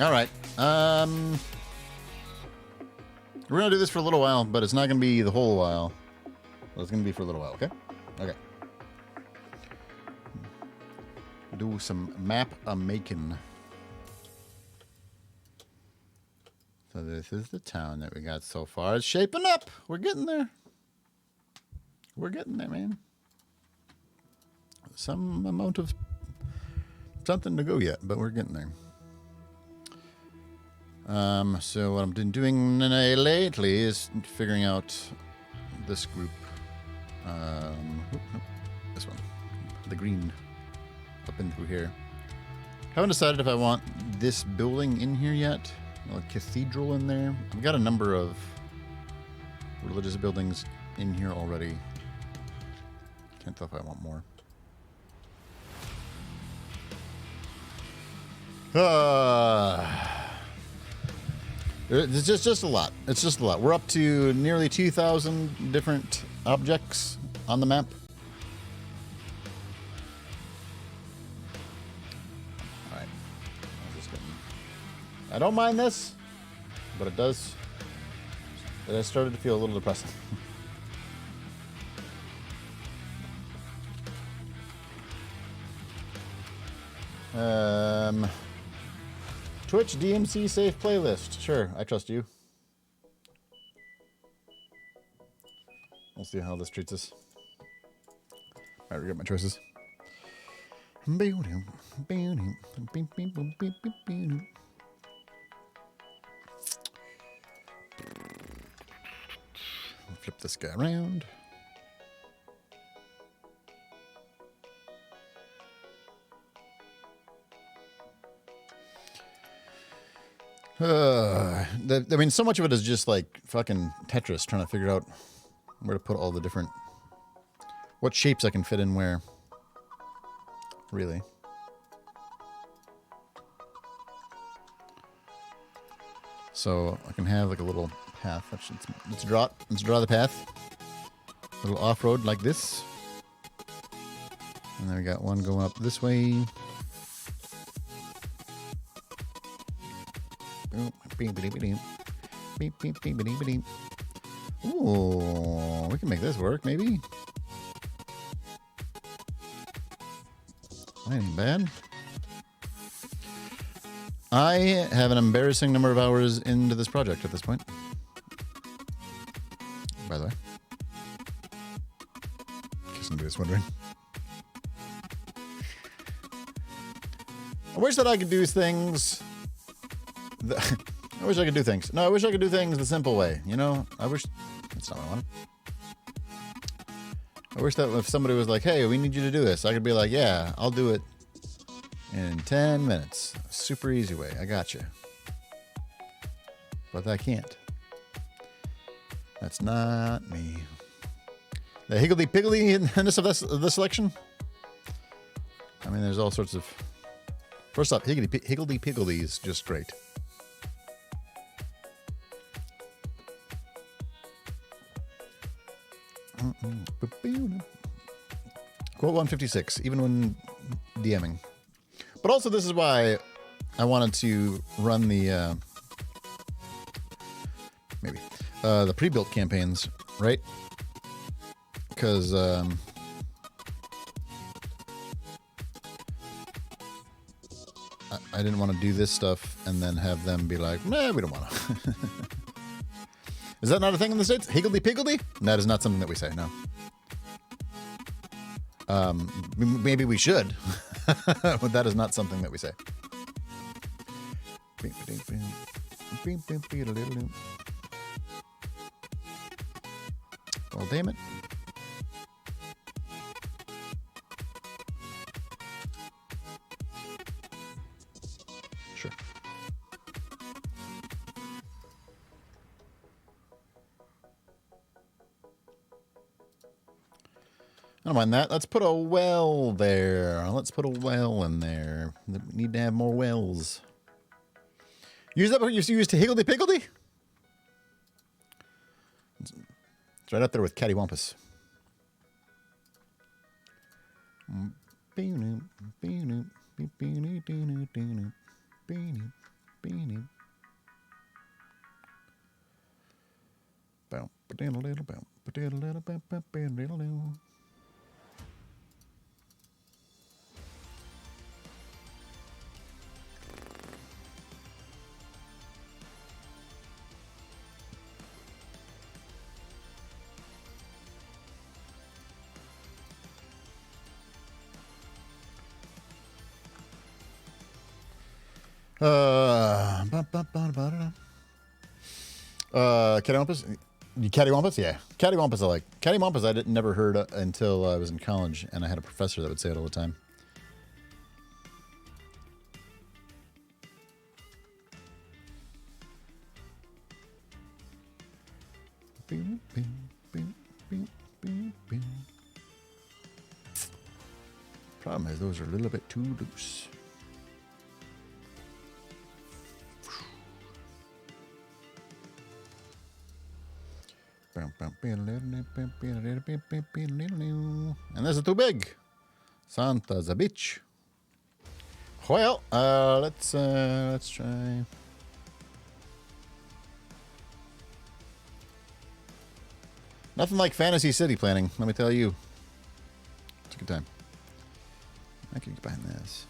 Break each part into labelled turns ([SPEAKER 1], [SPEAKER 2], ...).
[SPEAKER 1] All right. We're gonna do this for a little while, but it's not gonna be the whole while. It's gonna be for a little while. Okay. Okay. Do some map-making. So this is the town that we got so far. It's shaping up. We're getting there. We're getting there, man. Some amount of something to go yet, but we're getting there. So what I've been doing lately is figuring out this group. This one. The green. Up in through here. Haven't decided if I want this building in here yet. A cathedral in there. I've got a number of religious buildings in here already. Can't tell if I want more. It's just a lot. It's just a lot. We're up to nearly 2,000 different objects on the map. All right. I don't mind this, but it has started to feel a little depressing. Twitch DMC safe playlist. Sure, I trust you. We'll see how this treats us. Alright, we got my choices. Flip this guy around. I mean, so much of it is just like fucking Tetris, trying to figure out where to put all the different, what shapes I can fit in where. Really. So I can have like a little path. Let's draw the path. A little off-road like this. And then we got one going up this way. Ooh, we can make this work, maybe. That ain't bad. I have an embarrassing number of hours into this project at this point. By the way. In case anybody's wondering. I wish that I could do things... I wish I could do things. No, I wish I could do things the simple way. You know, I wish... That's not what I want. I wish that if somebody was like, hey, we need you to do this, I could be like, yeah, I'll do it in 10 minutes. Super easy way. I got you. But I can't. That's not me. The higgledy-piggledyness of this selection? I mean, there's all sorts of... First off, higgledy-piggledy is just great. Quote 156, even when DMing. But also, this is why I wanted to run the the pre-built campaigns, right? Because I didn't want to do this stuff and then have them be like, nah, we don't want to. Is that not a thing in the States? Higgledy-piggledy? That is not something that we say, no. Maybe we should, but that is not something that we say. Well, damn it. Sure. I don't mind that. Let's put a well there. Let's put a well in there. We need to have more wells. Use that what you used to higgledy-piggledy? It's right up there with cattywampus. Cattywampus? Cattywampus? Yeah. Cattywampus I like. Cattywampus I never heard until I was in college, and I had a professor that would say it all the time. Problem is, those are a little bit too loose. And this is too big. Santa's a bitch. Well, let's try. Nothing like fantasy city planning, let me tell you. It's a good time. I can get behind this.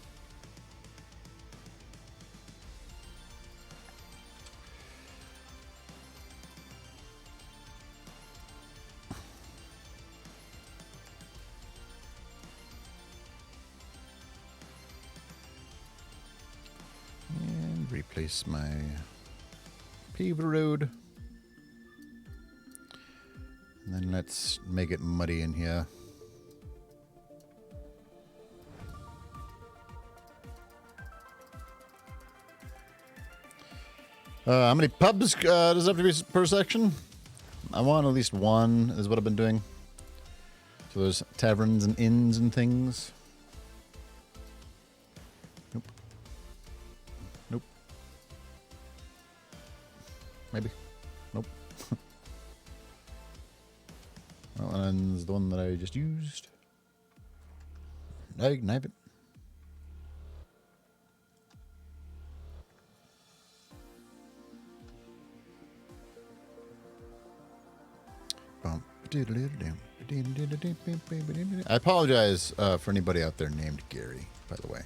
[SPEAKER 1] And replace my paved road. And then let's make it muddy in here. How many pubs does it have to be per section? I want at least one, is what I've been doing. So there's taverns and inns and things. Nope. Nope. Maybe. Nope. Well, and then the one that I just used. Ignite it. I apologize for anybody out there named Gary, by the way.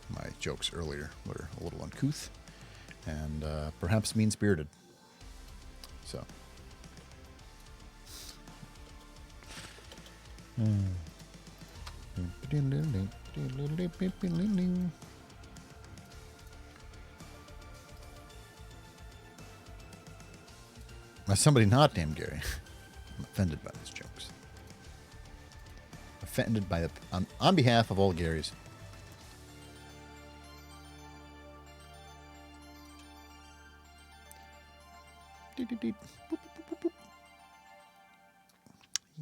[SPEAKER 1] My jokes earlier were a little uncouth and perhaps mean-spirited. So. As somebody not named Gary, I'm offended by these jokes. Offended by it on behalf of all Garys.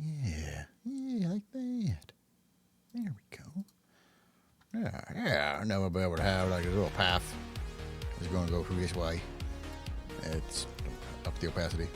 [SPEAKER 1] Yeah, like that. There we go. Yeah, I know about how like a little path is going to go through this way. It's up the opacity.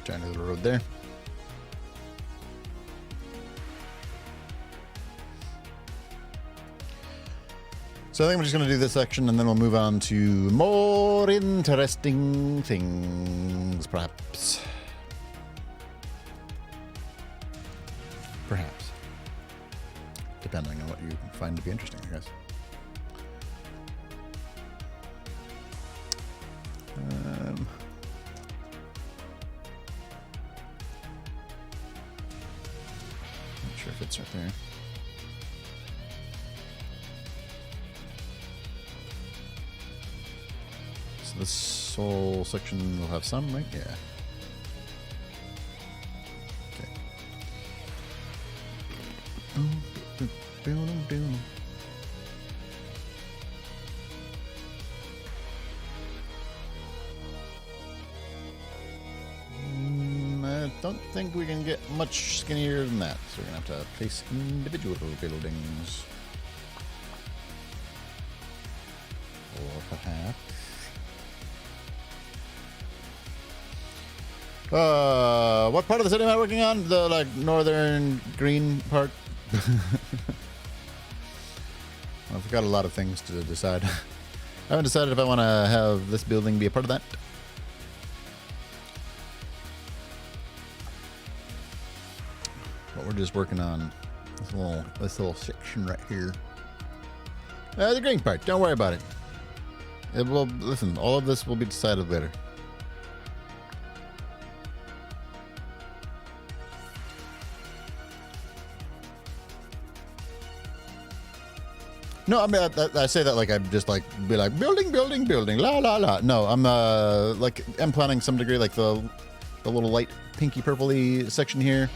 [SPEAKER 1] Trying to the road there. So I think I'm just going to do this section and then we'll move on to more interesting things, perhaps. Perhaps. Depending on what you find to be interesting, I guess. Not sure if it's right there. This whole section will have some, right? Yeah. Okay. don't think we can get much skinnier than that. So we're going to have to place individual buildings. Or perhaps... what part of the city am I working on? The, like, northern green part? I've got a lot of things to decide. I haven't decided if I want to have this building be a part of that. But we're just working on this little section right here. The green part, don't worry about it. It will, listen, all of this will be decided later. No, I mean, I say that like I'm just like, be like, building, la, la, la. No, I'm planning some degree, like the little light pinky purpley section here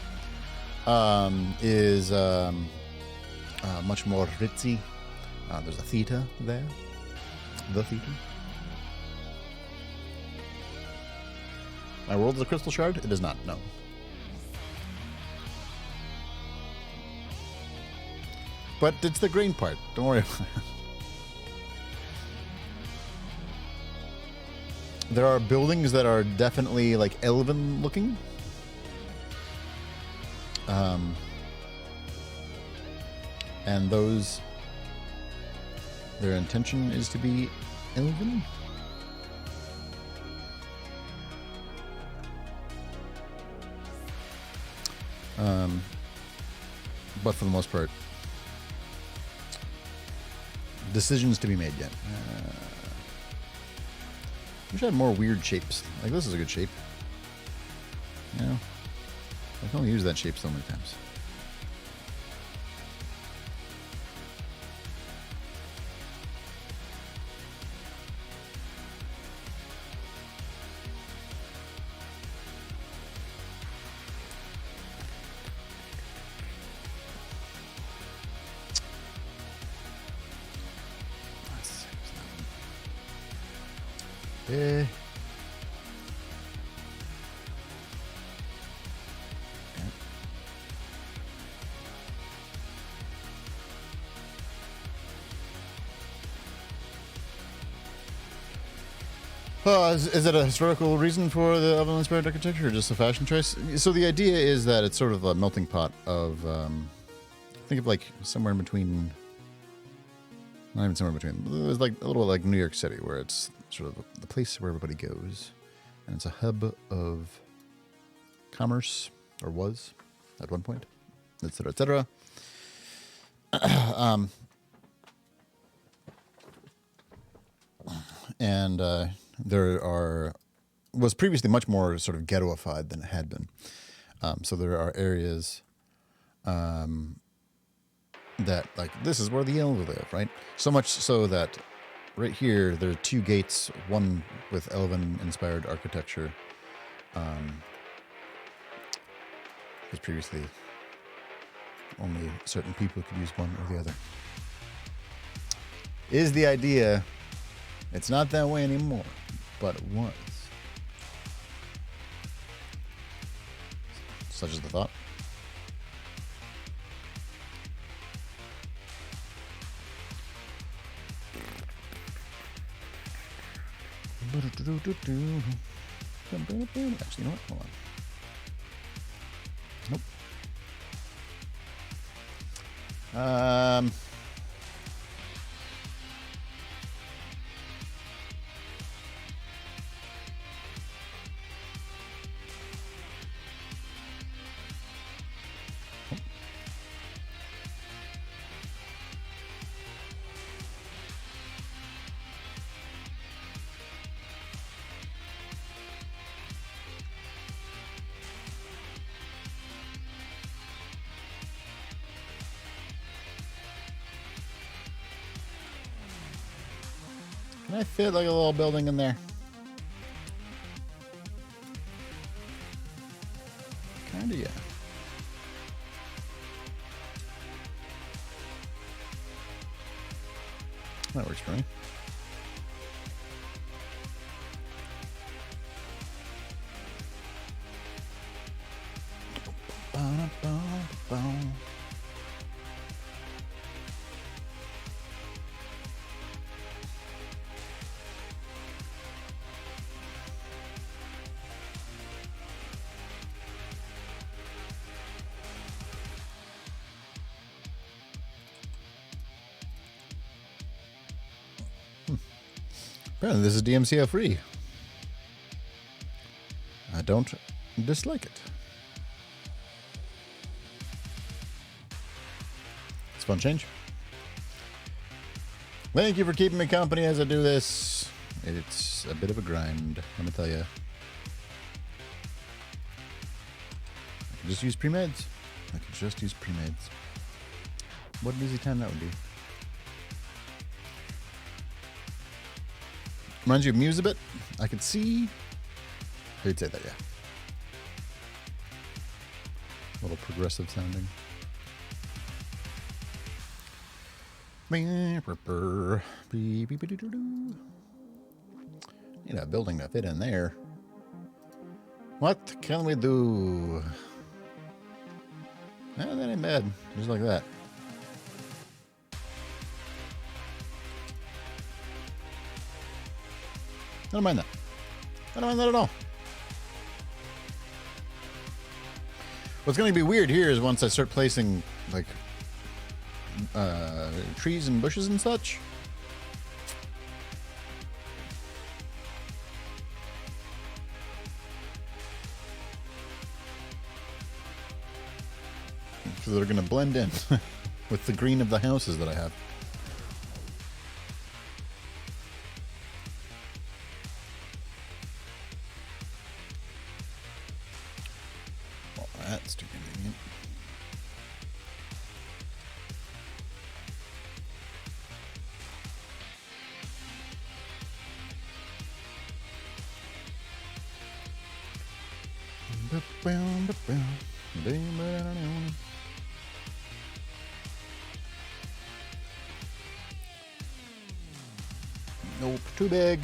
[SPEAKER 1] is much more ritzy. There's a theta there. The theta. My world is a crystal shard? It is not, no. But it's the green part. Don't worry about it. There are buildings that are definitely like elven looking. And those, their intention is to be elven. But for the most part, decisions to be made yet. Wish I had more weird shapes. Like this is a good shape. You know, I can only use that shape so many times. Is it a historical reason for the elven-inspired architecture or just a fashion choice? So the idea is that it's sort of a melting pot of, think of like somewhere in between, not even somewhere in between, it's like a little like New York City where it's sort of the place where everybody goes. And it's a hub of commerce, or was at one point, et cetera, et cetera. And there was previously much more sort of ghettoified than it had been. So there are areas that, like, this is where the elves live, right? So much so that right here, there are two gates, one with elven-inspired architecture. Because previously, only certain people could use one or the other. Is the idea... It's not that way anymore, but it was. Such is the thought. Actually, you know what? Hold on. Nope. Can I fit like a little building in there? Kinda, yeah. That works for me. Apparently this is DMCA free. I don't dislike it. It's a fun change. Thank you for keeping me company as I do this. It's a bit of a grind, let me tell you. I could just use pre-meds. What an easy time that would be. Reminds you of Muse a bit. I could see. I'd say that, yeah. A little progressive sounding. Need a building to fit in there. What can we do? That ain't bad. Just like that. I don't mind that. I don't mind that at all. What's going to be weird here is once I start placing, like, trees and bushes and such. Because they're going to blend in with the green of the houses that I have. Well, that's too convenient. Nope, too big.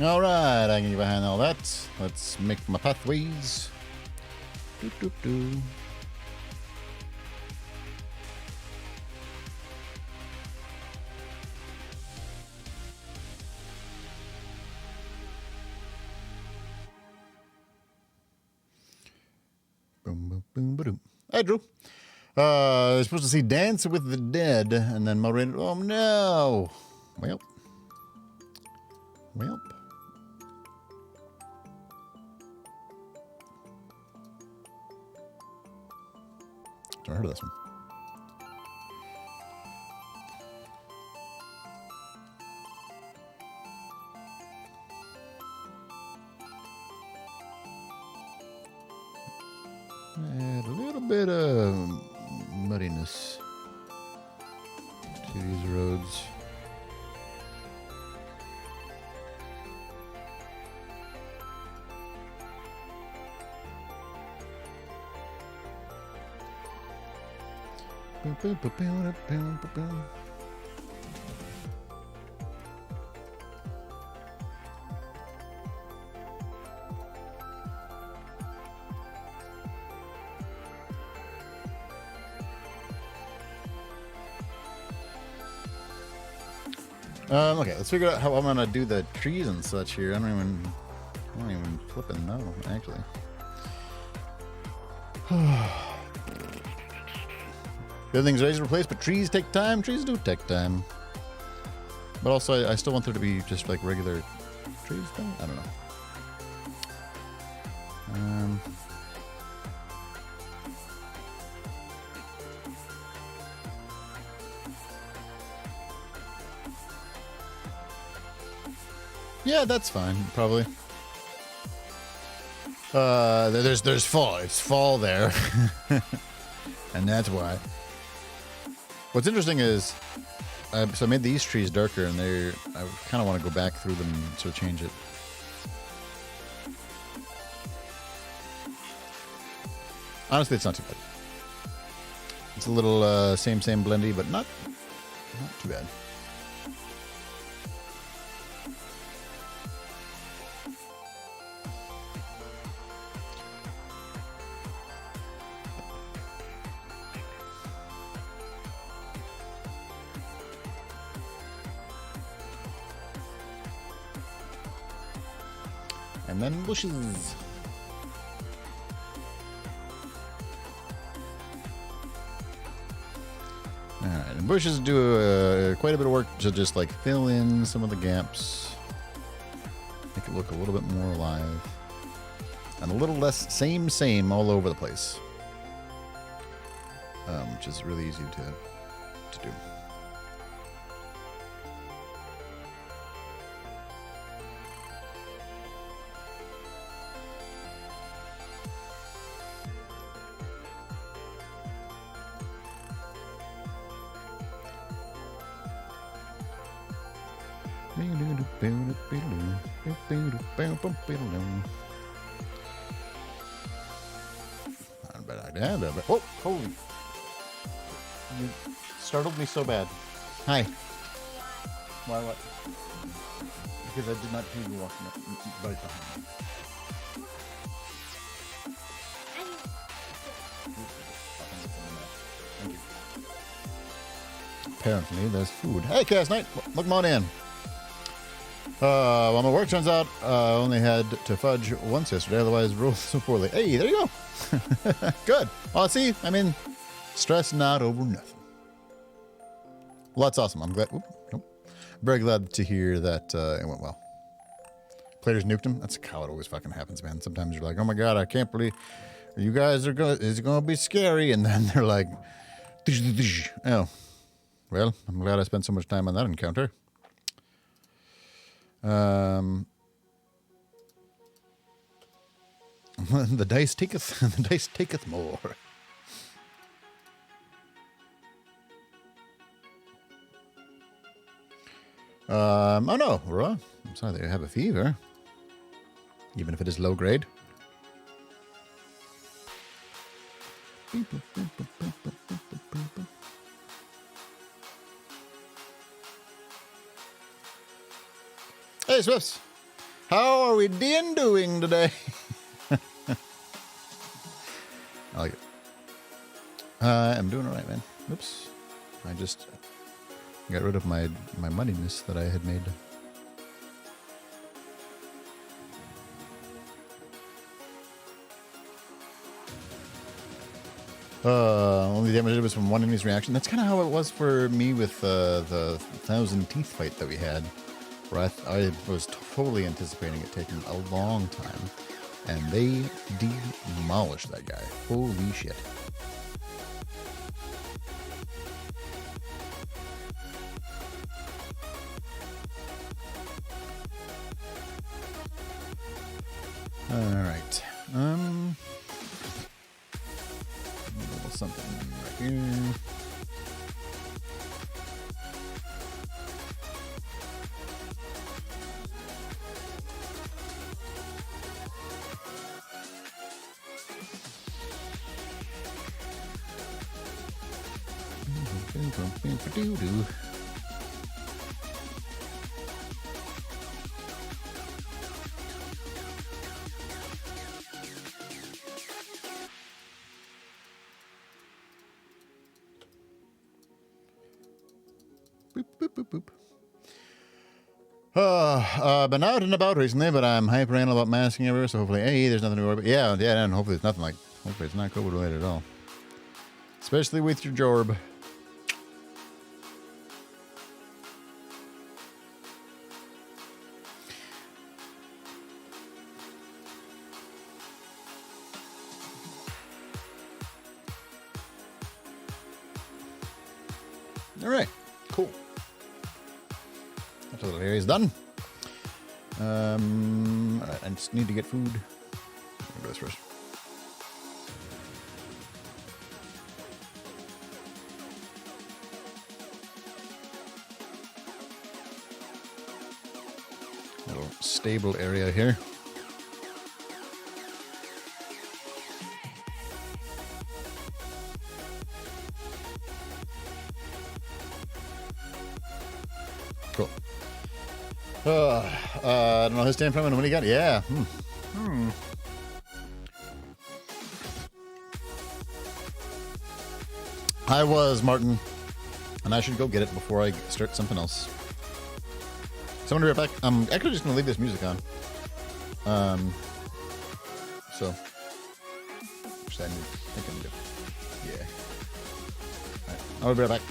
[SPEAKER 1] All right, I can get behind all that. Let's make my pathways. Doop, doop, doop. Boom, boom, boom, boom. Hi, Drew. They're supposed to see Dance with the Dead, and then Mulrain. Oh no! Well. I've heard of this one. Add a little bit of muddiness to these roads. Okay, let's figure out how I'm gonna do the trees and such here. I don't even flipping know, actually. Buildings are easy to replace, but trees take time. Trees do take time. But also, I still want there to be just like regular trees thing. I don't know. Yeah, that's fine, probably. There's fall. It's fall there. And that's why. What's interesting is, so I made these trees darker, and I kind of want to go back through them and sort of change it. Honestly, it's not too bad. It's a little same blendy, but not too bad. And then bushes. Alright, and bushes do quite a bit of work to just like fill in some of the gaps. Make it look a little bit more alive. And a little less same all over the place. Which is really easy to do. Oh, holy. You startled me so bad. Hi. Why what? Because I did not hear you walking up right behind me. Thank you. Apparently there's food. Hey, Chaos Knight, welcome on in. Well, my work turns out I only had to fudge once yesterday, otherwise rolled so poorly. Hey, there you go. Good. Well, see, I mean, stress not over nothing. Well, that's awesome. I'm glad. Very glad to hear that it went well. Players nuked him. That's how it always fucking happens, man. Sometimes you're like, oh my god, I can't believe you guys are going. Is it going to be scary? And then they're like, oh, well, I'm glad I spent so much time on that encounter. The dice taketh more. Oh no, Aurora. I'm sorry that you have a fever. Even if it is low grade. Hey, Swifts. How are we doing today? I like it. I'm doing all right, man. Oops. I just got rid of my muddiness that I had made. Only damage it was from one enemy's reaction. That's kind of how it was for me with the 1,000 Teeth fight that we had. Where I was totally anticipating it taking a long time. And they demolished that guy. Holy shit. Alright. A little something right here. Boop, boop, boop, boop. Been out and about recently, but I'm hyper anal about masking everywhere, so hopefully, hey, there's nothing to worry about. Yeah, and hopefully it's nothing like, hopefully it's not COVID related at all. Especially with your jorb. All right, cool. That little area's done. All right, I just need to get food. I'll go this first. Little stable area here. Cool. I don't know who's staying from and what do you got? Yeah. I was Martin, and I should go get it before I start something else. So I'm gonna be right back. I'm actually just gonna leave this music on. So, actually, I think I'm good. Yeah. All right, I'll be right back.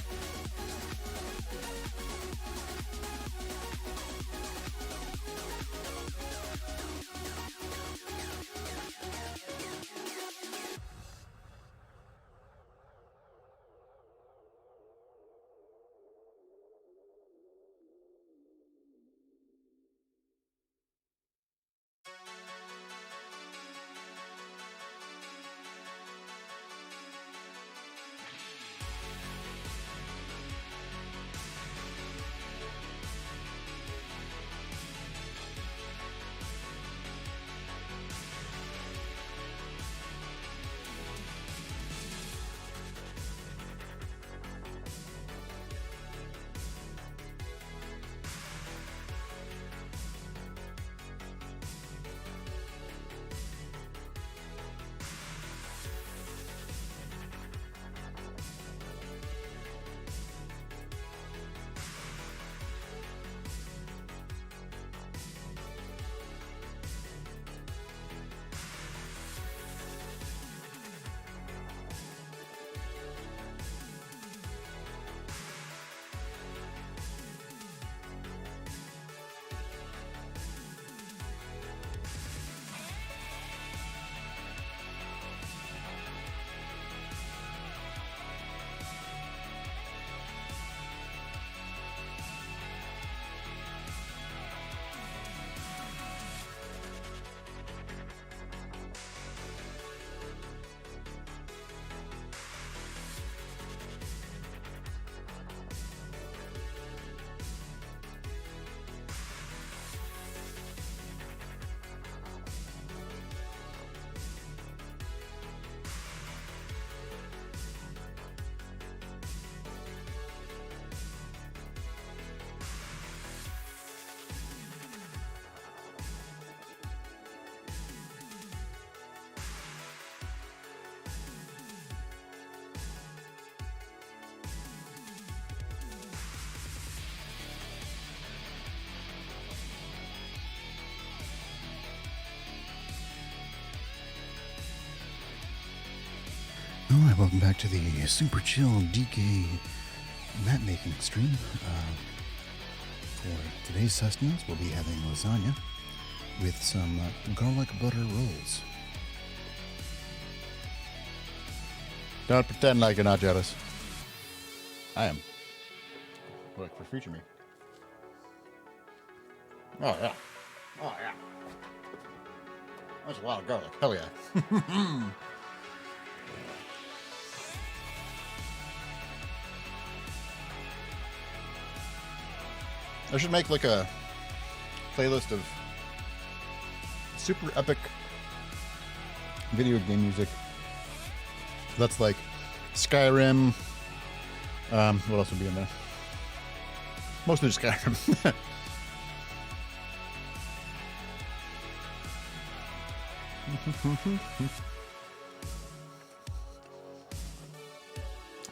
[SPEAKER 1] All right, welcome back to the super chill DK map making stream. For today's sustenance, we'll be having lasagna with some garlic butter rolls. Don't pretend like you're not jealous. I am. Look, for future me. Oh, yeah. Oh, yeah. That's a lot of garlic. Hell yeah. I should make like a playlist of super epic video game music. That's like Skyrim. What else would be in there? Mostly just Skyrim.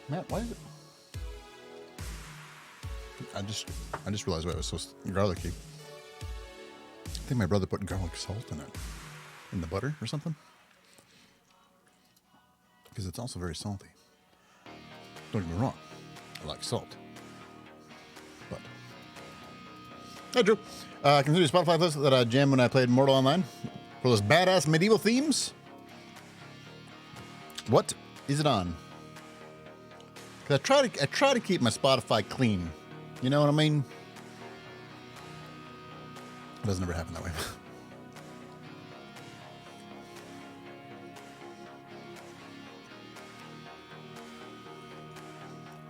[SPEAKER 1] Matt, why is it? I just realized why it was so garlicky. I think my brother put garlic salt in it. In the butter or something. Because it's also very salty. Don't get me wrong. I like salt. But. Hey, Drew. Consider Spotify list that I jammed when I played Mortal Online. For those badass medieval themes. What is it on? Because I try to keep my Spotify clean. You know what I mean? It doesn't ever happen that way.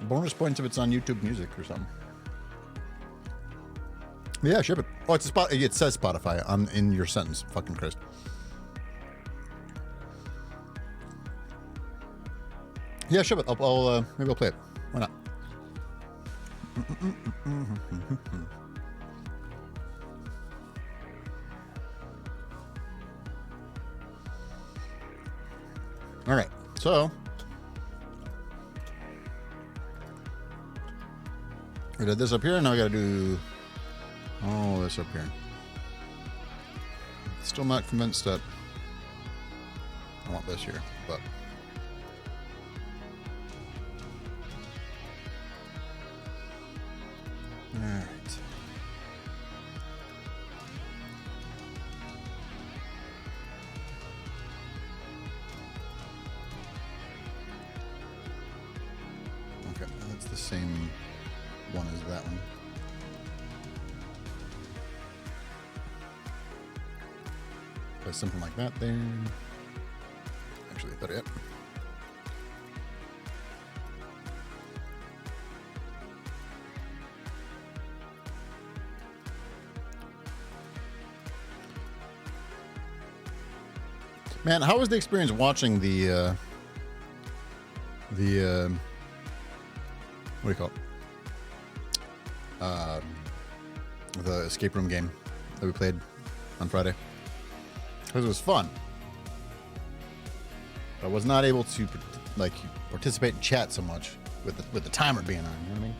[SPEAKER 1] Bonus points if it's on YouTube Music or something. Yeah, ship it. Oh, it's a spot. It says Spotify in your sentence. Fucking Christ. Yeah, ship it. Maybe I'll play it. Why not? All right, so we did this up here, and now I gotta do all this up here. Still not convinced that I want this here, but all right. Okay, that's the same one as that one. Place something like that there. Actually, better yet. Man, how was the experience watching the what do you call it? The escape room game that we played on Friday? Because it was fun. I was not able to like participate in chat so much with the timer being on. You know what I mean?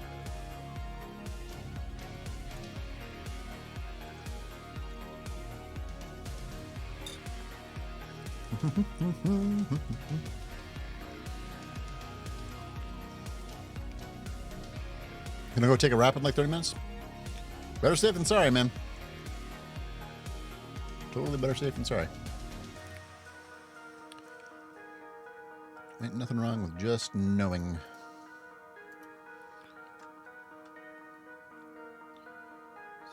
[SPEAKER 1] Gonna go take a wrap in like 30 minutes? Better safe than sorry, man. Totally better safe than sorry. Ain't nothing wrong with just knowing.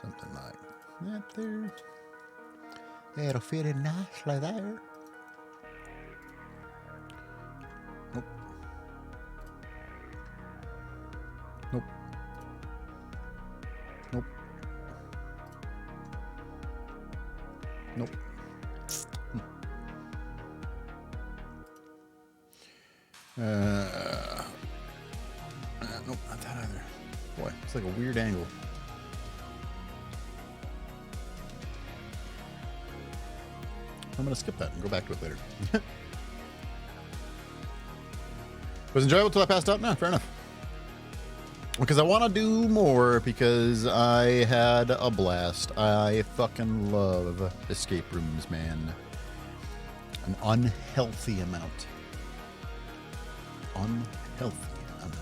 [SPEAKER 1] Something like that there. It'll fit in nicely there. Nope. Nope. Nope. Nope. Nope, not that either. Boy, it's like a weird angle. I'm gonna skip that and go back to it later. Was enjoyable till I passed out? No, fair enough. Because I want to do more because I had a blast. I fucking love escape rooms, man. An unhealthy amount. Unhealthy amount.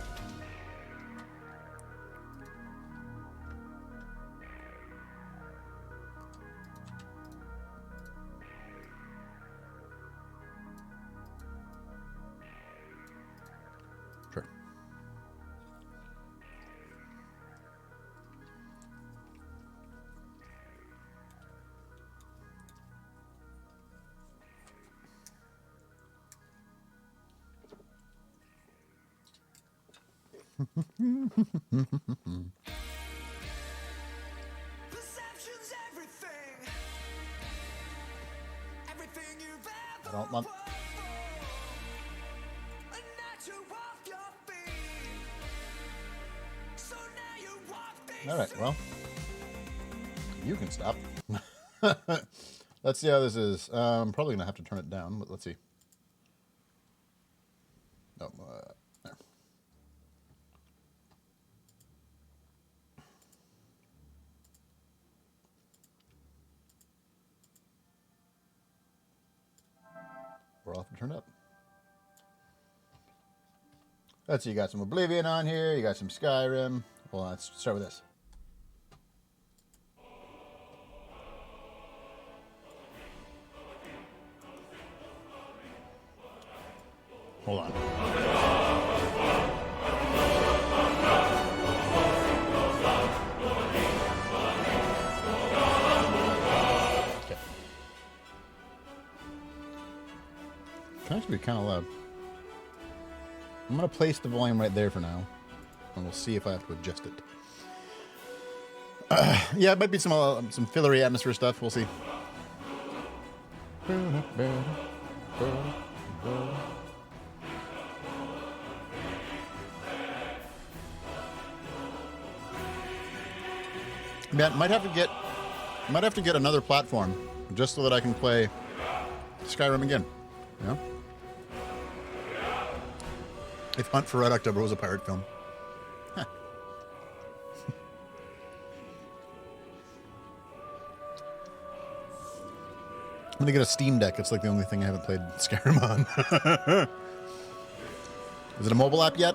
[SPEAKER 1] Sure.
[SPEAKER 2] Perception's everything. Everything you've
[SPEAKER 1] I
[SPEAKER 2] ever
[SPEAKER 1] don't want.
[SPEAKER 2] worked for. And now you're off your feet. So now you walk these
[SPEAKER 1] All right, well, you can stop. Let's see how this is. I'm probably gonna have to turn it down, but let's see. Oh, there. Or I'll have to turn it up. Let's see, you got some Oblivion on here, you got some Skyrim. Well, let's start with this. Hold on. Okay. Can actually be kind of loud. I'm going to place the volume right there for now, and we'll see if I have to adjust it. Yeah, it might be some fillery atmosphere stuff. We'll see. Man, might have to get another platform just so that I can play Skyrim again. You know? If Hunt for Red October was a pirate film. Huh. gonna get a Steam Deck. It's like the only thing I haven't played Skyrim on. Is it a mobile app yet?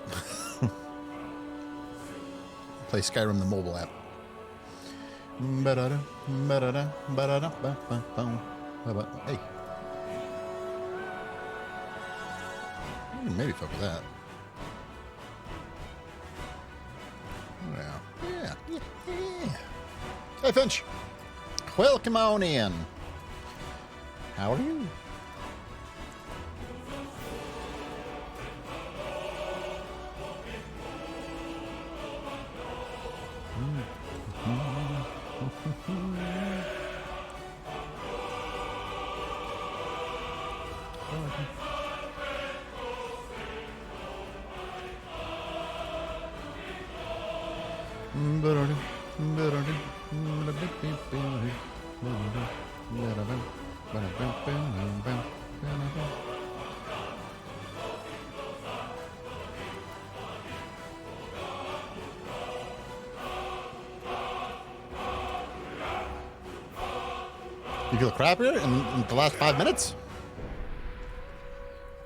[SPEAKER 1] Play Skyrim the mobile app. Hey. Maybe fuck with that. Yeah. Hey, Finch. Welcome on in. How are you? You feel crappier in the last 5 minutes?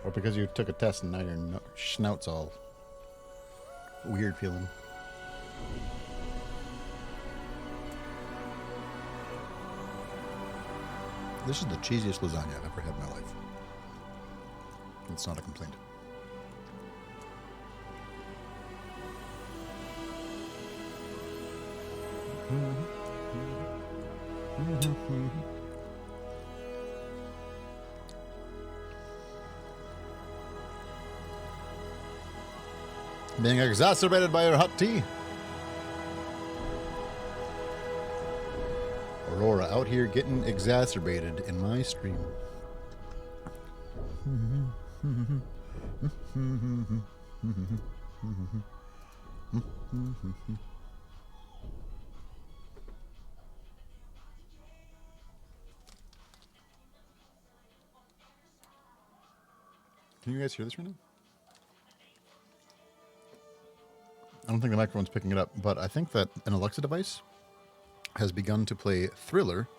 [SPEAKER 1] Or because you took a test and now your schnout's all weird feeling? This is the cheesiest lasagna I've ever had in my life. It's not a complaint. Being exacerbated by your hot tea. Aurora out here getting exacerbated in my stream. Can you guys hear this right now? I don't think the microphone's picking it up, but I think that an Alexa device has begun to play Thriller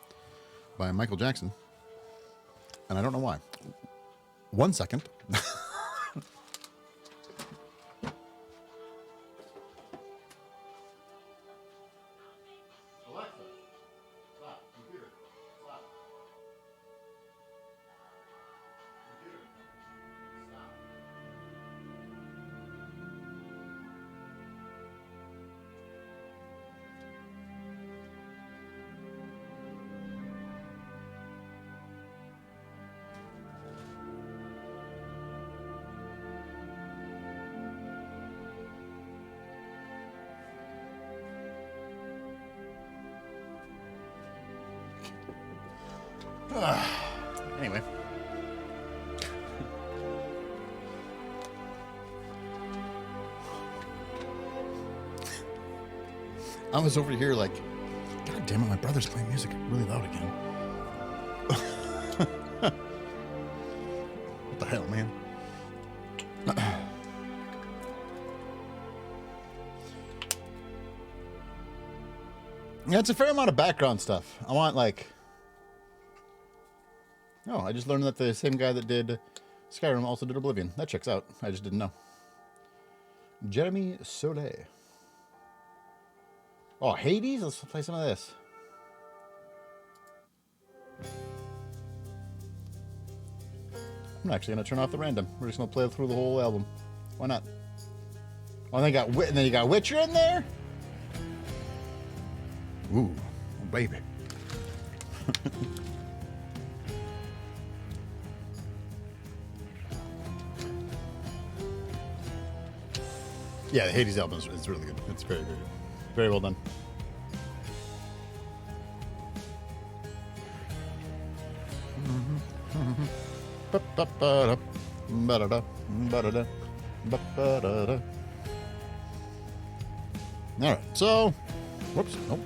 [SPEAKER 1] by Michael Jackson. And I don't know why. 1 second. Alexa, stop. Computer, stop. Computer, stop. Anyway. I was over here like, God damn it, my brother's playing music really loud again. What the hell, man? Yeah, it's a fair amount of background stuff. I want like... Oh, I just learned that the same guy that did Skyrim also did Oblivion. That checks out. I just didn't know. Jeremy Soleil. Oh, Hades? Let's play some of this. I'm actually going to turn off the random. We're just going to play through the whole album. Why not? Oh, and then you got Witcher in there? Ooh, oh, baby. Yeah, the Hades album is really good. It's very, very good. Very well done. All right, so, whoops, nope.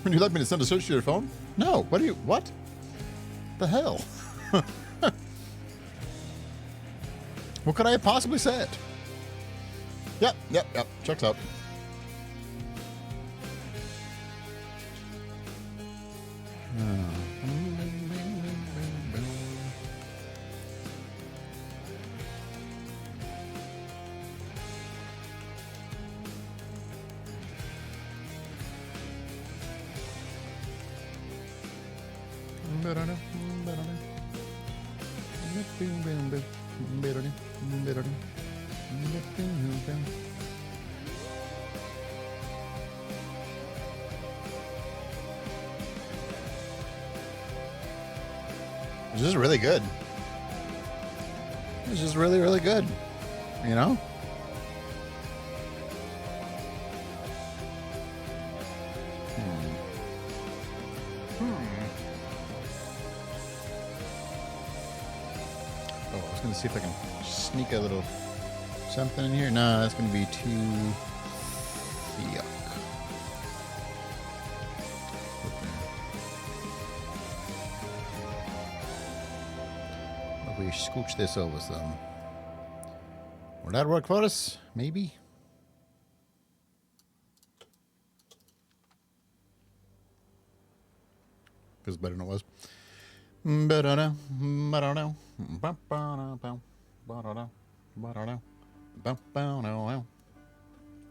[SPEAKER 1] Would you like me to send a search to your phone? No. What? The hell? What could I have possibly said? Yep. Checks out. This is really good. This is really, really good. You know? Oh, I was going to see if I can sneak a little something in here. No, that's going to be too yuck. If we scooch this over some. Will that work for us? Maybe? Feels better than it was. The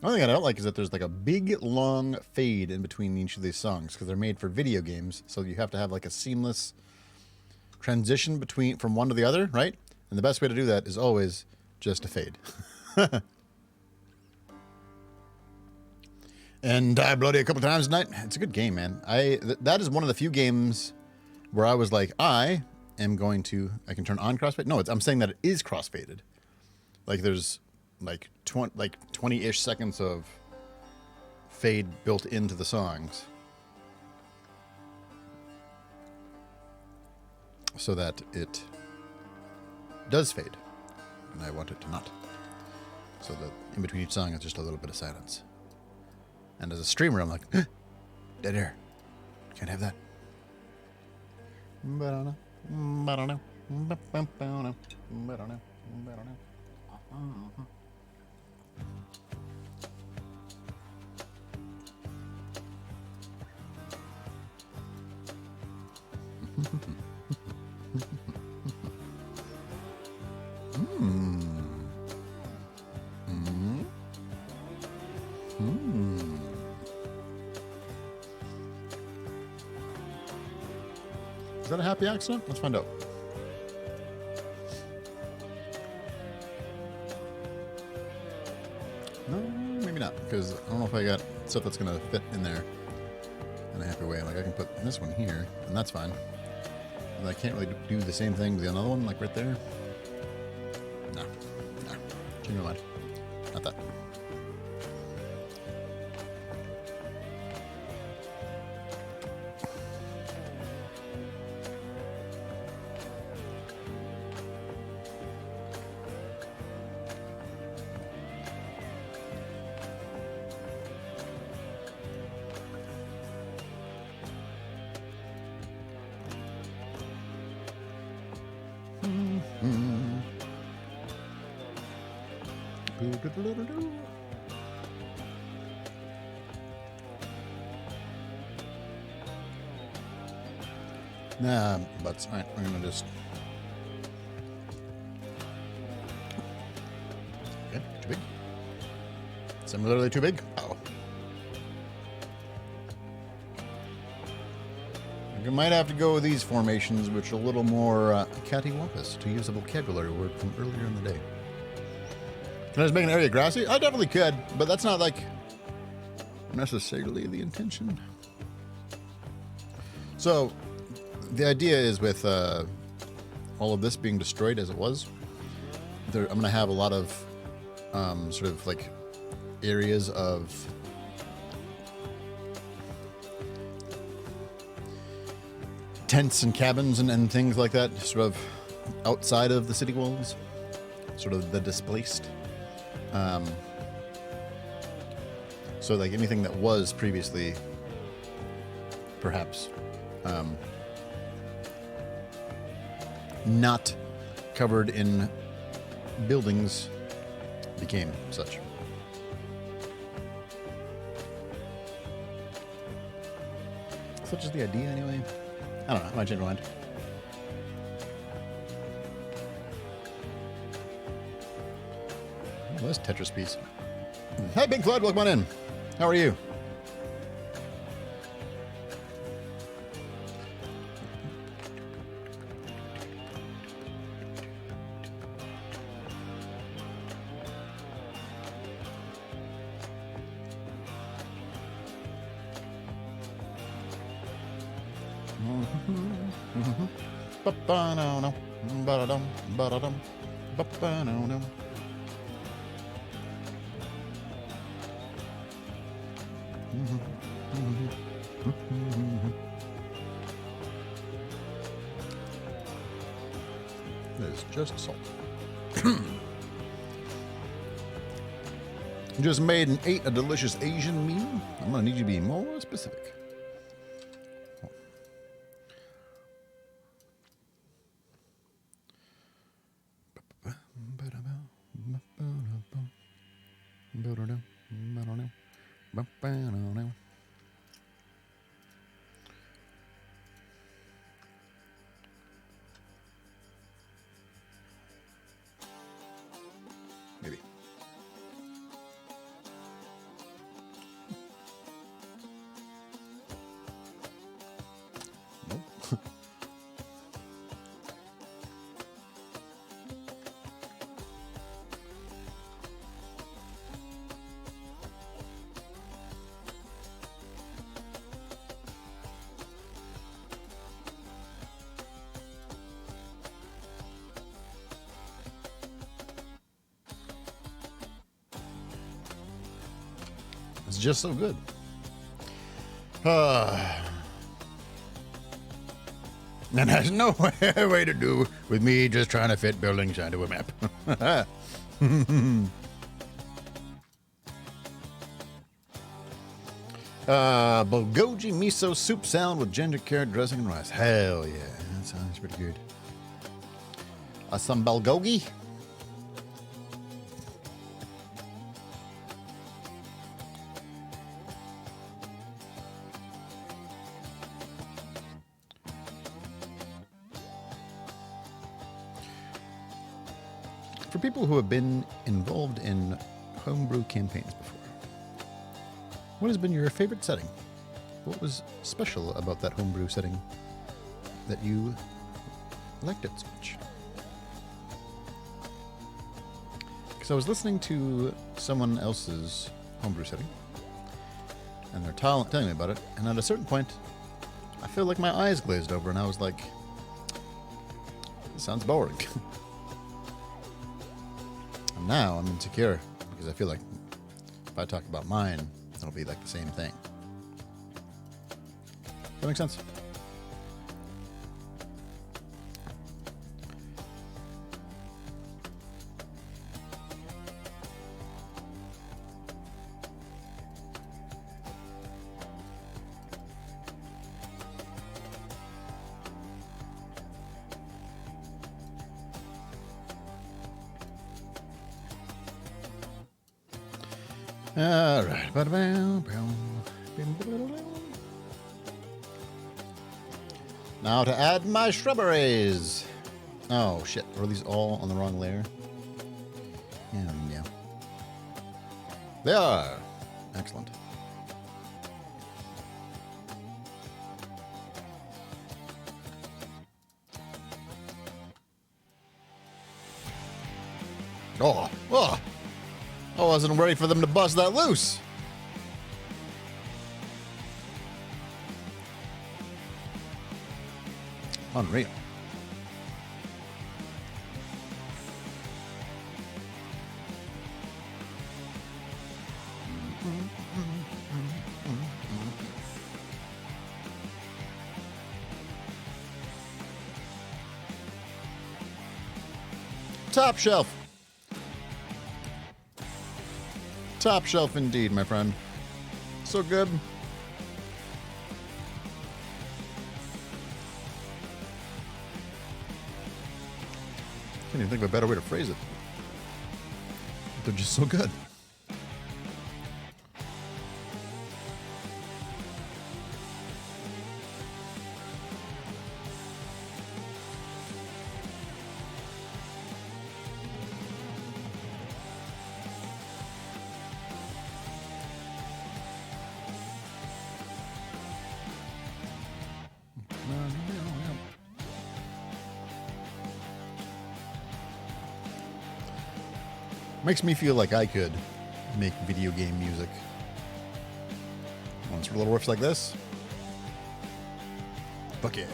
[SPEAKER 1] only thing I don't like is that there's like a big long fade in between each of these songs because they're made for video games, so you have to have like a seamless transition from one to the other, right? And the best way to do that is always just a fade. And I bloody a couple times tonight. It's a good game, man. That is one of the few games where I was like, I can turn on crossfade. No, I'm saying that it is crossfaded. Like there's like 20-ish seconds of fade built into the songs, so that it does fade, and I want it to not. So that in between each song, it's just a little bit of silence. And as a streamer, I'm like, dead air. Can't have that. Is that a happy accident? Let's find out. No, maybe not, because I don't know if I got stuff that's going to fit in there in a happy way. Like I can put this one here, and that's fine. But I can't really do the same thing with the other one, like right there. No. Change my mind. Not that. Nah, but all right, we're gonna just. Okay, too big. Similarly too big. Oh. You might have to go with these formations, which are a little more cattywampus, to use a vocabulary word from earlier in the day. Can I just make an area grassy? I definitely could, but that's not like necessarily the intention. So the idea is with all of this being destroyed as it was, I'm going to have a lot of sort of like areas of tents and cabins and things like that, sort of outside of the city walls, sort of the displaced. So like anything that was previously perhaps not covered in buildings became such. Such is the idea, anyway. I don't know. I might change my mind. Oh, that's Tetris piece. Hey, Big Flood, welcome on in. How are you? Ba-ba-no-no, ba-da-dum, ba-da-dum, ba-ba-no-no. It's just salt. Just made and ate a delicious Asian meal. I'm gonna need you to be more specific. Maybe. Nope. It's just so good. And has no way to do with me just trying to fit buildings onto a map. Bulgogi miso soup salad with ginger carrot dressing and rice. Hell yeah, that sounds pretty good. Some bulgogi. For people who have been involved in homebrew campaigns before, what has been your favorite setting? What was special about that homebrew setting that you liked it so much? Because I was listening to someone else's homebrew setting, and they're telling me about it, and at a certain point, I feel like my eyes glazed over, and I was like, this sounds boring. And now I'm insecure, because I feel like if I talk about mine, it'll be like the same thing. That makes sense? All right. Now to add my shrubberies. Oh, shit. Were these all on the wrong layer? Yeah. They are. Excellent. Oh. I wasn't ready for them to bust that loose. Unreal. Top shelf. Top shelf indeed, my friend. So good. Can't even think of a better way to phrase it. They're just so good. Makes me feel like I could make video game music. Once for little riffs like this. Fuck yeah.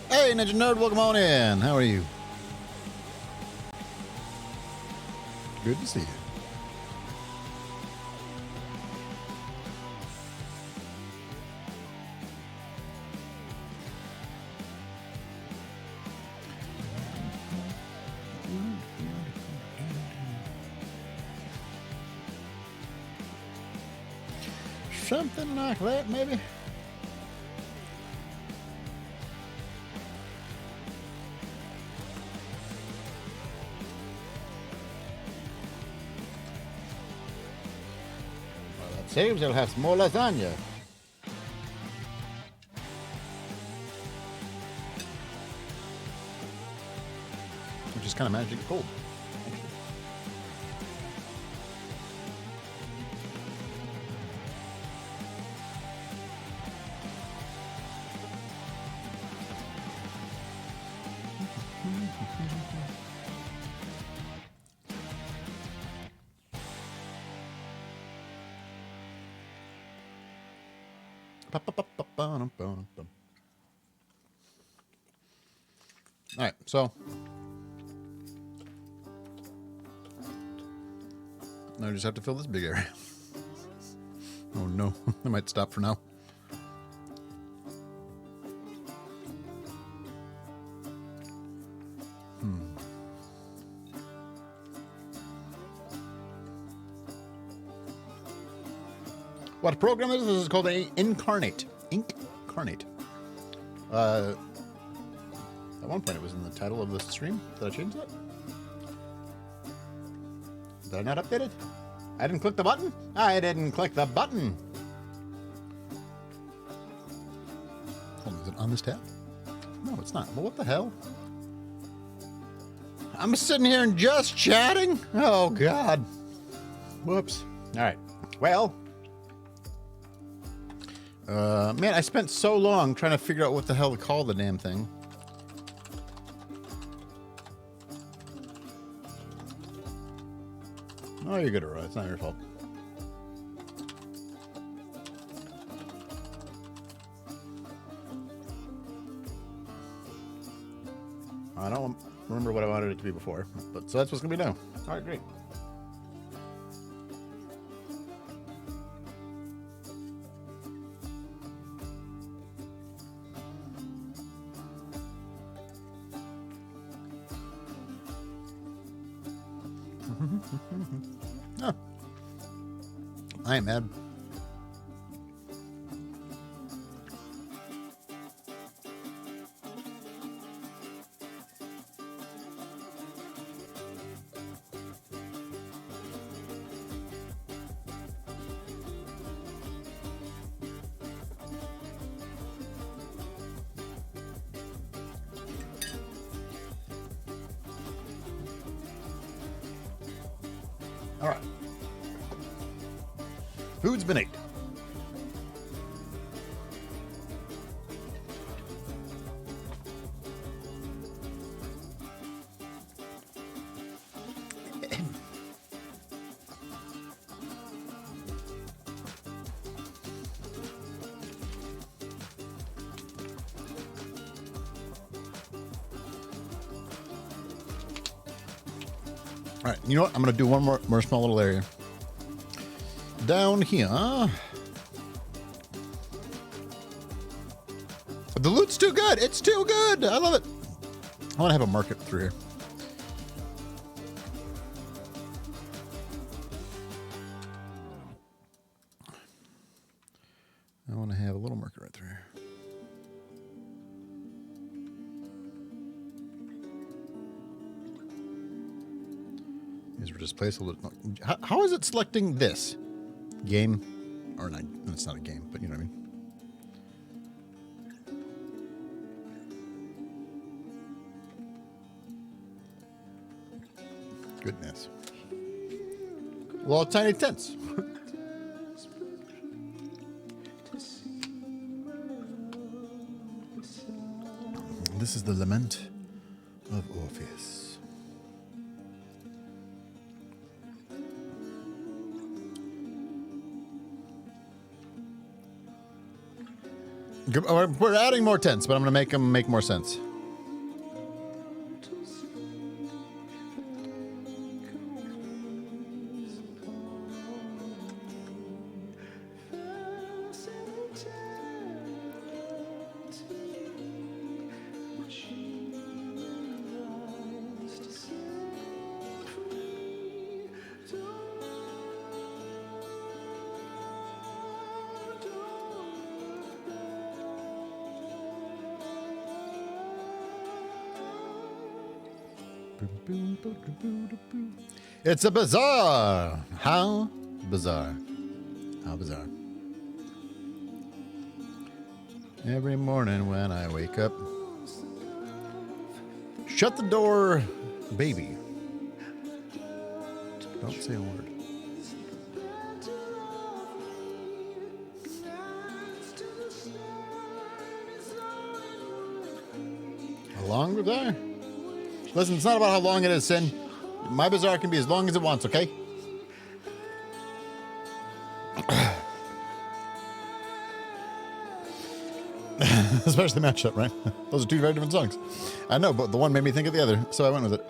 [SPEAKER 1] Hey, Ninja Nerd, welcome on in. How are you? Good to see you. Something like that, maybe. Well, that seems they'll have some more lasagna. Which is kind of magic cold. All right, so now I just have to fill this big area. Oh no, I might stop for now. What program is this? This is called Inkarnate. Inkarnate. At one point it was in the title of the stream. Did I change that? Did I not update it? I didn't click the button? I didn't click the button. Hold on, is it on this tab? No, it's not. Well, what the hell? I'm sitting here and just chatting? Oh, God. Whoops. All right. Well... man, I spent so long trying to figure out what the hell to call the damn thing. Oh, you're good, Aurora. It's not your fault. I don't remember what I wanted it to be before, but so that's what's gonna be now. All right, great. Oh. I ain't mad. All right. Food's been ate. All right, you know what? I'm going to do one more small little area. Down here. The loot's too good. It's too good. I love it. I want to have a market through here. These were just placeholders. How is it selecting this? Game? Or not, it's not a game, but you know what I mean. Goodness. Little tiny tents. This is the lament of Orpheus. We're adding more tents, but I'm going to make them make more sense. It's a bazaar. How bizarre. How bizarre. Every morning when I wake up, shut the door, baby. Don't say a word. A long bazaar? Listen, it's not about how long it is, Sin. My bazaar can be as long as it wants, okay? Especially matchup, right? Those are two very different songs. I know, but the one made me think of the other, so I went with it.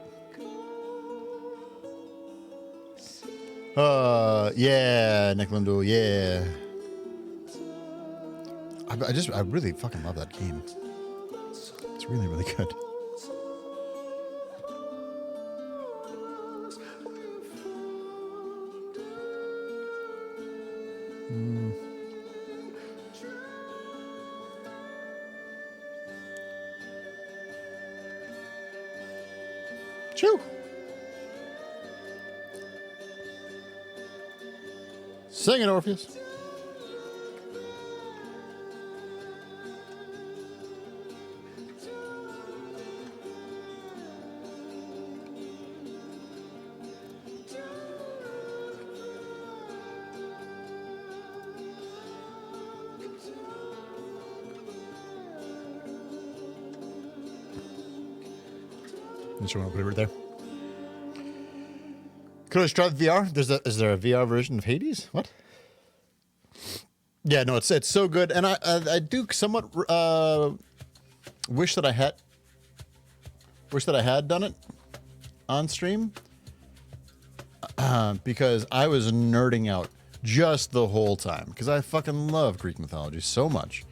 [SPEAKER 1] Yeah, Nick Lindell, yeah. I really fucking love that game. It's really, really good. Choo. Sing it, Orpheus. Just want to put it right there. Could I try the VR? Is there a VR version of Hades? What? Yeah, no, it's so good, and I do somewhat wish that I had done it on stream because I was nerding out just the whole time because I fucking love Greek mythology so much.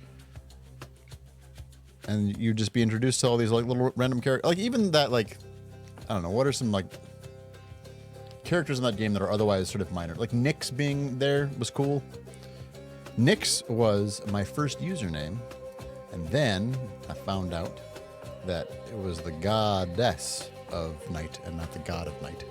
[SPEAKER 1] And you just be introduced to all these like little random characters, like even that like, I don't know, what are some like characters in that game that are otherwise sort of minor? Like Nyx being there was cool. Nyx was my first username, and then I found out that it was the goddess of night and not the god of night.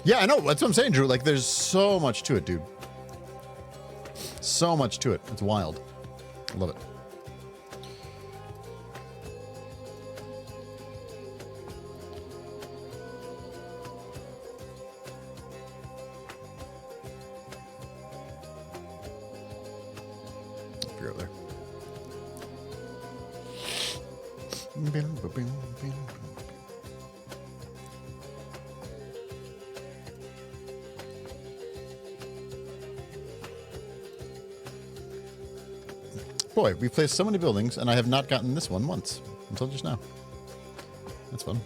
[SPEAKER 1] Yeah, I know. That's what I'm saying, Drew. Like, there's so much to it, dude. So much to it. It's wild. I love it. If you're over there. Boy, we've placed so many buildings, and I have not gotten this one once until just now. That's fun.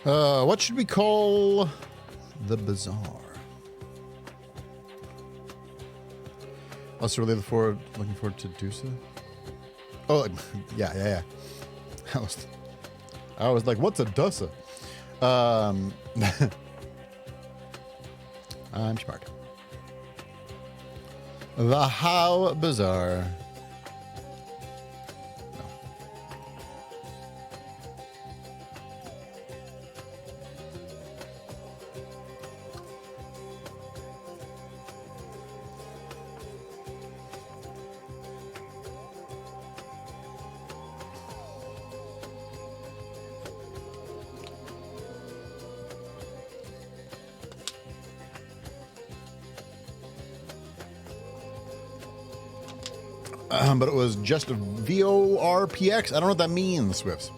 [SPEAKER 1] What should we call the bazaar? Also, really looking forward to Dusa. Oh, yeah. I was like, what's a Dusa? I'm smart. The How Bazaar. But it was just a VORPX. I don't know what that means, Swifts.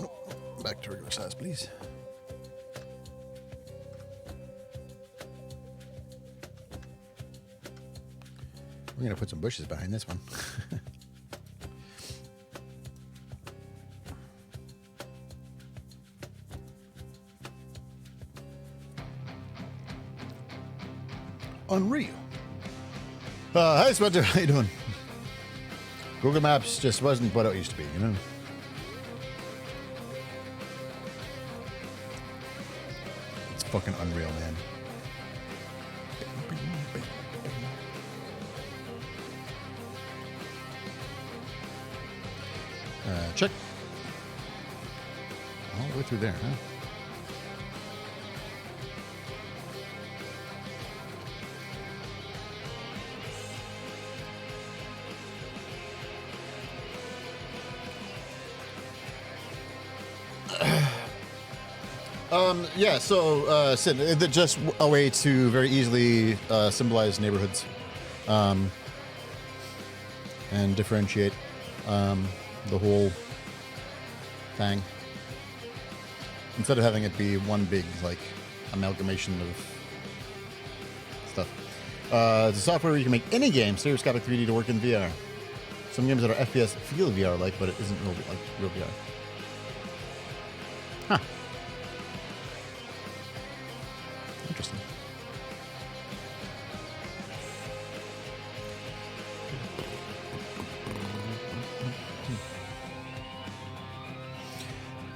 [SPEAKER 1] Nope. Back to regular size, please. We're going to put some bushes behind this one. Unreal. Hi, Spencer. How you doing? Google Maps just wasn't what it used to be, you know? It's fucking unreal, man. Check. All the way through there, huh? Yeah, so, Sid, just a way to very easily symbolize neighborhoods and differentiate the whole thing. Instead of having it be one big, like, amalgamation of stuff. It's a software where you can make any game stereoscopic 3D to work in VR. Some games that are FPS feel VR-like, but it isn't real VR. Huh. Interesting.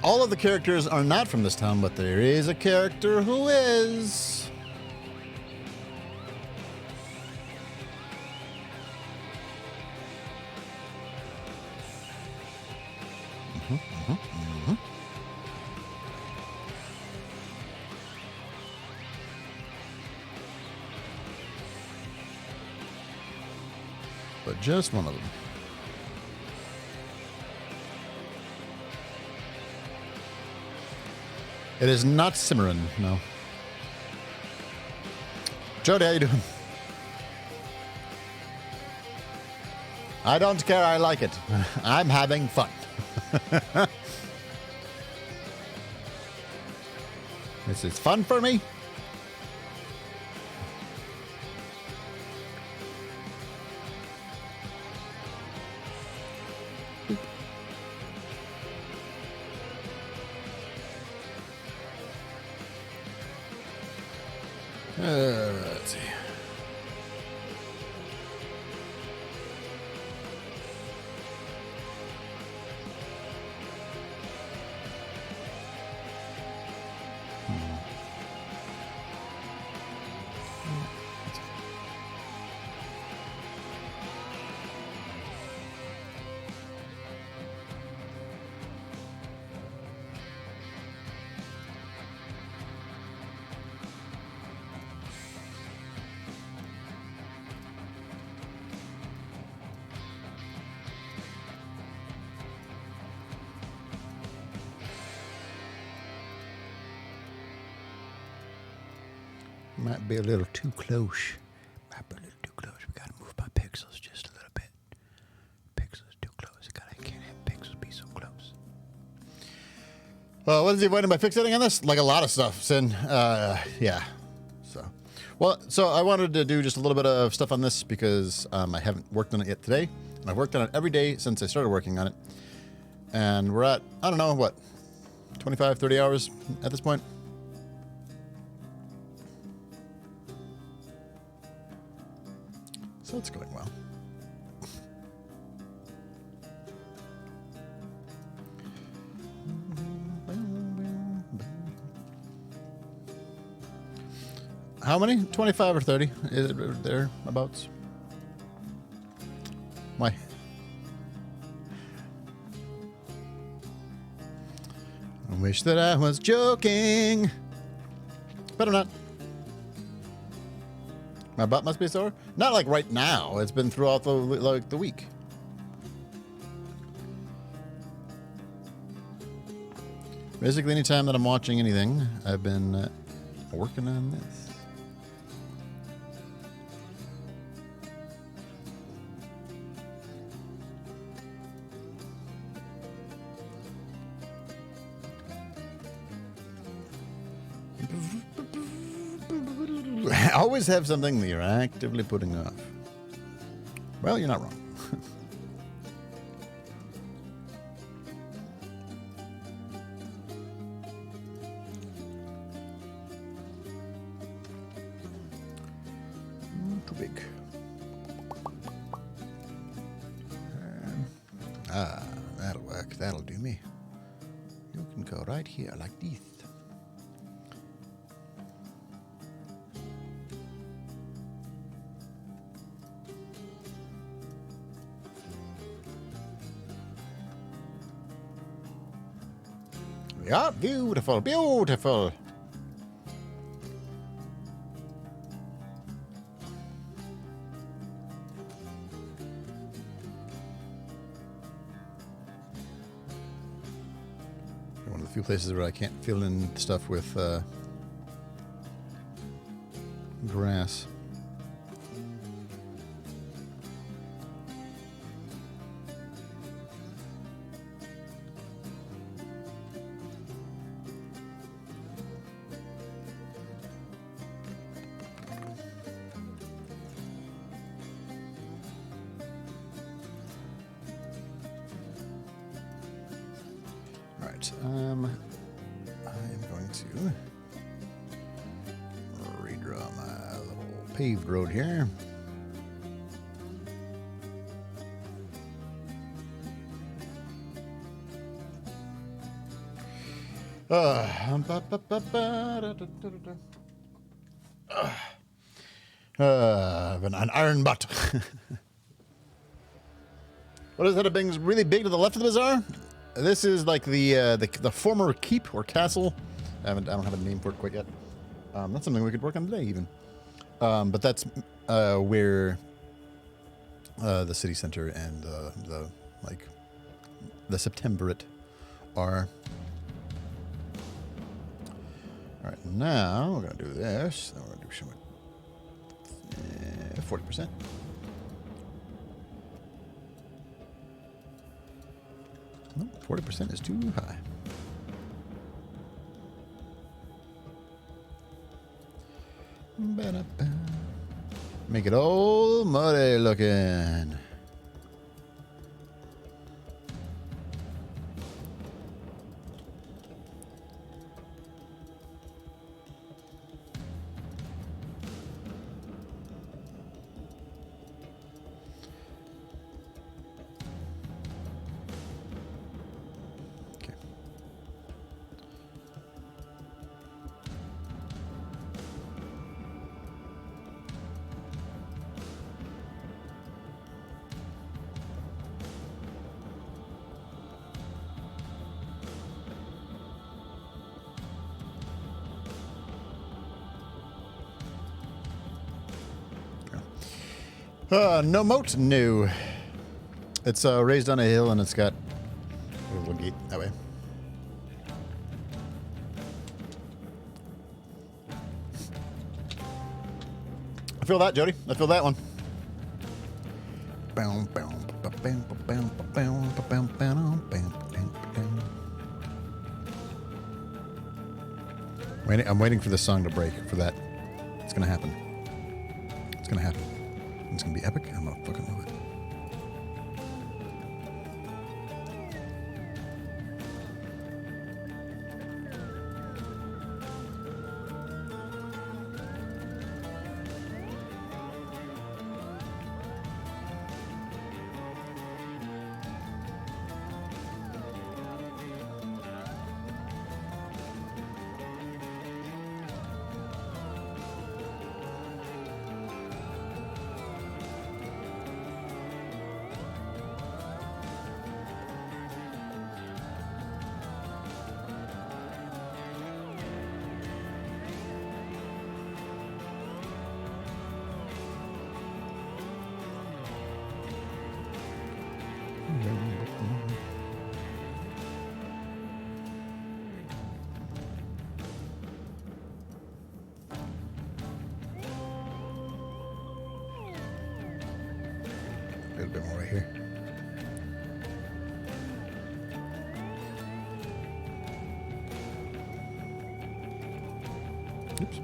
[SPEAKER 1] All of the characters are not from this town, but there is a character who is. But just one of them. It is not Cimarron, no. Jody, how you doing? I don't care, I like it. I'm having fun. This is fun for me. Let's see. Might be a little too close. Might be a little too close. We gotta move my pixels just a little bit. Pixels too close. I can't have pixels be so close. What is he avoiding by fixating on this? Like a lot of stuff, Sin. Yeah. So I wanted to do just a little bit of stuff on this because I haven't worked on it yet today. And I've worked on it every day since I started working on it. And we're at, I don't know, what, 25, 30 hours at this point? So it's going well. How many? 25 or 30? Is it thereabouts? Why? I wish that I was joking. But I'm not. My butt must be sore? Not like right now. It's been throughout the week. Basically, anytime that I'm watching anything, I've been working on this. Always have something that you're actively putting off. Well, you're not wrong. Too big. That'll work. That'll do me. You can go right here like this. Yeah, beautiful, beautiful. One of the few places where I can't fill in stuff with grass. I'm going to redraw my little paved road here. An iron butt. What is that? Being really big to the left of the bazaar? This is like the former keep or castle. I don't have a name for it quite yet. That's something we could work on today, even. But that's where the city center and the Septemberate are. All right, now we're gonna do this. Then we're gonna do 40%. No, 40% is too high. Ba-da-ba. Make it all muddy looking. No moat? No. It's raised on a hill and it's got a little gate that way. I feel that, Jody. I feel that one. I'm waiting for this song to break. For that, it's gonna happen. It's gonna happen. It's gonna be epic. I'm gonna fucking love it. A little bit more right here. Oops.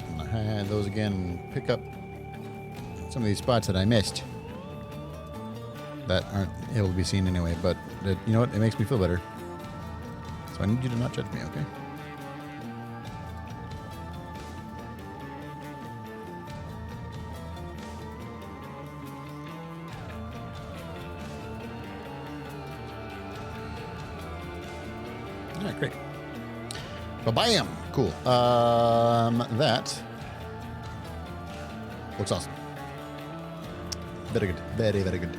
[SPEAKER 1] I'm gonna hide those again and pick up some of these spots that I missed that aren't able to be seen anyway, but you know what? It makes me feel better. So I need you to not judge me, okay? All right, great. Ba-bam! Cool. That looks awesome. Very good. Very, very good.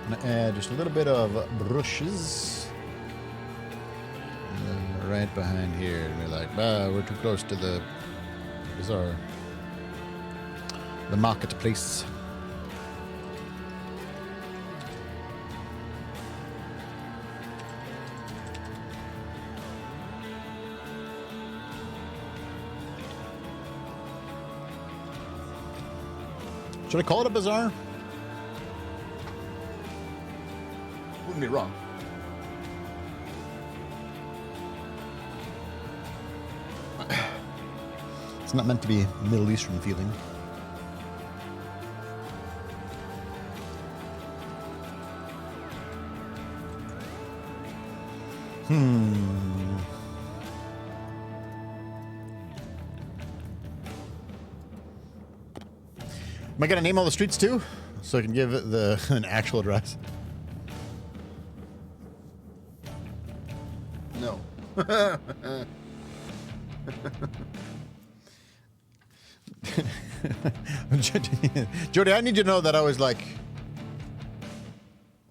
[SPEAKER 1] I'm gonna add just a little bit of brushes. And then right behind here. And we're like, we're too close to the bazaar. The marketplace. Should I call it a bazaar? Wouldn't be wrong. It's not meant to be Middle Eastern feeling. Am I gonna name all the streets too, so I can give it an actual address? No. Jody, I need you to know that I was like,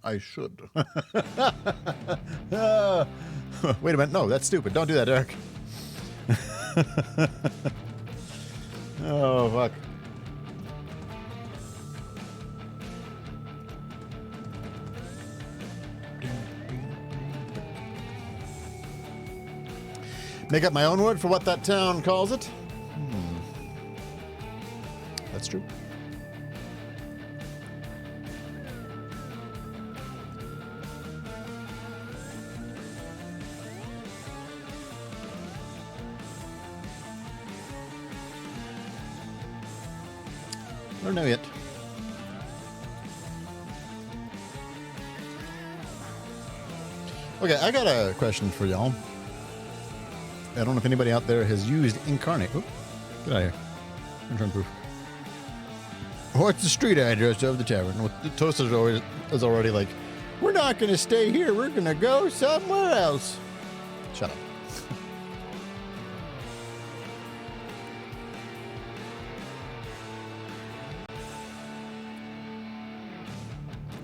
[SPEAKER 1] I should. Wait a minute. No, that's stupid. Don't do that, Eric. Oh, fuck. Make up my own word for what that town calls it. That's true. I don't know yet. Okay, I got a question for y'all. I don't know if anybody out there has used Inkarnate. Oop, get out of here. Return proof. What's the street address of the tavern? Well, the toaster is already like, we're not going to stay here. We're going to go somewhere else. Shut up.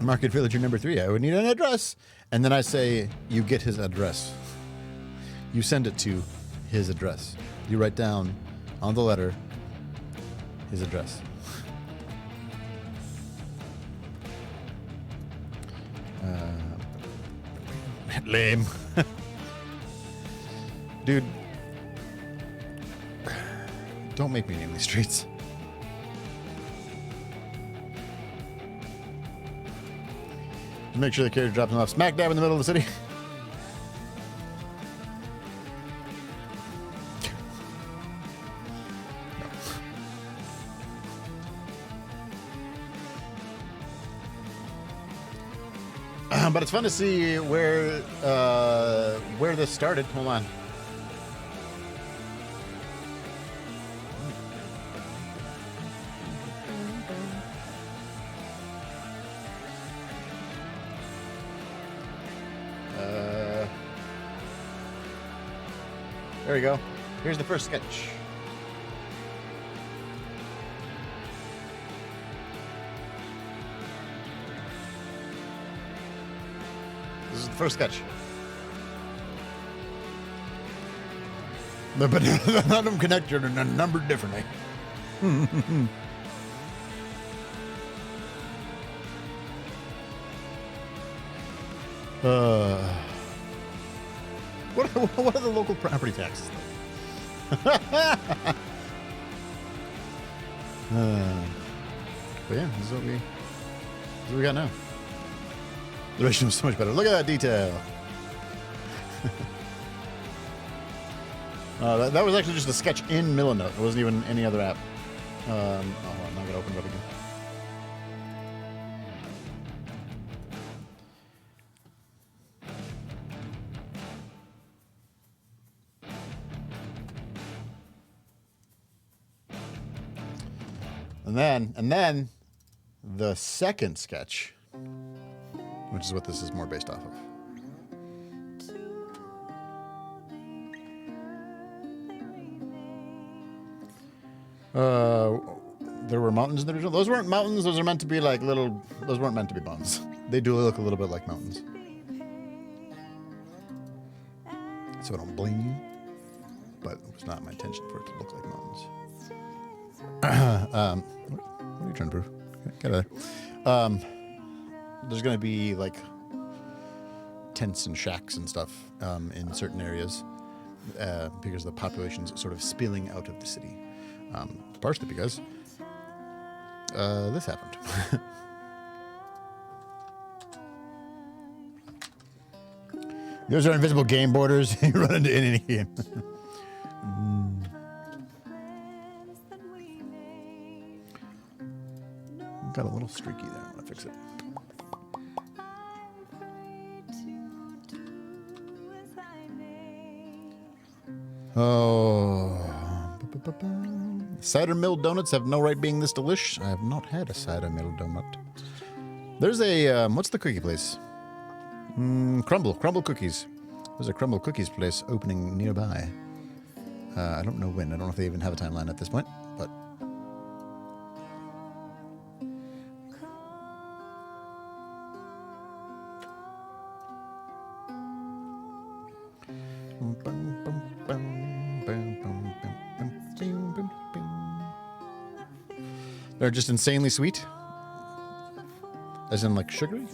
[SPEAKER 1] Market Villager number 3. I would need an address. And then I say, you get his address. You send it to his address. You write down on the letter his address. Lame. Don't make me name these streets. Just make sure the carriage drops them off smack dab in the middle of the city. But it's fun to see where this started. Hold on. There we go. Here's the first sketch. This is the first sketch. But none of them connected and numbered differently. What are the local property taxes like? But yeah, this is what we got now. The ratio is so much better. Look at that detail. That was actually just a sketch in Milanote. It wasn't even any other app. Hold on, I'm gonna open it up again. And then the second sketch, which is what this is more based off of. There were mountains in the original. Those weren't mountains. Those are meant to be like little. Those weren't meant to be buns. They do look a little bit like mountains. So I don't blame you, but it was not my intention for it to look like mountains. What are you trying to prove? Get out of there. There's going to be like tents and shacks and stuff in certain areas because the population's sort of spilling out of the city. Partially because this happened. Those are invisible game borders. You run into any game. Got a little streaky there. I'm gonna fix it. Oh. Cider mill donuts have no right being this delish. I have not had a cider mill donut. There's a what's the cookie place? Crumble cookies. There's a Crumble cookies place opening nearby. I don't know when. I don't know if they even have a timeline at this point, but. They're just insanely sweet. As in, like, sugary?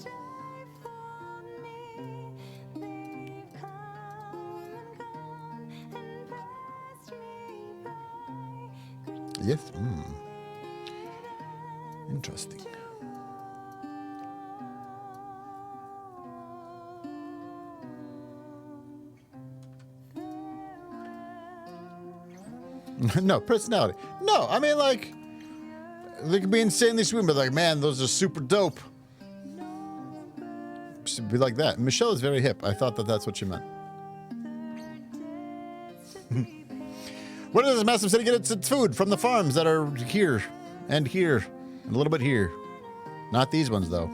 [SPEAKER 1] Yes. Interesting. No, personality. No, I mean, like, they could be insanely sweet, but like, man, those are super dope. Should be like that. Michelle is very hip. I thought that that's what she meant. Where does this massive city get its food? From the farms that are here, and a little bit here. Not these ones, though.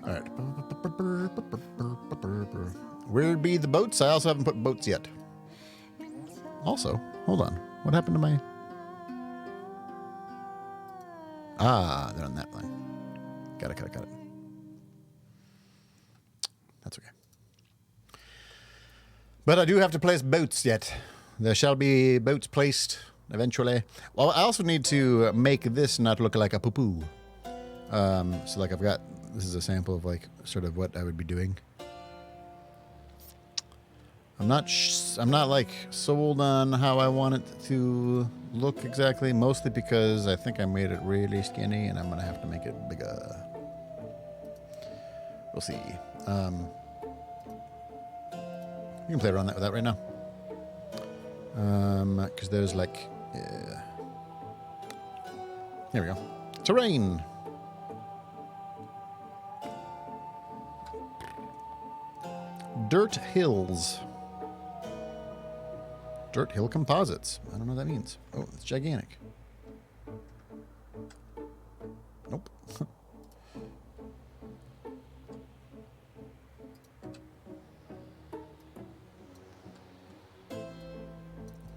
[SPEAKER 1] All right. Where be the boats? I also haven't put boats yet. Also, hold on. What happened to my... Ah, they're on that line. Got it. That's okay. But I do have to place boats yet. There shall be boats placed eventually. Well, I also need to make this not look like a poo-poo. So like I've got this is a sample of like sort of what I would be doing. I'm not like sold on how I want it to look exactly, mostly because I think I made it really skinny and I'm gonna have to make it bigger. We'll see. You can play around with that right now. Because there's like, yeah. Here we go. Terrain. Dirt hills. Dirt hill composites. I don't know what that means. Oh, it's gigantic. Nope.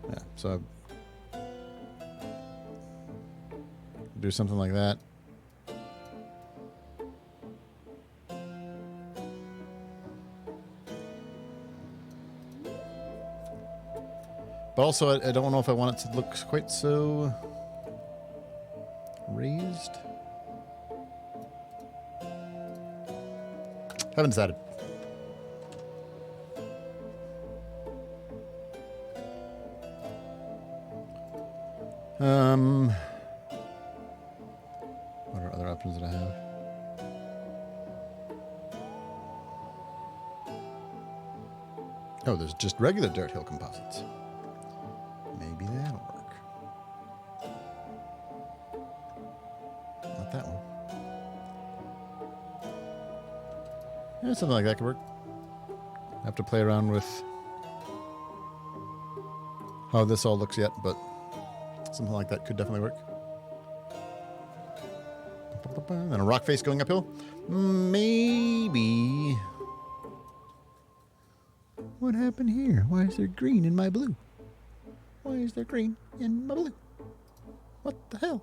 [SPEAKER 1] Yeah, so do something like that. But also, I don't know if I want it to look quite so raised. Haven't decided. What are other options that I have? Oh, there's just regular dirt hill composites. Maybe that'll work. Not that one. Yeah, something like that could work. I have to play around with how this all looks yet, but something like that could definitely work. And a rock face going uphill? Maybe. What happened here? Why is there green in my blue? Why is there green in my blue? What the hell?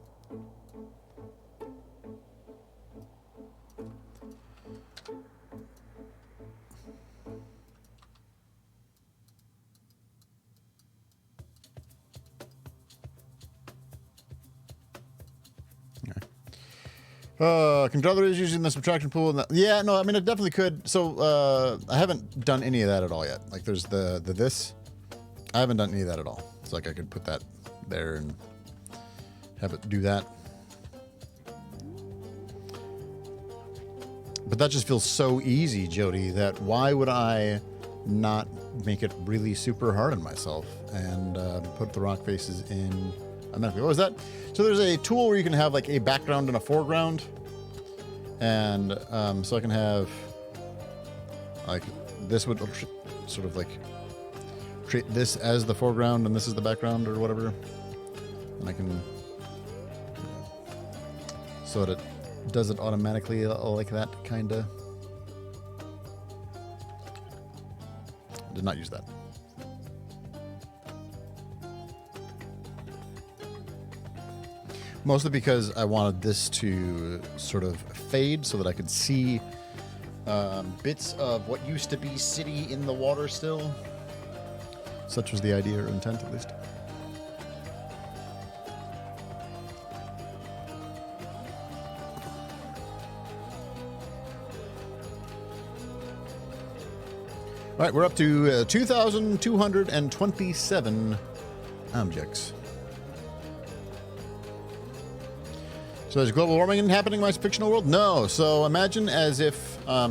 [SPEAKER 1] Can draw the using the subtraction pool? Yeah, no, I mean, it definitely could. So, I haven't done any of that at all yet. Like, there's the this. I haven't done any of that at all. It's like I could put that there and have it do that. But that just feels so easy, Jody, that why would I not make it really super hard on myself and put the rock faces in automatically? What was that? So there's a tool where you can have like a background and a foreground. And so I can have like this would sort of like treat this as the foreground and this is the background or whatever. And I can so that it does it automatically like that, kind of. Did not use that. Mostly because I wanted this to sort of fade so that I could see bits of what used to be city in the water still. Such was the idea or intent, at least. All right, we're up to 2,227 objects. So there's global warming happening in my fictional world? No. So imagine as if I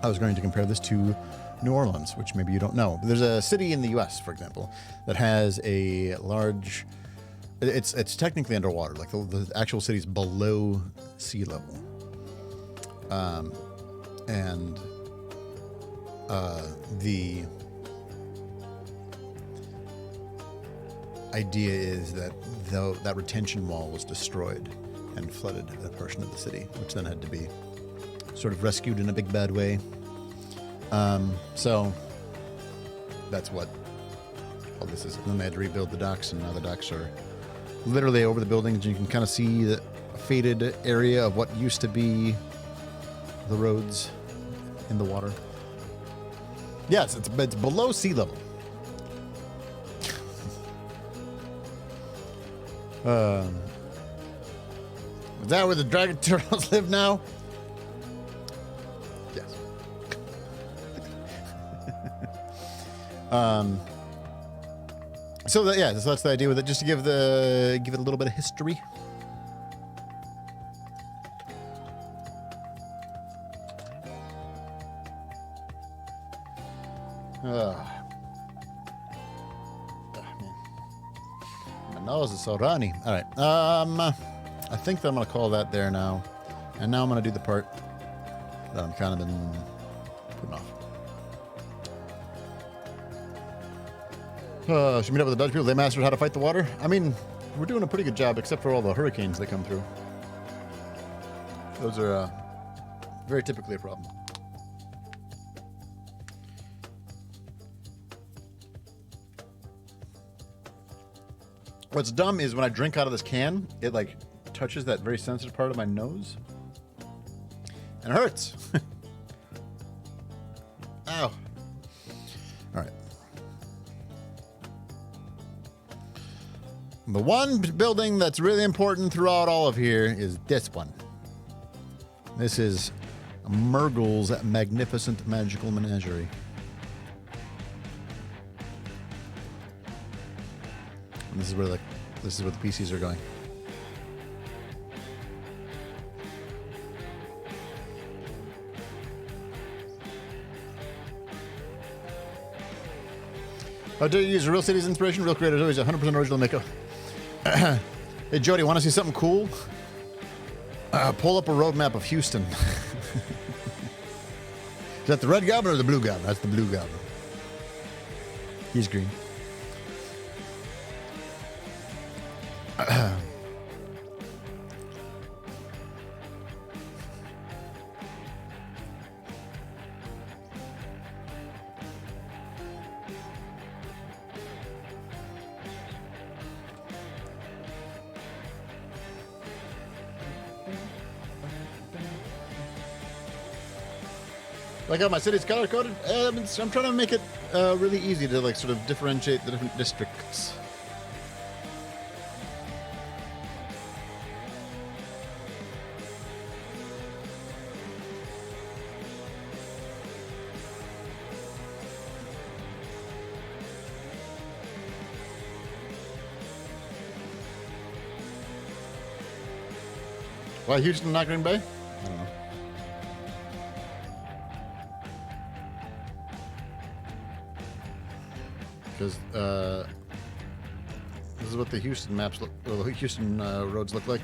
[SPEAKER 1] was going to compare this to New Orleans, which maybe you don't know. There's a city in the U.S., for example, that has a large... It's technically underwater. Like the actual city's below sea level. And the idea is that though that retention wall was destroyed and flooded a portion of the city, which then had to be sort of rescued in a big bad way. So that's what all this is. And then they had to rebuild the docks, and now the docks are literally over the buildings, and you can kind of see the faded area of what used to be the roads in the water. Yes, it's below sea level. Is that where the dragon turtles live now? So that's the idea with it, just to give it a little bit of history. Man. My nose is so runny. All right. I think that I'm gonna call that there now, and now I'm gonna do the part that I'm kind of been putting off. Should meet up with the Dutch people. They mastered how to fight the water. I mean, we're doing a pretty good job, except for all the hurricanes that come through. Those are very typically a problem. What's dumb is when I drink out of this can, it like touches that very sensitive part of my nose. And it hurts. Ow. All right. The one building that's really important throughout all of here is this one. This is Murgle's Magnificent Magical Menagerie. And this is where the PCs are going. How dare you use Real City's inspiration? Real creators always 100% original makeup. Hey Jody, want to see something cool? Pull up a roadmap of Houston. Is that the red goblin or the blue goblin? That's the blue goblin. He's green. Like how my city's color coded? I'm trying to make it really easy to like sort of differentiate the different districts. Why Houston, not Green Bay? I don't know. Because this is what the Houston maps look, or the Houston roads look like.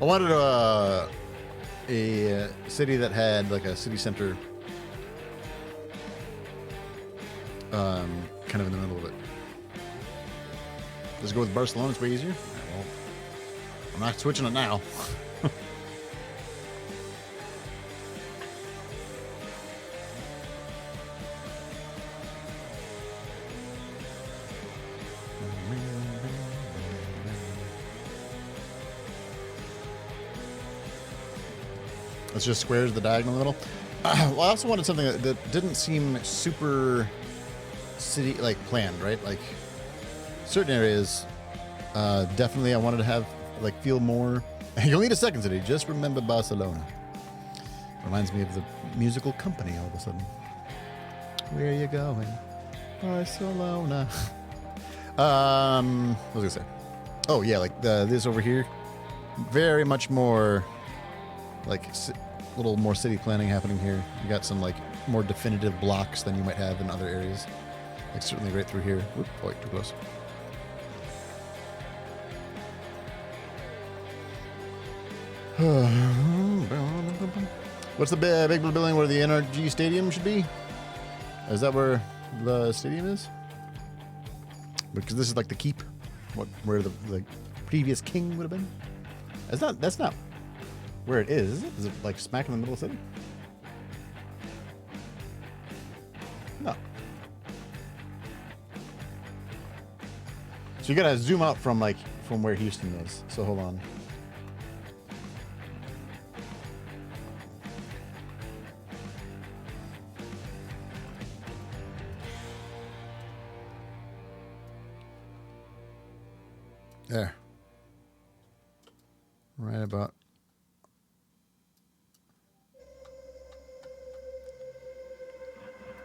[SPEAKER 1] I wanted a city that had like a city center, kind of in the middle of it. Just go with Barcelona. It's way easier. Well, I'm not switching it now. It's just squares, the diagonal in the middle. Well, I also wanted something that didn't seem super city like planned, right? Like certain areas, definitely I wanted to have like feel more. You'll need a second city. Just remember Barcelona. Reminds me of the musical Company. All of a sudden, where are you going, Barcelona? What was I gonna say? Oh yeah, like this over here, very much more like a little more city planning happening here. You got some like more definitive blocks than you might have in other areas. Like certainly right through here. Whoop, oh, wait, too close. What's the big blue building where the NRG Stadium should be? Is that where the stadium is? Because this is like the keep, where the previous king would have been. That's not where it is it? Is it like smack in the middle of the city? No. So you gotta zoom out from where Houston is. So hold on. There. Right about.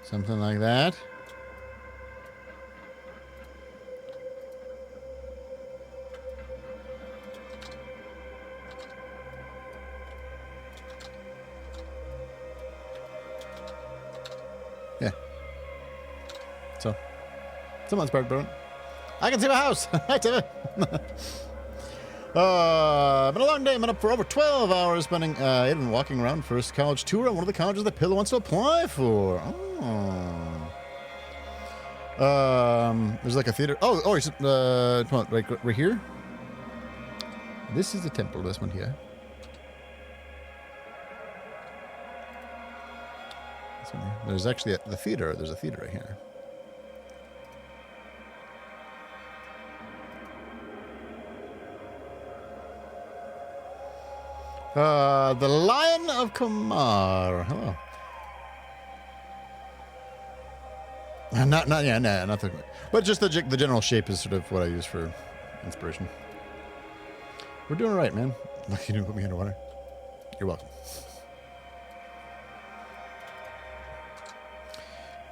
[SPEAKER 1] Something like that. Yeah. So, someone's part brilliant. I can see my house. Hi, Timmy. Been a long day. Been up for over 12 hours, spending even walking around first college tour on one of the colleges that Pillow wants to apply for. Oh. There's like a theater. Oh, come on, right here. This is the temple. This one here. This one here. There's actually the theater. There's a theater right here. The Lion of Kumar. Hello. Not the, but just the general shape is sort of what I use for inspiration. We're doing all right, man. Lucky you didn't put me underwater. You're welcome.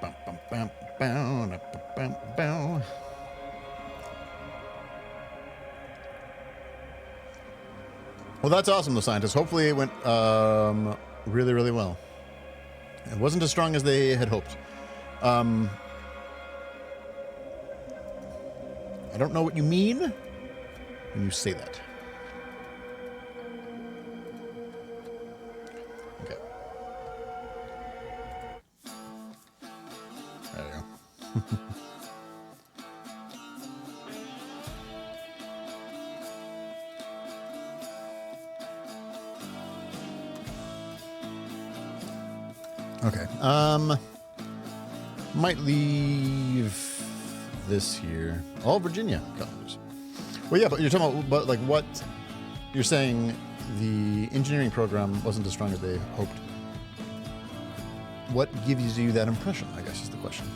[SPEAKER 1] Bum, bum, bum, bum, bum, bum. Well, that's awesome, the scientists. Hopefully it went really, really well. It wasn't as strong as they had hoped. I don't know what you mean when you say that. Okay. There you go. Okay. Might leave this here. All Virginia colleges. Well, yeah, but you're talking about, like, what you're saying. The engineering program wasn't as strong as they hoped. What gives you that impression, I guess, is the question.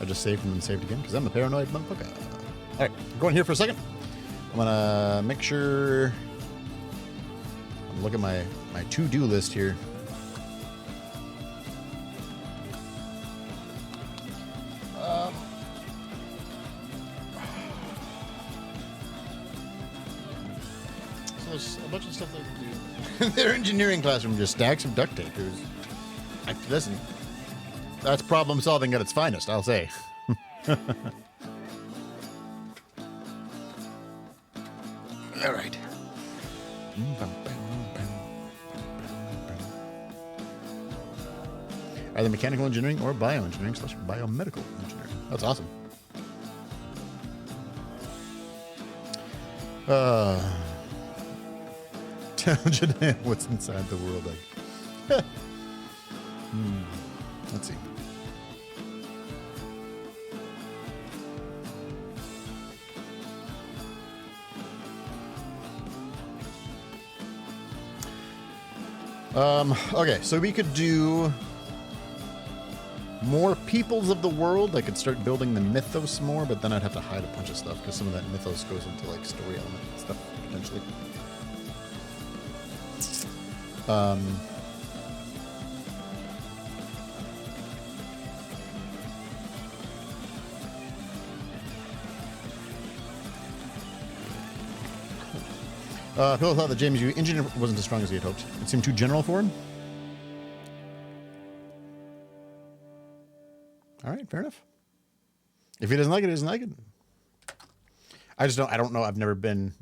[SPEAKER 1] I just saved and then saved again because I'm a paranoid motherfucker. All right, going here for a second. I'm gonna make sure. I'm looking at my to-do list here. So there's a bunch of stuff that we do. Their engineering classroom, just stacks of duct tape. Listen, that's problem solving at its finest, I'll say. All right. Either mechanical engineering or bioengineering / biomedical engineering. That's awesome. Tell Jedi what's inside the world egg. Let's see. Okay, so we could do more peoples of the world. I could start building the mythos more, but then I'd have to hide a bunch of stuff because some of that mythos goes into like story element stuff potentially. People thought that James' engineer wasn't as strong as he had hoped. It seemed too general for him. All right, fair enough. If he doesn't like it, he doesn't like it. I don't know. I've never been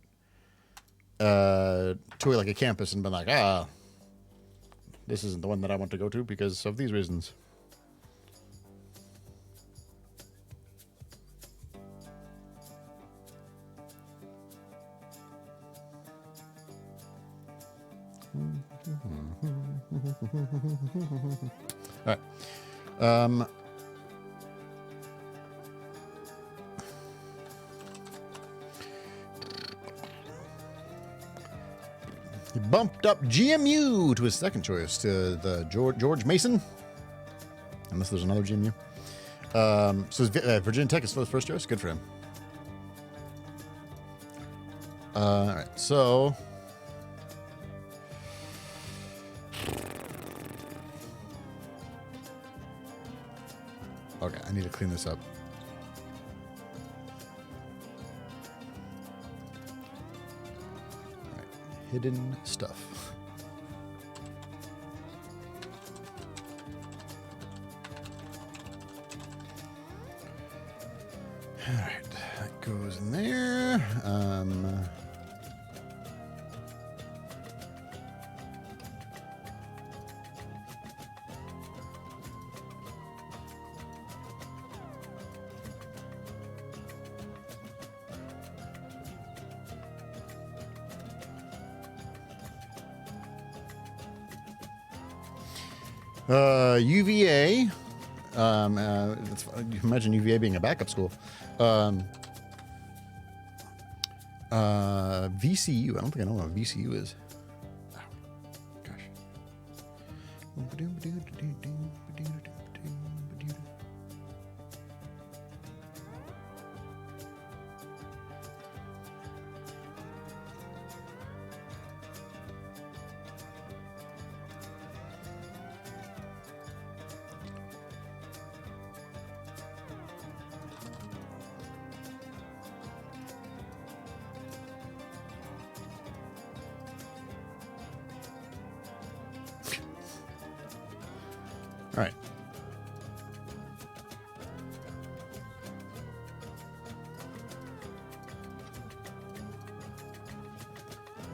[SPEAKER 1] to like a campus and been like, this isn't the one that I want to go to because of these reasons. All right. He bumped up GMU to his second choice to the George Mason. Unless there's another GMU. So Virginia Tech is still his first choice. Good for him. All right, so okay, I need to clean this up. All right, hidden stuff. All right, that goes in there. UVA. You imagine UVA being a backup school. VCU. I don't think I know what VCU is. Oh, gosh. All right.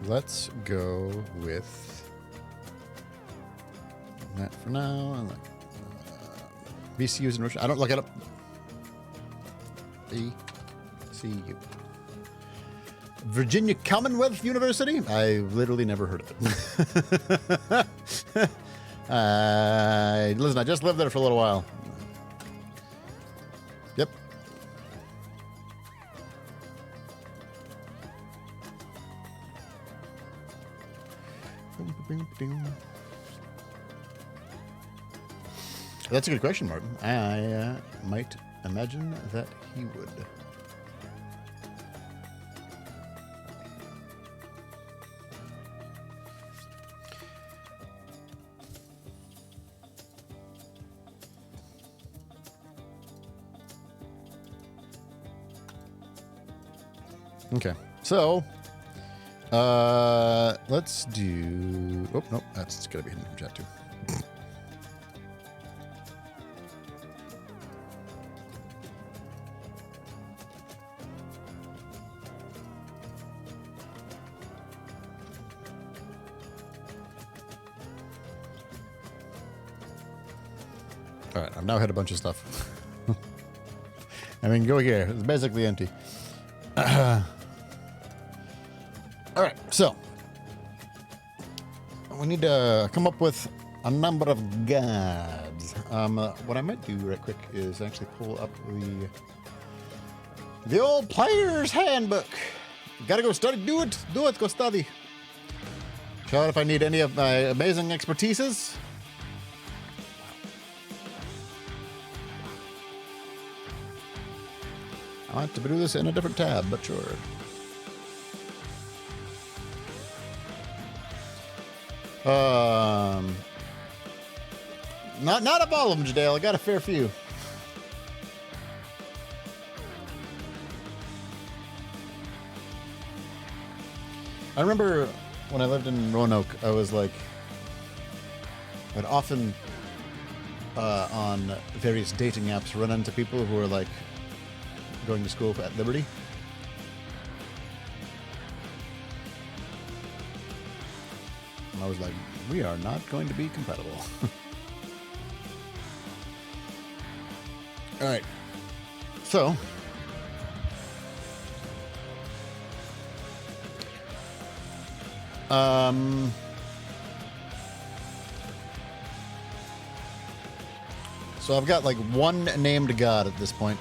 [SPEAKER 1] Let's go with that for now. And like VCU's in Russia. I don't look it up. VCU. Virginia Commonwealth University? I literally never heard of it. Listen, I just lived there for a little while. Yep. That's a good question, Martin. I might imagine that he would. Okay, so let's do. Oh no, that's gonna be hidden from chat too. All right, I've now had a bunch of stuff. I mean, go here. It's basically empty. All right, so we need to come up with a number of gods. What I might do right quick is actually pull up the old player's handbook. Gotta go study. Do it. Go study. Check out if I need any of my amazing expertises. I want to do this in a different tab, but sure. Not of all of them, Jadale. I got a fair few. I remember when I lived in Roanoke, I was like, I'd often on various dating apps run into people who were like going to school at Liberty. And I was like, we are not going to be compatible. All right. So, so I've got like one named god at this point,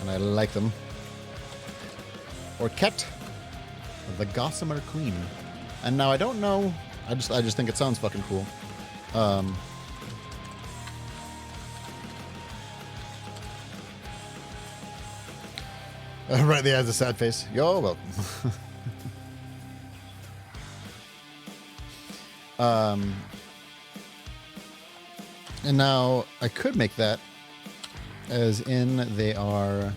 [SPEAKER 1] and I like them. Orket, the Gossamer Queen. And now I don't know. I just think it sounds fucking cool. Right, yeah, has a sad face. Yo, well. And now I could make that as in they are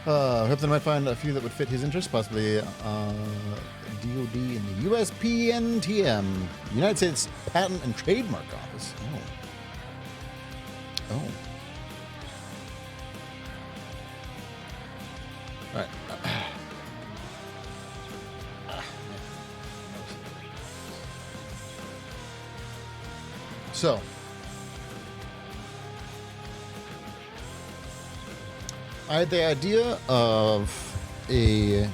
[SPEAKER 1] I hope that I might find a few that would fit his interest, possibly DOD in the USPNTM, United States Patent and Trademark Office. Oh. All right. So, I had the idea of a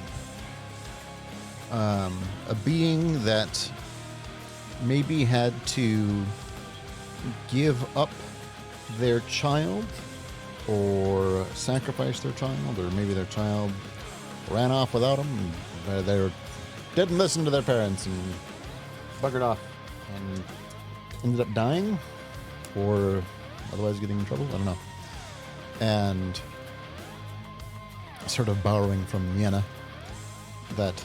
[SPEAKER 1] being that maybe had to give up their child or sacrifice their child, or maybe their child ran off without them and they didn't listen to their parents and buggered off and ended up dying or otherwise getting in trouble. I don't know. And sort of borrowing from Vienna that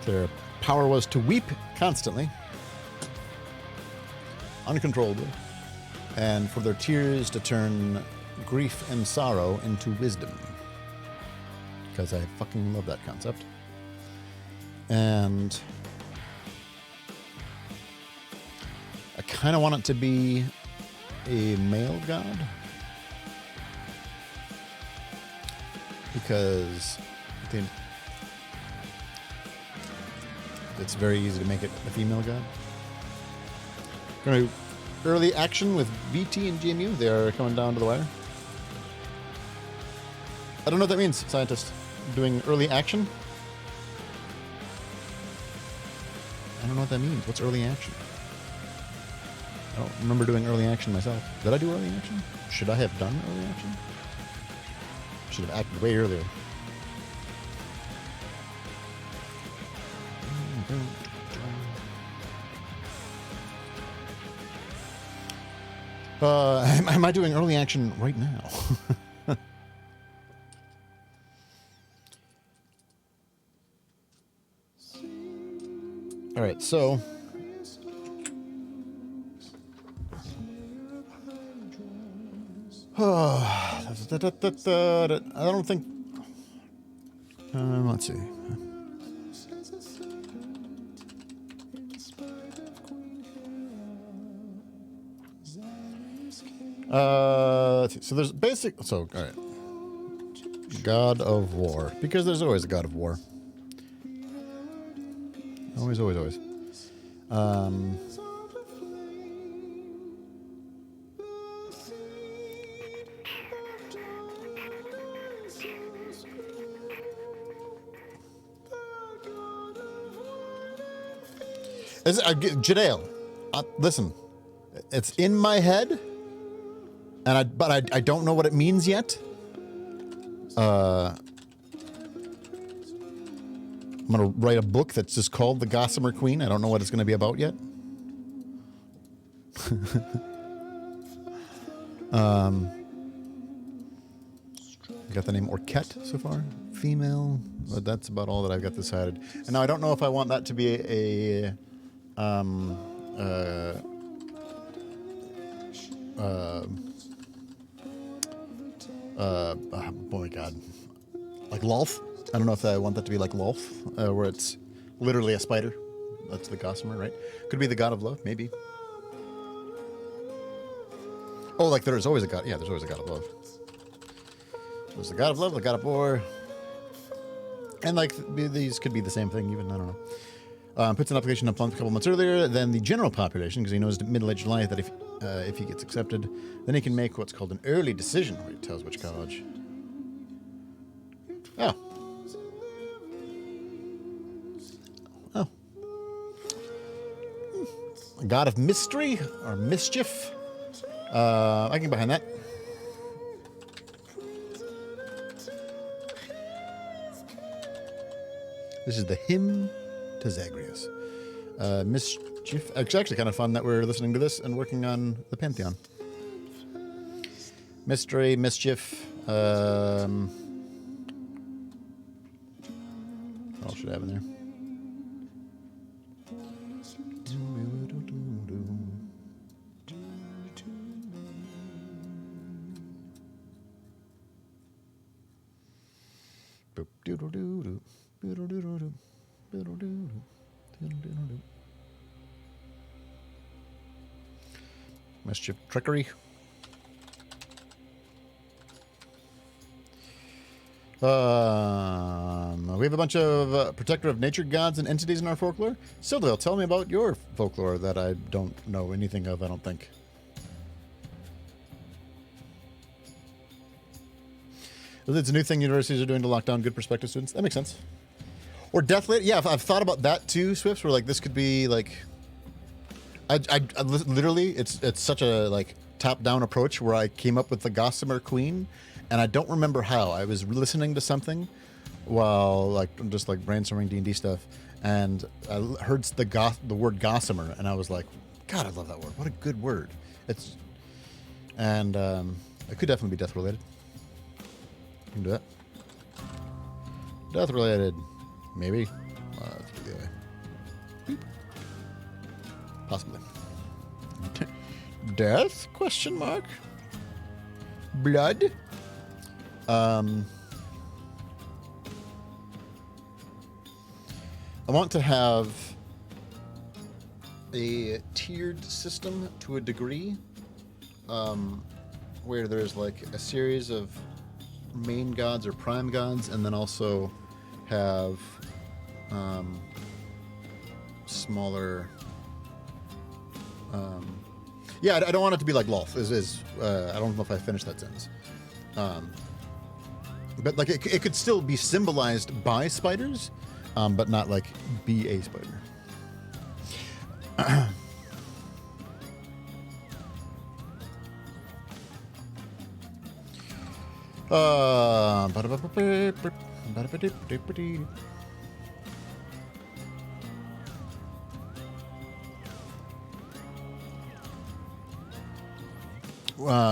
[SPEAKER 1] their power was to weep constantly, uncontrollably, and for their tears to turn grief and sorrow into wisdom. Because I fucking love that concept. And I kind of want it to be a male god. Because I think it's very easy to make it a female god. Going to early action with VT and GMU. They are coming down to the wire. I don't know what that means, scientist. Doing early action? I don't know what that means. What's early action? I don't remember doing early action myself. Did I do early action? Should I have done early action? Should have acted way earlier. Am I doing early action right now? All right, so I don't think. Let's see. Let's see. So there's basic. So all right. God of War, because there's always a God of War. Always, always, always. Jadale, listen, it's in my head, and but I don't know what it means yet. I'm gonna write a book that's just called The Gossamer Queen. I don't know what it's gonna be about yet. Got the name Orquette so far, female, but that's about all that I've got decided. And now I don't know if I want that to be a oh my God, like Lolth. I don't know if I want that to be like Lolth, where it's literally a spider. That's the Gossamer, right? Could be the God of Love, maybe. Oh, like there's always a God. Yeah, there's always a God of Love. There's the God of Love, the God of War, and like these could be the same thing. Even I don't know. Puts an application up a couple months earlier than the general population because he knows middle-aged life that if he gets accepted, then he can make what's called an early decision, where he tells which college. Oh. Oh. A God of mystery or mischief. I can get behind that. This is the hymn to Zagreus. It's actually kind of fun that we're listening to this and working on the Pantheon. Mystery, mischief. What else should I have in there? Mischief, trickery. We have a bunch of protector of nature gods and entities in our folklore. Sildale, tell me about your folklore that I don't know anything of, I don't think. It's a new thing universities are doing to lock down good prospective students. That makes sense. Or death lady. Yeah, I've thought about that too, Swifts, where like this could be like... I literally, it's such a like top-down approach where I came up with the Gossamer Queen, and I don't remember how. I was listening to something while like just like brainstorming D&D stuff, and I heard the word Gossamer, and I was like, God, I love that word. What a good word. It could definitely be death related. You can do that. Death related, maybe. Let's do the other way. Beep. Possibly. Death? Question mark. Blood. I want to have a tiered system to a degree, where there's like a series of main gods or prime gods, and then also have smaller. Yeah, I don't want it to be like Lolth. I don't know if I finished that sentence. But like it could still be symbolized by spiders, but not like be a spider.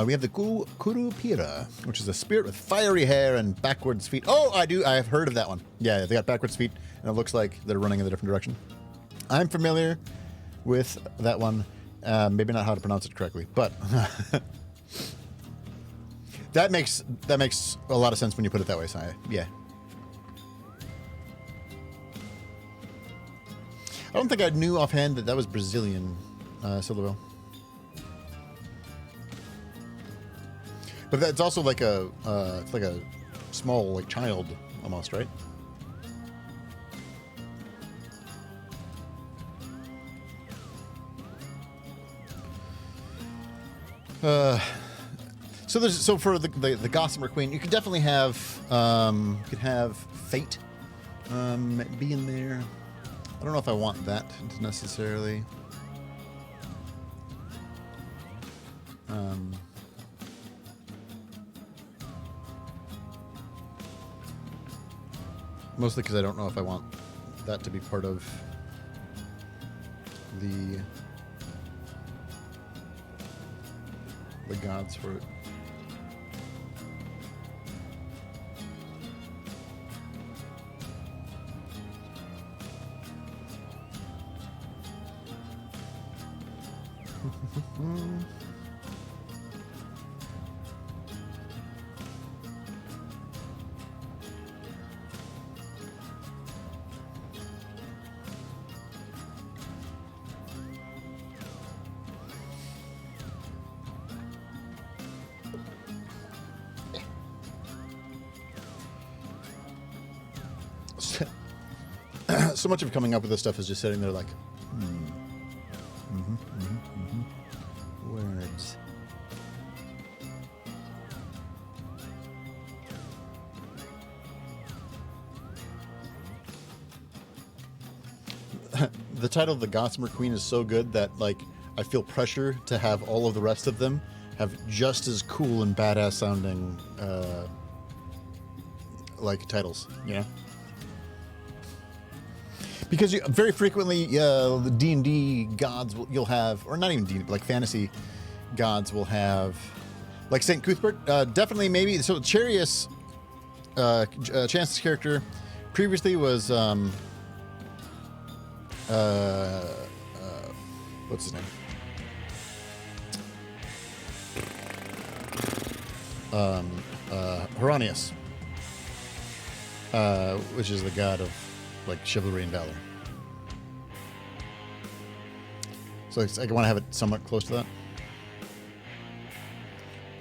[SPEAKER 1] We have the Kurupira, which is a spirit with fiery hair and backwards feet. Oh, I have heard of that one. Yeah, they got backwards feet, and it looks like they're running in a different direction. I'm familiar with that one. Maybe not how to pronounce it correctly, but that makes a lot of sense when you put it that way, Saya. Yeah. I don't think I knew offhand that was Brazilian, Silverville. But that's also like it's like a small like child almost, right? So for the Gossamer Queen, you could definitely have Fate be in there. I don't know if I want that necessarily. Mostly because I don't know if I want that to be part of the gods for it. So much of coming up with this stuff is just sitting there like, words. The title of the Gossamer Queen is so good that like I feel pressure to have all of the rest of them have just as cool and badass sounding like titles, you know? Because very frequently, the D&D gods you'll have, or not even D&D, like fantasy gods will have, like Saint Cuthbert. Definitely, maybe. So Charius, Chance's character, previously was what's his name? Hieronymus, which is the god of like chivalry and valor. So I want to have it somewhat close to that.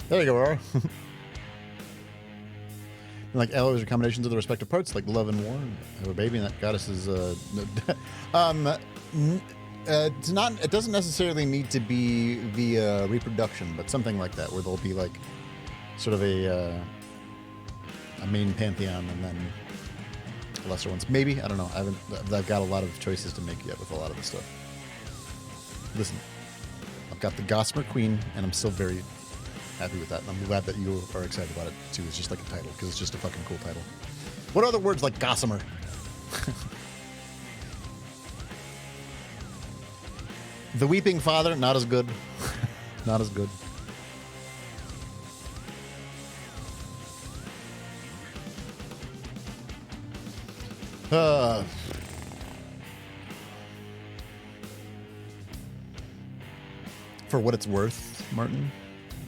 [SPEAKER 1] There you go, Aurora. Like alloys or combinations of the respective parts, like love and war. I have a baby, and that goddess is it's not. It doesn't necessarily need to be via reproduction, but something like that, where there'll be like sort of a main pantheon and then lesser ones. Maybe, I don't know. I've got a lot of choices to make yet with a lot of this stuff. Listen, I've got the Gossamer Queen, and I'm still very happy with that. And I'm glad that you are excited about it too. It's just like a title, because it's just a fucking cool title. What other words like Gossamer? The Weeping Father, not as good. Not as good. For what it's worth, Martin,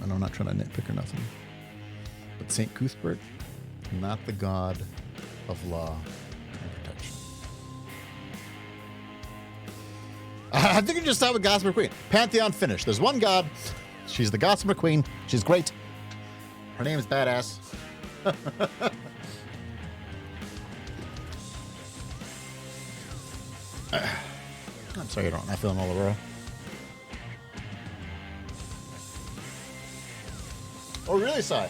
[SPEAKER 1] and I'm not trying to nitpick or nothing, but Saint Cuthbert, not the god of law and protection. I think you just start with Gossamer Queen. Pantheon finished. There's one god. She's the Gossamer Queen. She's great. Her name is badass. I'm sorry, I don't. I feel all over. Oh, really, Si?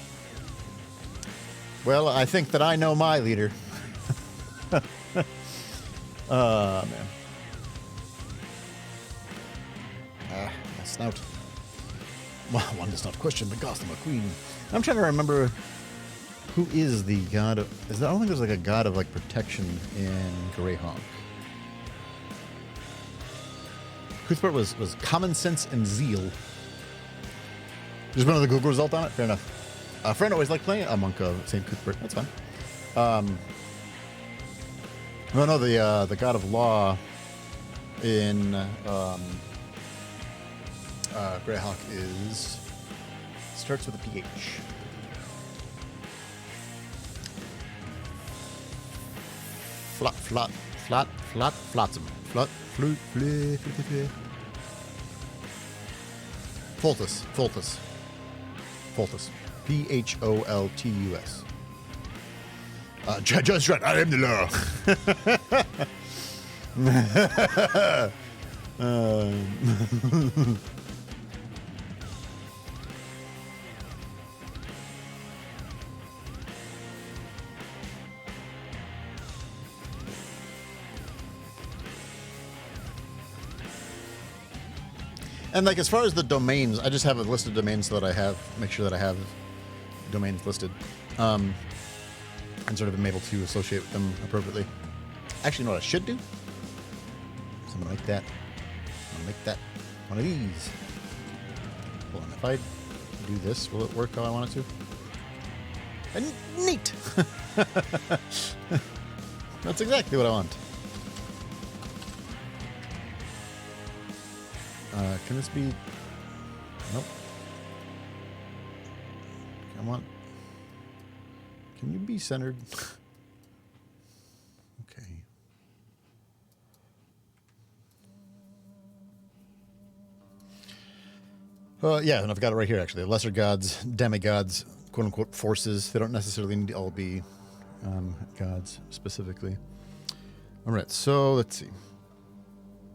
[SPEAKER 1] Well, I think that I know my leader. Man. My snout. Well, one does not question the Gossamer Queen. I'm trying to remember who is the god of... I don't think there's like a god of like protection in Greyhawk. Cuthbert was common sense and zeal. Just one of the Google result on it? Fair enough. A friend always liked playing a monk of St. Cuthbert. That's fine. No, the god of law in Greyhawk starts with a PH. Flotsam. Pholtus. Pholtus. Just right. I am the law. And like as far as the domains, I just have a list of domains so that I make sure that I have domains listed, and sort of am able to associate with them appropriately. Actually, you know what I should do? Something like that. I'm gonna make that one of these. Hold on, if I do this, will it work how I want it to? And neat. That's exactly what I want. Can this be... Nope. Come on. Can you be centered? Okay. Yeah, and I've got it right here, actually. Lesser gods, demigods, quote-unquote forces. They don't necessarily need to all be gods, specifically. All right, so let's see.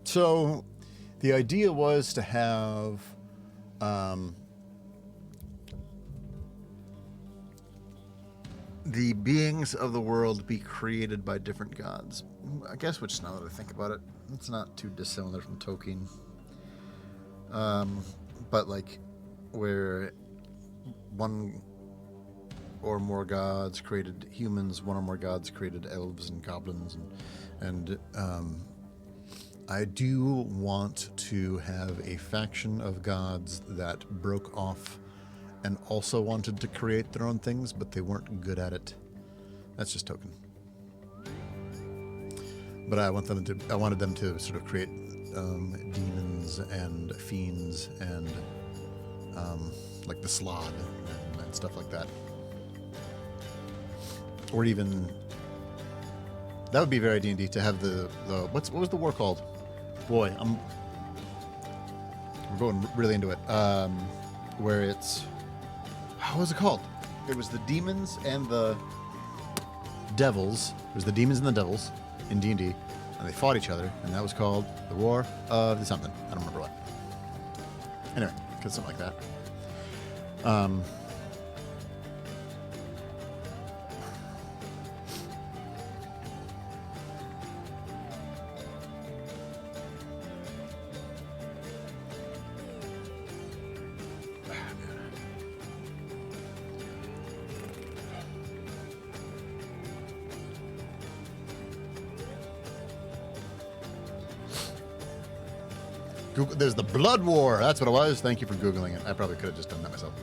[SPEAKER 1] So... the idea was to have the beings of the world be created by different gods. I guess, which now that I think about it, it's not too dissimilar from Tolkien. But like, where one or more gods created humans, one or more gods created elves and goblins, and And I do want to have a faction of gods that broke off and also wanted to create their own things, but they weren't good at it. That's just token. But I wanted them to sort of create demons and fiends and like the Slod and stuff like that. Or even that would be very D&D to have the what was the war called? Boy, we're going really into it. Where it's how was it called? It was the demons and the devils. It was the demons and the devils in D&D, and they fought each other, and that was called the War of the something. I don't remember what. Anyway, because something like that. Google, there's the Blood War. That's what it was. Thank you for Googling it. I probably could have just done that myself.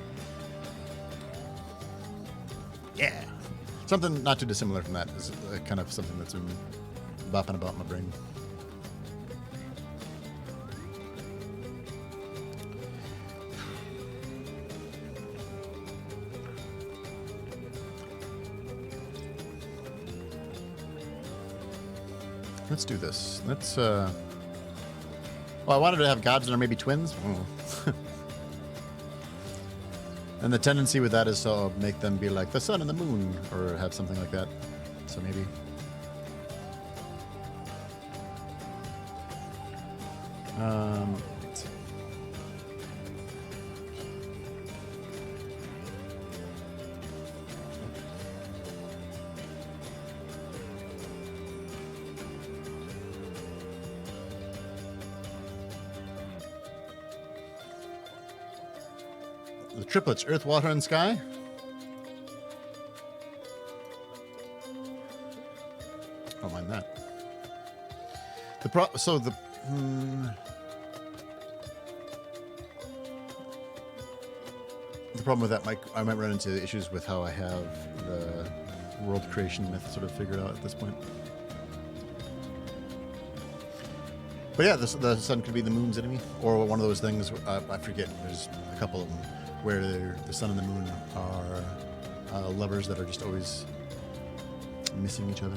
[SPEAKER 1] Yeah. Something not too dissimilar from that is kind of something that's been bopping about in my brain. Let's do this. Let's, well, I wanted to have gods that are maybe twins. And the tendency with that is to make them be like the sun and the moon, or have something like that. So maybe. Let's see. The triplets, earth, water, and sky. I don't mind that. The problem with that, I might run into issues with how I have the world creation myth sort of figured out at this point. But yeah, the sun could be the moon's enemy, or one of those things. I forget. There's a couple of them where the sun and the moon are lovers that are just always missing each other.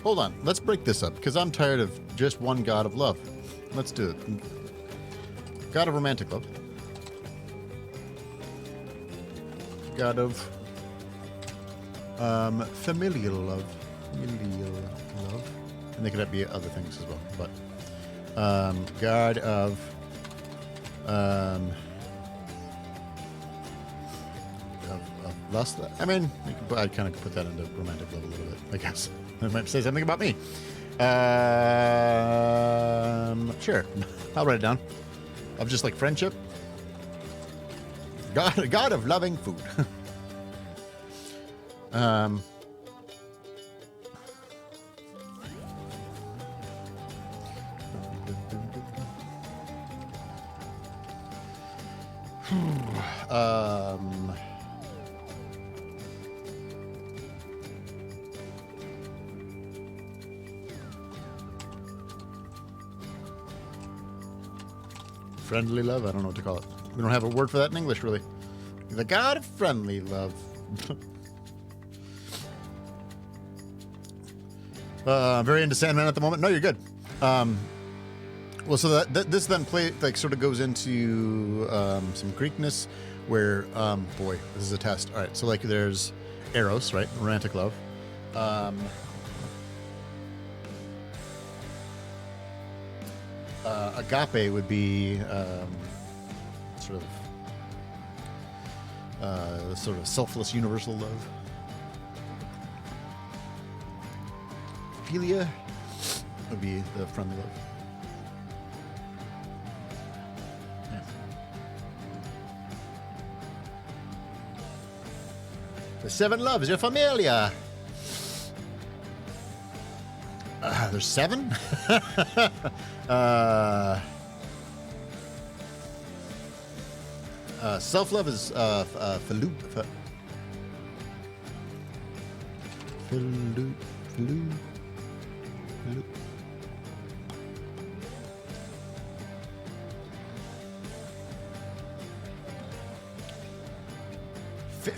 [SPEAKER 1] Hold on, let's break this up, because I'm tired of just one god of love. Let's do it. God of romantic love. God of familial love. Familial love. And they could be other things as well. But God of lust. I mean, I'd kind of put that into romantic love a little bit, I guess. It might say something about me. Sure. I'll write it down. Of just like friendship. God of loving food. Friendly love? I don't know what to call it. We don't have a word for that in English, really. The god of friendly love. Very into Sandman at the moment. No, you're good. Well, so this then sort of goes into some Greekness, where boy, this is a test. All right, so like there's Eros, right? Romantic love. Agape would be sort of selfless universal love. Philia would be the friendly love. The 7 loves your familia. There's 7? Self-love is Falu.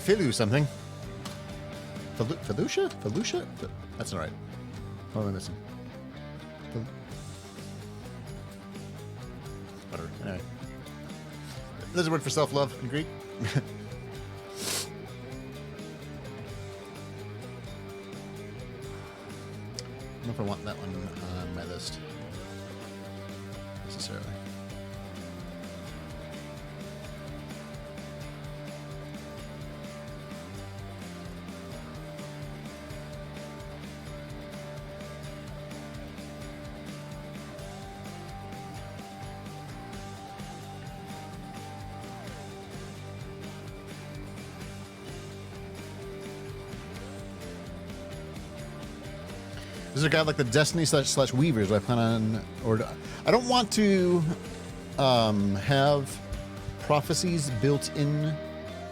[SPEAKER 1] Filu something. Felucia? Felucia? That's not right. What am I missing? Whatever. Anyway. There's a word for self-love in Greek. I don't know if I want that one on my list necessarily. Is there a guy like the Destiny slash Weavers? Do I plan on, or I don't want to have prophecies built in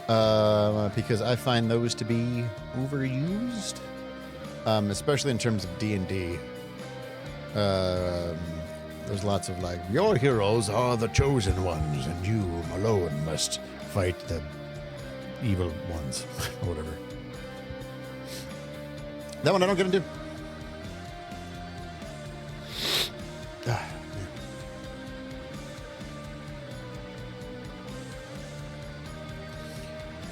[SPEAKER 1] because I find those to be overused, especially in terms of D&D. There's lots of like, your heroes are the chosen ones, and you alone must fight the evil ones, or whatever. That one I don't get into.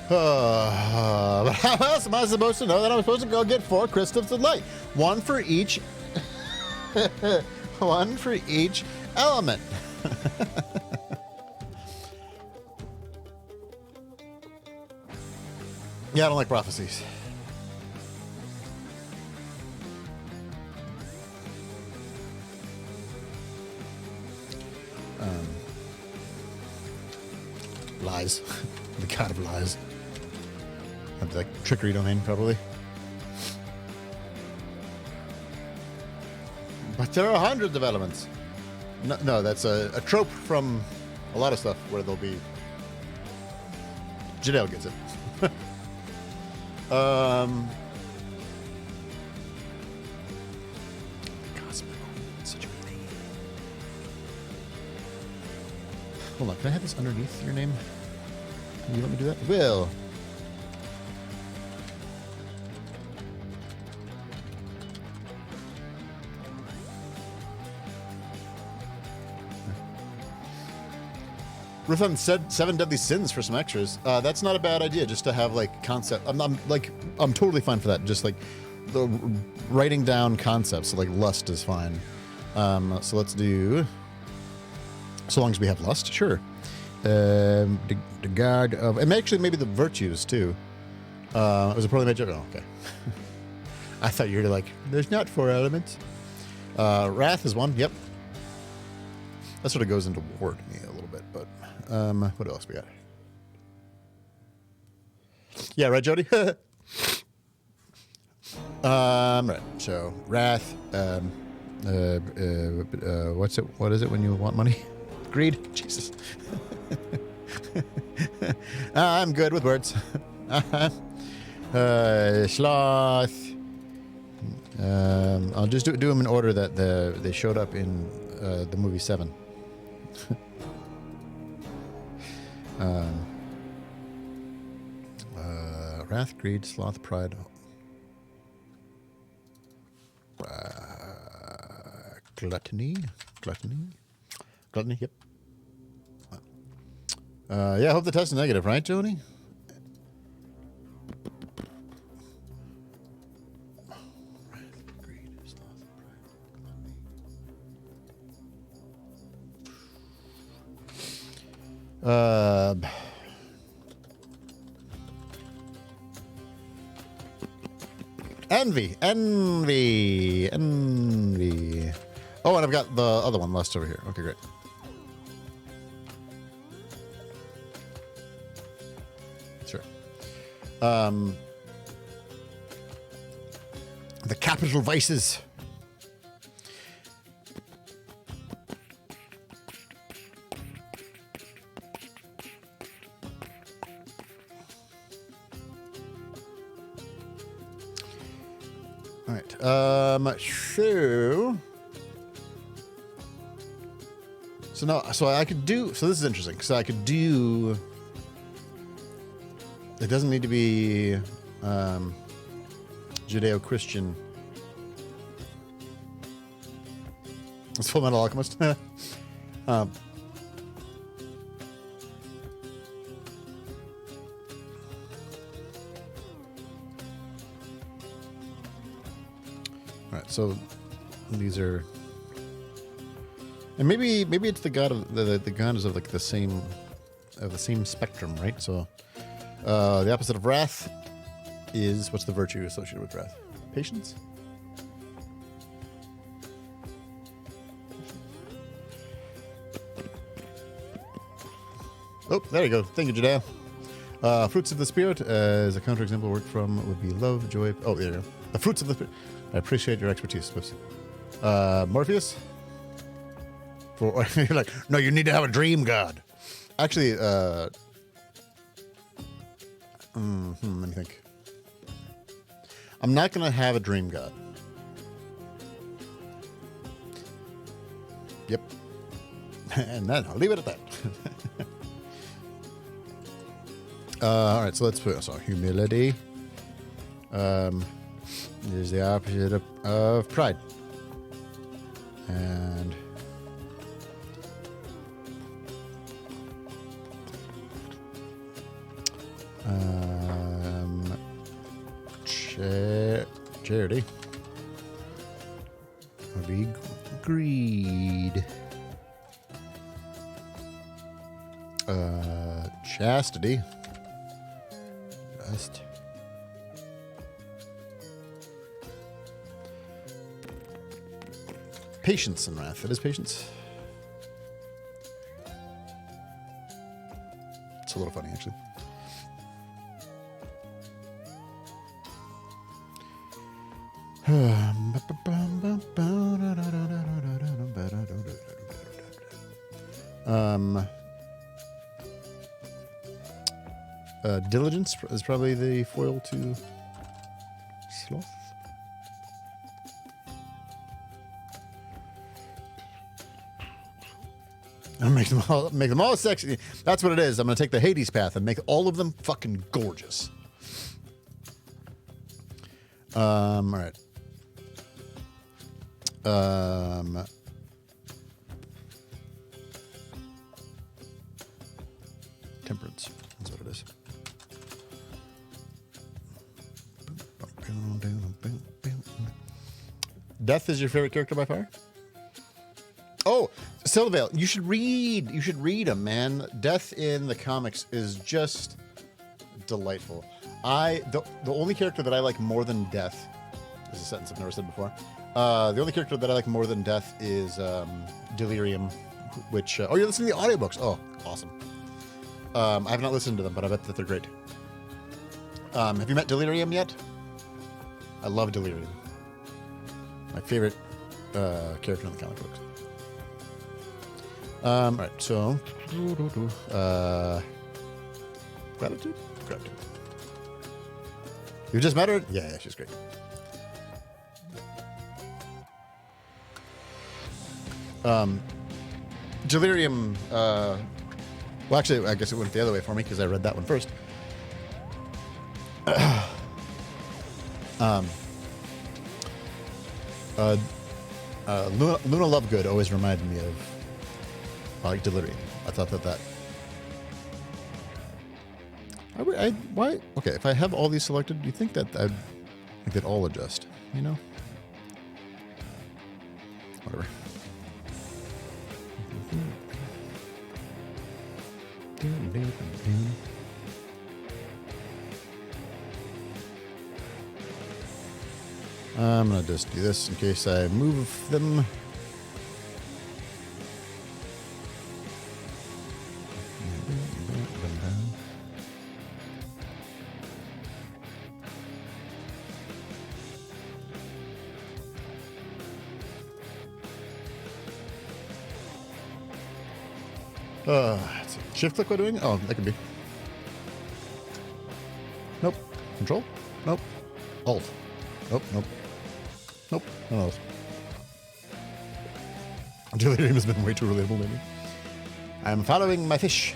[SPEAKER 1] But how else am I supposed to know that I'm supposed to go get 4 crystals of light? One for each. One for each element. Yeah, I don't like prophecies. Lies. The god of lies. Like trickery domain, probably. But there are hundreds of elements. No, that's a trope from a lot of stuff where there'll be. Janelle gets it. Such a thing. Hold on, can I have this underneath your name? Can you let me do that? Will. Ruthan said 7 deadly sins for some extras. That's not a bad idea, just to have like concept. I'm totally fine for that. Just like the writing down concepts. So like lust is fine. So let's do. So long as we have lust, sure. The guard of, and actually maybe the virtues too. It was a poorly made joke. Oh, okay. I thought you were like, there's not 4 elements. Wrath is 1. Yep. That sort of goes into war to me a little bit, but what else we got? Yeah, right, Jody. Right. So wrath. What's it? What is it when you want money? Greed. Jesus. I'm good with words. Sloth. I'll just do them in order that they showed up in the movie 7. Wrath, greed, sloth, pride. Gluttony. Yep. Yeah, I hope the test is negative, right, Jody? Envy. Oh, and I've got the other one lust over here. Okay, great. Sure. The capital vices. All right. So I could do. So this is interesting. So I could do. It doesn't need to be Judeo-Christian. It's Full Metal Alchemist. All right, so these are, and maybe it's the god of the god is of like the same spectrum, right? So the opposite of wrath is, what's the virtue associated with wrath? Patience. Oh, there you go. Thank you, Judea. Fruits of the Spirit, as a counterexample work from, would be love, joy. Oh, there you go. The fruits of the Spirit. I appreciate your expertise, Swift. Morpheus? You're like, no, you need to have a dream god. Actually, let me think. I'm not going to have a dream god. Yep. And then I'll leave it at that. All right, so let's put humility. Is the opposite of pride. And charity would be greed. Chastity. Just. Patience and wrath. It is patience. It's a little funny, actually. Diligence is probably the foil to sloth. And make them all sexy. That's what it is. I'm gonna take the Hades path and make all of them fucking gorgeous. All right. Temperance. That's what it is. Death is your favorite character by far? Oh, Silvale, you should read them, man. Death in the comics is just delightful. The only character that I like more than Death, this is a sentence I've never said before. The only character that I like more than Death is Delirium, which you're listening to the audiobooks. Oh, awesome. I have not listened to them, but I bet that they're great. Have you met Delirium yet? I love Delirium. My favorite character in the comic books. All right, so gratitude. You just met her? Yeah, she's great. Delirium. Well, actually, I guess it went the other way for me because I read that one first. Luna Lovegood always reminded me of like Delirium. I thought that. Why? Okay, if I have all these selected, do you think that I'd make it all adjust? You know? Whatever. I'm gonna just do this in case I move them. Let's see. Shift click while doing? Oh, that could be. Nope. Control? Nope. Alt. Nope, nope. Nope. None of those. Delirium has been way too relatable, maybe. I'm following my fish.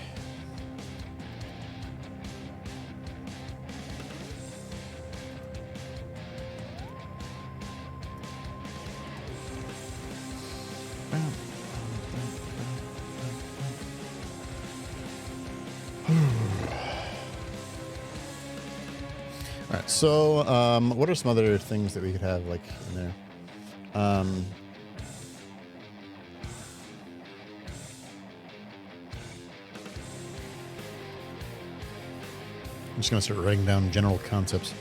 [SPEAKER 1] All right, so what are some other things that we could have like in there? I'm just going to start writing down general concepts.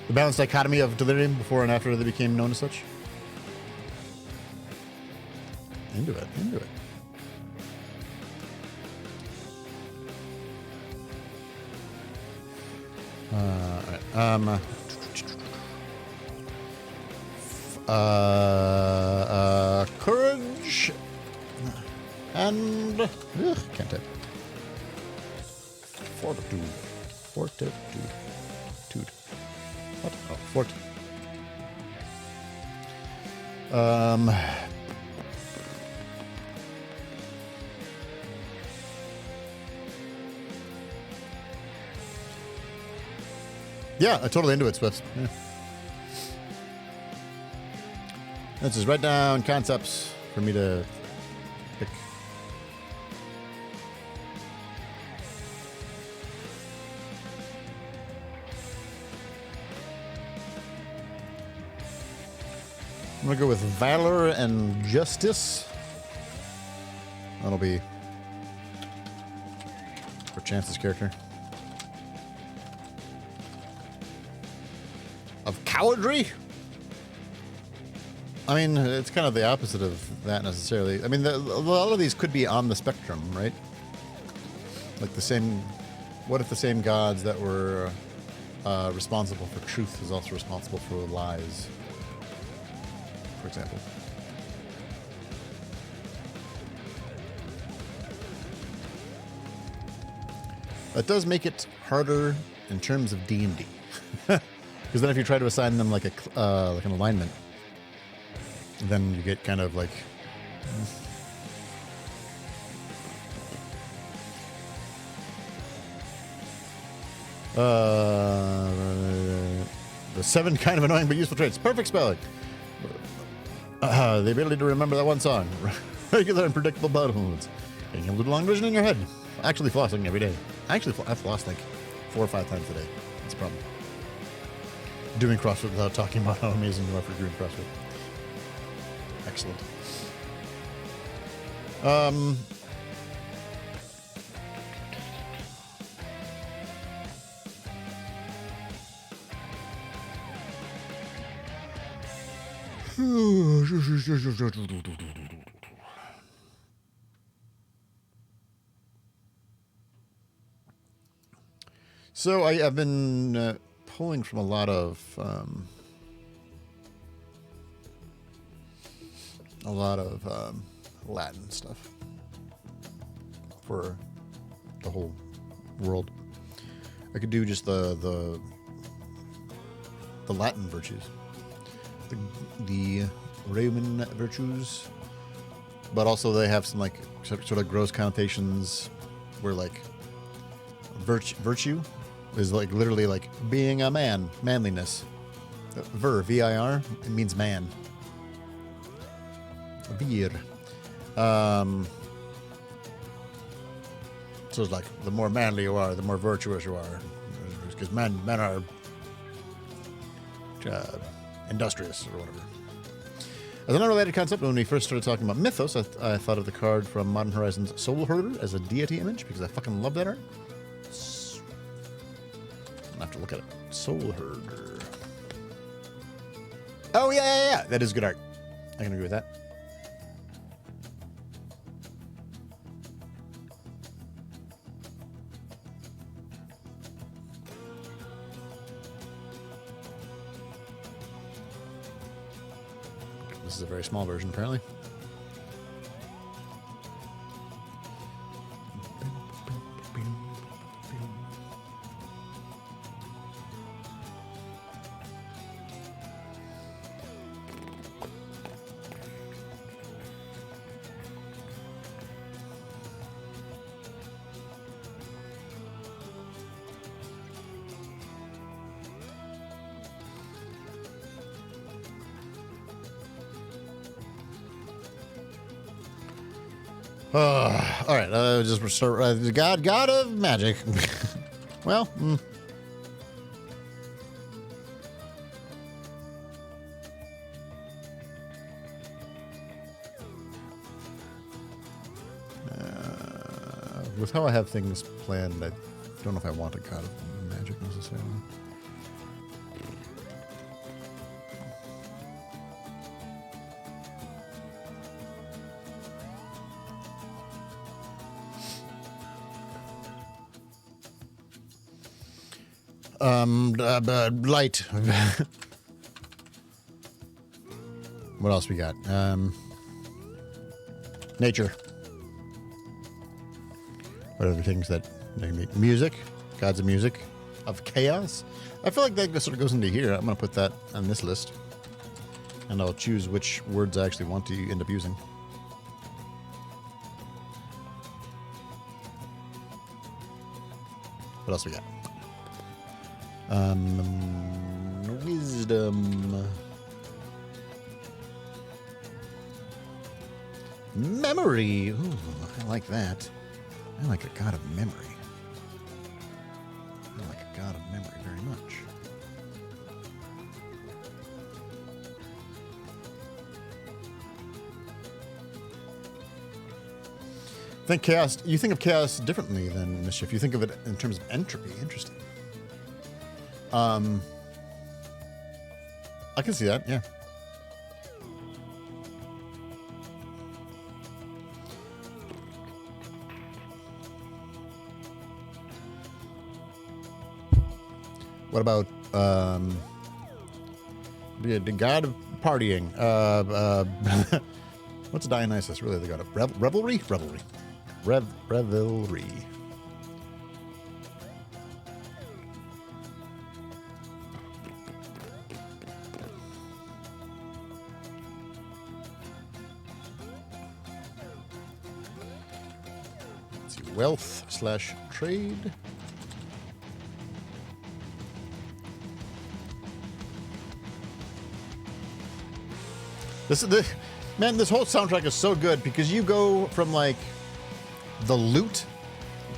[SPEAKER 1] The balanced dichotomy of delirium before and after they became known as such. Into it, into it. All right. Courage and can't type. Fortitude. What? Oh, fort. Yeah, I'm totally into it, Swift. Yeah. Let's just write down concepts for me to pick. I'm going to go with valor and justice. That'll be for Chance's character. Of cowardry? I mean, it's kind of the opposite of that necessarily. I mean, a lot of these could be on the spectrum, right? Like the same... What if the same gods that were responsible for truth is also responsible for lies? For example. That does make it harder in terms of D&D. Because then if you try to assign them like an alignment, then you get kind of like... the 7 kind of annoying but useful traits. Perfect spelling. The ability to remember that one song. Regular and predictable battle moves. Being able to do long vision in your head. Actually flossing every day. I've flossed like 4 or 5 times a day. That's a problem. Doing CrossFit without talking about how amazing you are for doing CrossFit. Excellent. So I've been pulling from a lot of Latin stuff for the whole world. I could do just the Latin virtues, the Roman virtues, but also they have some like sort of gross connotations where like virtue is like literally like being a man, manliness. V-I-R, it means man. Vir. So it's like the more manly you are, the more virtuous you are, because men are industrious or whatever. As an unrelated concept, when we first started talking about mythos, I thought of the card from Modern Horizons Soul Herder as a deity image because I fucking love that art. I'll have to look at it. Soul Herder. Oh, yeah. That is good art. I can agree with that. This is a very small version, apparently. All right, just restart. God of magic. Well, with how I have things planned, I don't know if I want a god of magic necessarily. Light. What else we got? Nature. What are the things that music? Gods of music, of chaos. I feel like that sort of goes into here. I'm gonna put that on this list, and I'll choose which words I actually want to end up using. What else we got? Wisdom. Memory. Ooh, I like that. I like a god of memory. I like a god of memory very much. Think chaos. You think of chaos differently than mischief. You think of it in terms of entropy. Interesting. I can see that. Yeah. What about the god of partying? What's Dionysus really the god of? Revelry? Revelry. Revelry. Let's see. Wealth/trade. This whole soundtrack is so good because you go from like the lute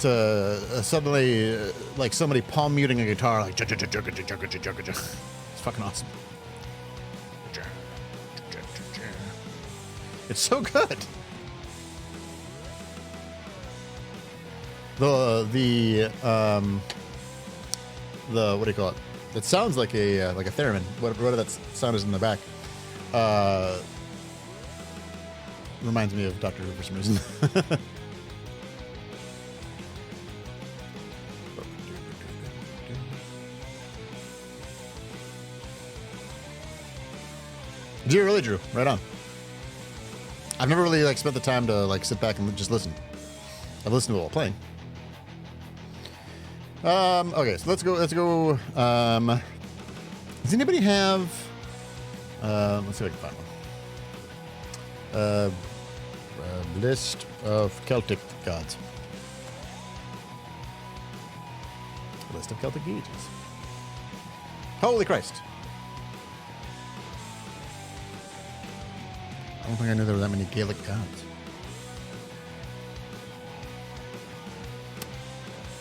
[SPEAKER 1] to suddenly like somebody palm muting a guitar like it's fucking awesome. It's so good. The what do you call it? It sounds like a theremin. Whatever that sound is in the back. Reminds me of Doctor Who for some reason. Did you really, Drew? Right on. I've never really spent the time to sit back and just listen. I've listened to it while playing. Okay, so let's go. Does anybody have? Let's see if I can find one. List of Celtic gods. List of Celtic deities. Holy Christ! I don't think I knew there were that many Gaelic gods.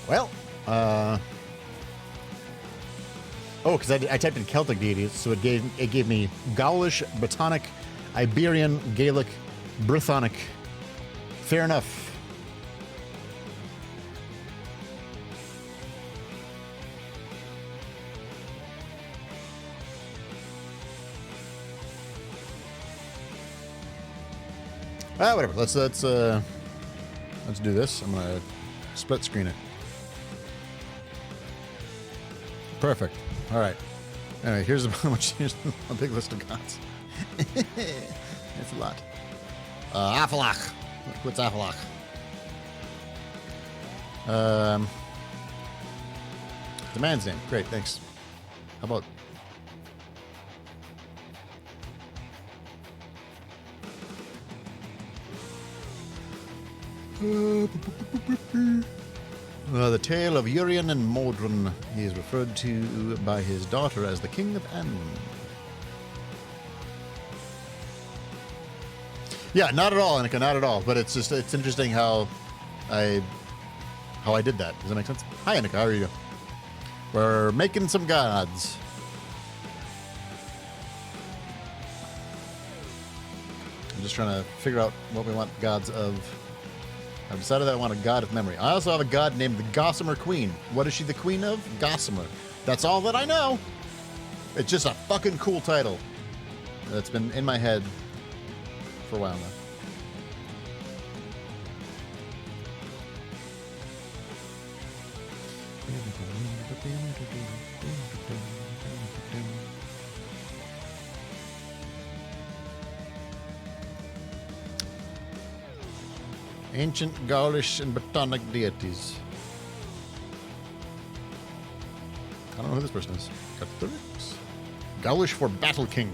[SPEAKER 1] Well, because I typed in Celtic deities, so it gave me Gaulish, Brittonic, Iberian, Gaelic, Brythonic. Fair enough. Whatever. Let's do this. I'm gonna split screen it. Perfect. All right. Anyway, here's a big list of gods. That's a lot. Afalach. What's Afalach? The man's name. Great, thanks. How about? The tale of Urien and Mordred. He is referred to by his daughter as the King of Ann. Yeah, not at all, Annika, not at all. But it's interesting how I did that. Does that make sense? Hi, Annika. How are you? We're making some gods. I'm just trying to figure out what we want gods of. I've decided that I want a god of memory. I also have a god named the Gossamer Queen. What is she the queen of? Gossamer. That's all that I know. It's just a fucking cool title that's been in my head for a while now. Ancient Gaulish and Botanic deities. I don't know who this person is. Catholics. Gaulish for Battle King.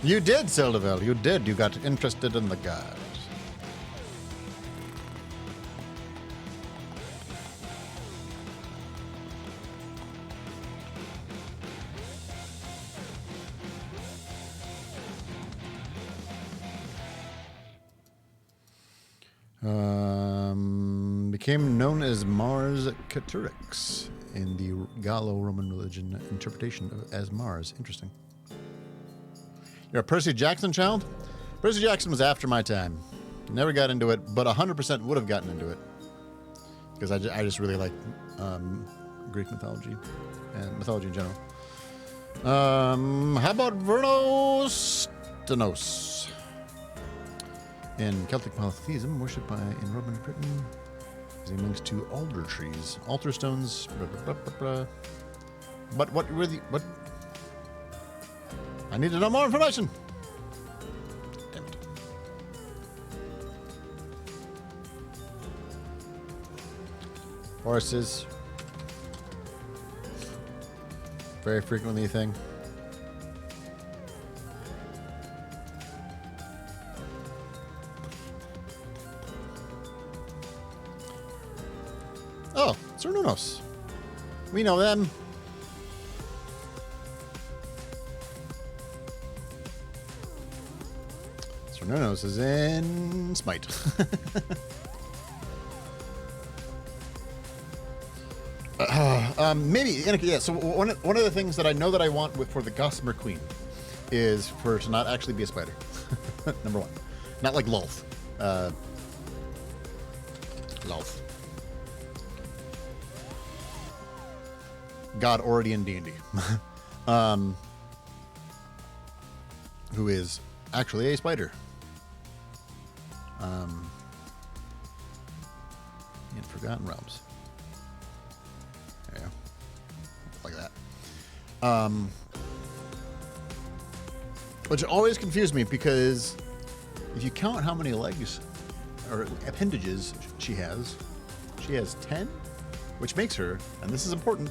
[SPEAKER 1] You did, Sildavel. You did. You got interested in the gods. Became known as Mars Caturix in the Gallo-Roman religion interpretation as Mars. Interesting. You're a Percy Jackson child? Percy Jackson was after my time. Never got into it, but 100% would have gotten into it. Because I just really like Greek mythology and mythology in general. How about Vernostenos? In Celtic polytheism, worshipped in Roman Britain, is amongst two alder trees. Altar stones, blah, blah, blah, blah. But what really, what? I need to know more information. Damn it. Horses. Very frequently a thing. Oh, Cernunos. We know them. Cernunos is in Smite. Maybe, yeah, so one of the things that I know that I want for the Gossamer Queen is for her to not actually be a spider. Number one. Not like Lolth. Lolth. God already in D&D. Who is actually a spider. In Forgotten Realms. There you go. Like that. Which always confused me because if you count how many legs or appendages she has 10, which makes her, and this is important,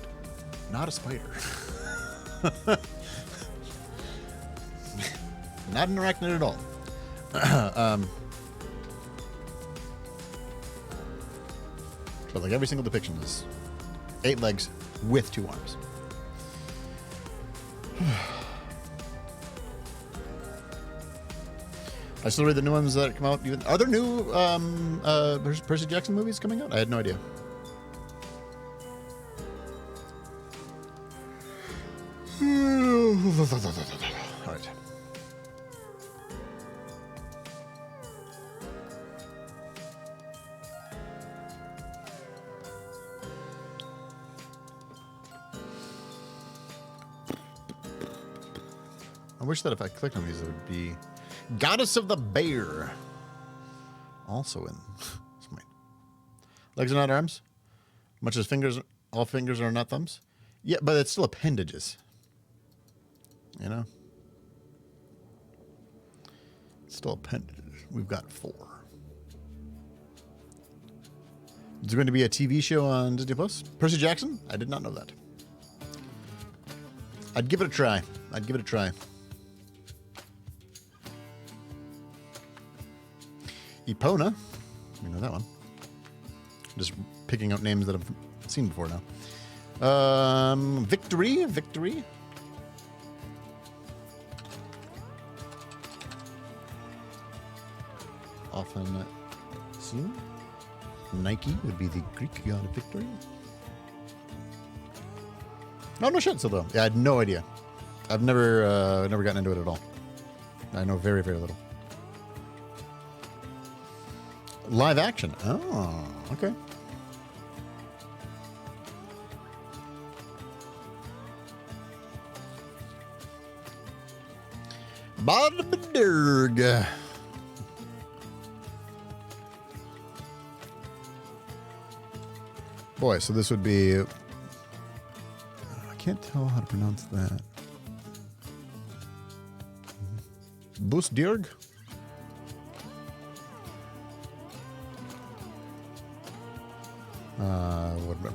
[SPEAKER 1] not a spider. Not an arachnid at all. But like every single depiction is 8 legs with 2 arms. I still read the new ones that come out. Are there new Percy Jackson movies coming out? I had no idea. All right. I wish that if I clicked on these, it would be Goddess of the Bear. Also in Smite. Legs are not arms. Much as fingers, all fingers are not thumbs. Yeah, but it's still appendages. You know? It's still appendages. We've got 4. Is there going to be a TV show on Disney Plus? Percy Jackson? I did not know that. I'd give it a try. Epona. We know that one. Just picking out names that have seen before now. Victory. Often seen. Nike would be the Greek god of victory. Oh, no shit, so though. Yeah, I had no idea. I've never gotten into it at all. I know very, very little. Live action. Oh, okay. Baden-Württemberg. Boy, so this would be... I can't tell how to pronounce that. Busdjörg?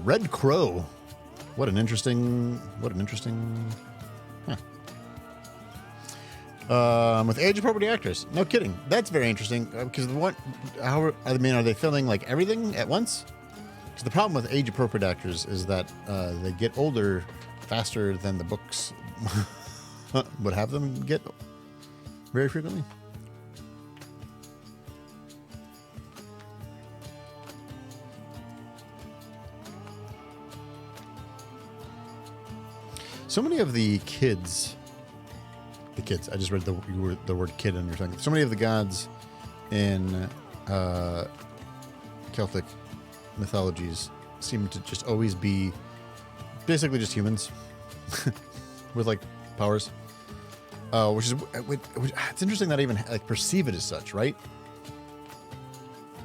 [SPEAKER 1] Red Crow. What an interesting... Huh. With age-appropriate actors. No kidding. That's very interesting. Because are they filming like everything at once? Because the problem with age-appropriate actors is that they get older faster than the books would have them get very frequently. So many of the kids, I just read the word kid in your tongue. So many of the gods in Celtic mythologies seem to just always be basically just humans with like powers, which it's interesting that I even like perceive it as such, right?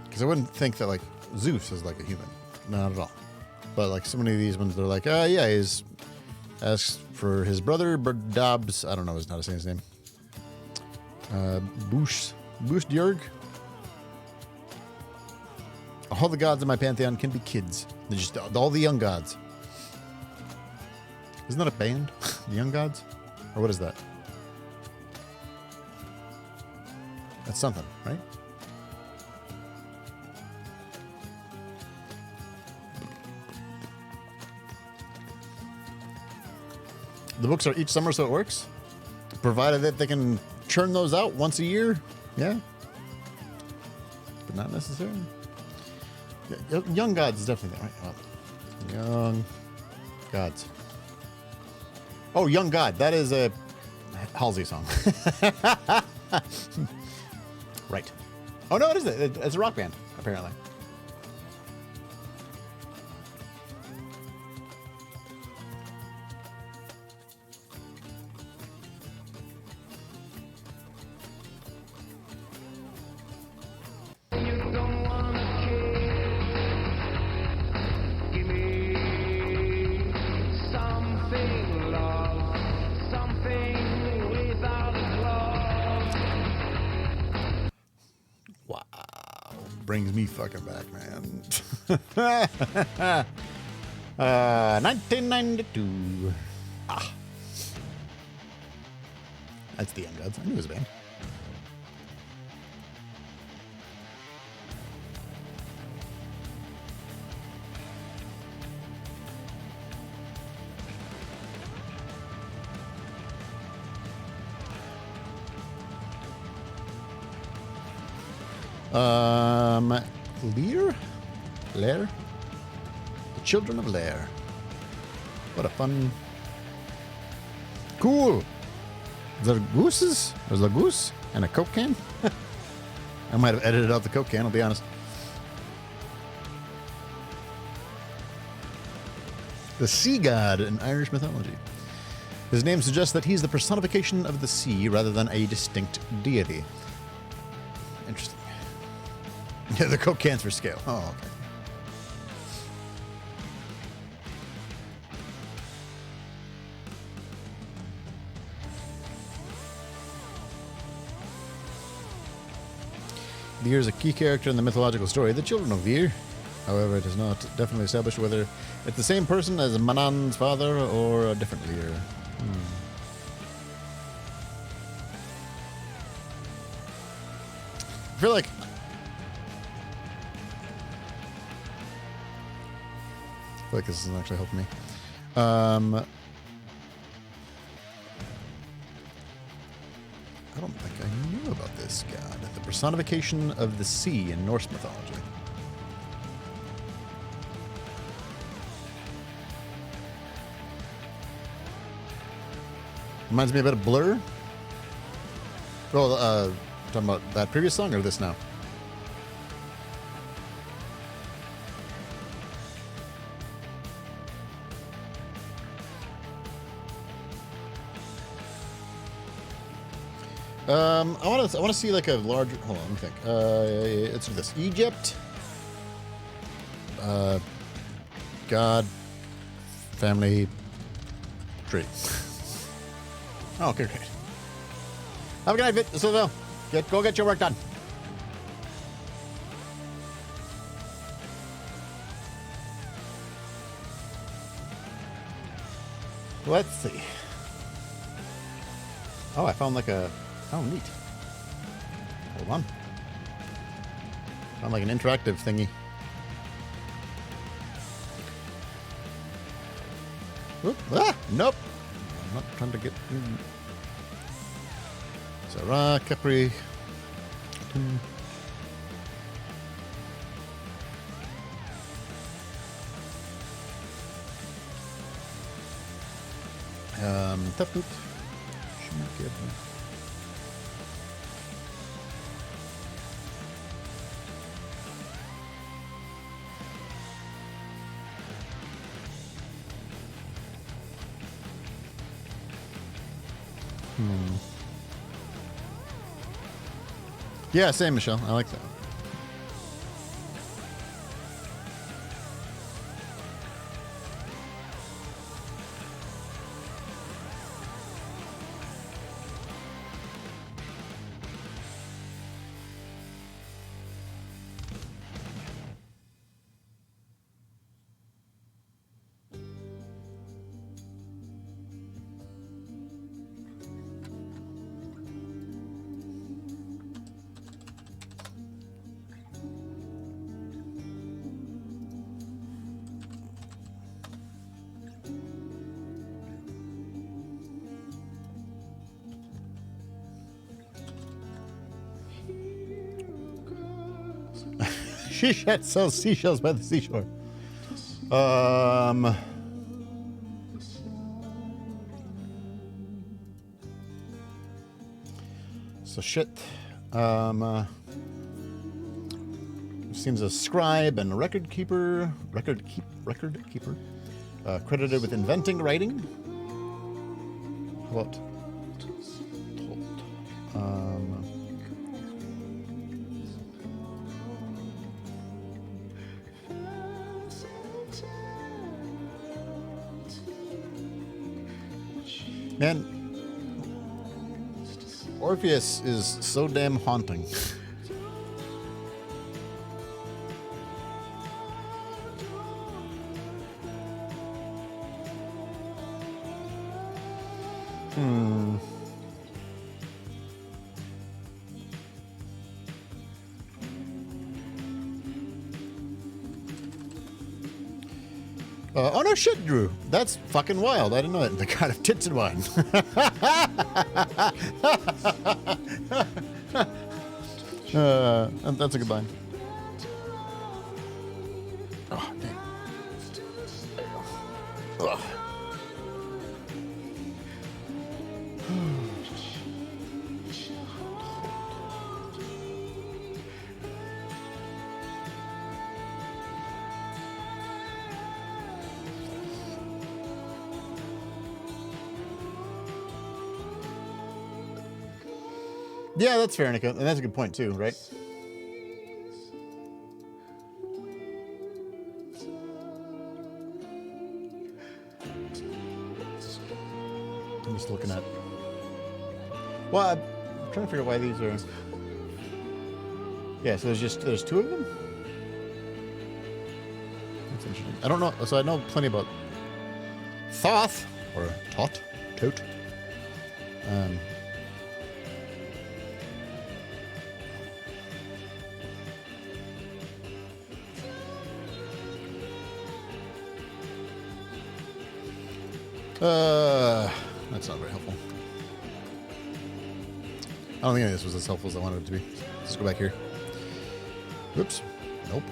[SPEAKER 1] Because I wouldn't think that like Zeus is like a human, not at all. But like so many of these ones, they're like, yeah, he's asks for his brother Dobbs. I don't know, is not saying his name. Busdjörg. All the gods in my pantheon can be kids. They're just all the young gods. Isn't that a band? The Young Gods? Or what is that? That's something, right? The books are each summer, so it works. Provided that they can churn those out once a year. Yeah. But not necessarily. Yeah, Young Gods is definitely there, right? Oh. Young Gods. Oh, Young God. That is a Halsey song. Right. Oh, no, it is. It's a rock band, apparently. Brings me fucking back, man. 1992. Ah. That's the Young Gods. I knew it was a band. Lair? The Children of Lair. What a fun... Cool! Is there gooses? There's a goose and a Coke can? I might have edited out the Coke can, I'll be honest. The sea god in Irish mythology. His name suggests that he's the personification of the sea rather than a distinct deity. Interesting. Yeah, the Coke cans for scale. Oh, okay. Vir is a key character in the mythological story, The Children of Vir. However, it is not definitely established whether it's the same person as Manan's father or a different Vir. I feel like feel like this isn't actually helping me. I don't think I knew about this god. The personification of the sea in Norse mythology. Reminds me a bit of Blur. Well, talking about that previous song or this now? I want to see like a large. Hold on, let me think. It's this Egypt. God, family, tree. Oh, okay, great. Have a good night, Silvio. Go get your work done. Let's see. Oh, I found like a. Oh, neat. Hold on. Found like an interactive thingy. Oop, nope. I'm not trying to get. Sarah, Capri. Tough boot. Yeah, same, Michelle. I like that. She sells seashells by the seashore. So shit. Seems a scribe and a record keeper. Credited with inventing writing. What? Man, Orpheus is so damn haunting. Oh no shit, Drew. That's fucking wild. I didn't know that. The god of tits and wine. That's a good line. Oh, dang. Ugh. Yeah, that's fair, Nico. And that's a good point, too, right? I'm just looking at... Well, I'm trying to figure out why these are... Yeah, so there's two of them? That's interesting. I don't know. So I know plenty about Thoth, or Tot. That's not very helpful. I don't think any of this was as helpful as I wanted it to be. Let's go back here. Whoops. Nope.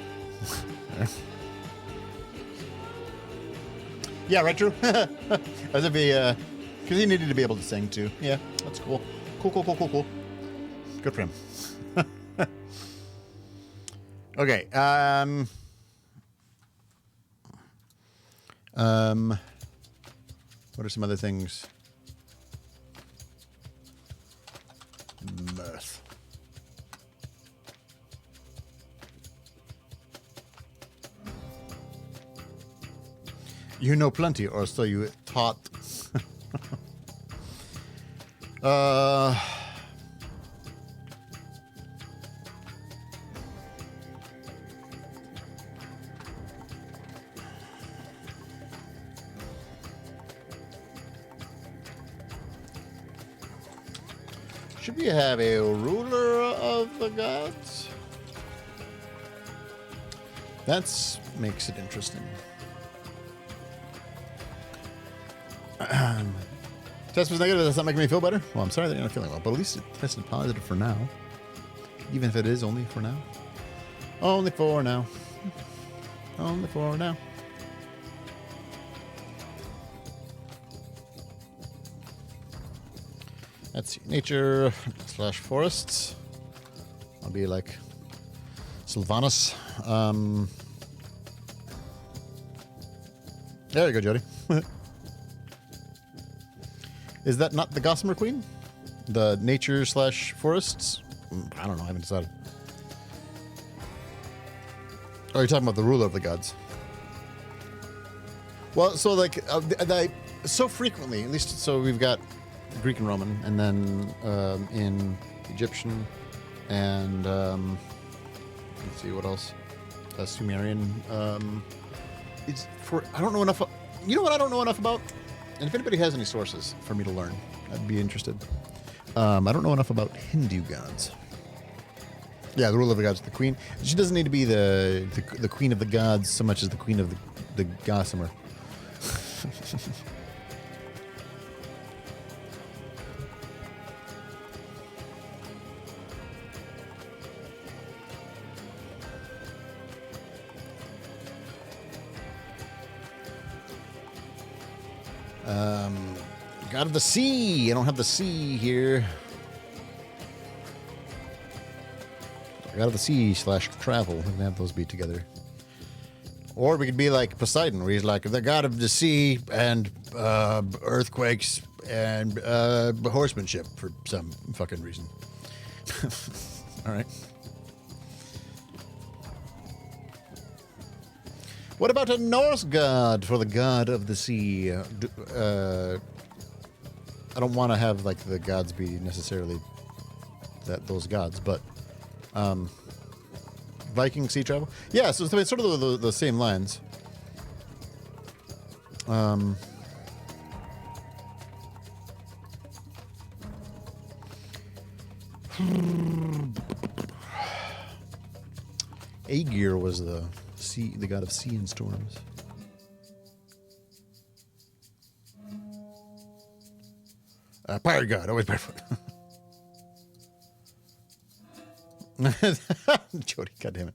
[SPEAKER 1] There. Yeah, right, Drew? As if he, because he needed to be able to sing too. Yeah, that's cool. Cool. Good for him. Okay. What are some other things? Mirth. You know plenty, or so you thought. Should we have a ruler of the gods? That makes it interesting. Test was negative. Does that make me feel better? Well, I'm sorry that you're not feeling well, but at least it tested positive for now. Even if it is only for now. Only for now. Only for now. Let's see. Nature / forests. I'll be like Sylvanas. There you go, Jody. Is that not the Gossamer Queen? The nature / forests? I don't know. I haven't decided. Oh, you're talking about the ruler of the gods. Well, so like, so frequently, at least, so we've got Greek and Roman, and then in Egyptian, and let's see what else. Sumerian. It's for I don't know enough. You know what I don't know enough about? And if anybody has any sources for me to learn, I'd be interested. I don't know enough about Hindu gods. Yeah, the ruler of the gods, the queen. She doesn't need to be the queen of the gods so much as the queen of the gossamer. God of the sea. I don't have the sea here. God of the sea / travel. We can have those be together. Or we could be like Poseidon, where he's like the god of the sea and earthquakes and horsemanship for some fucking reason. All right. What about a Norse god for the god of the sea? I don't want to have like the gods be necessarily those gods, but Viking sea travel. Yeah, so it's sort of the same lines. Aegir was the god of sea and storms. Pirate god, always barefoot. Jody, goddammit.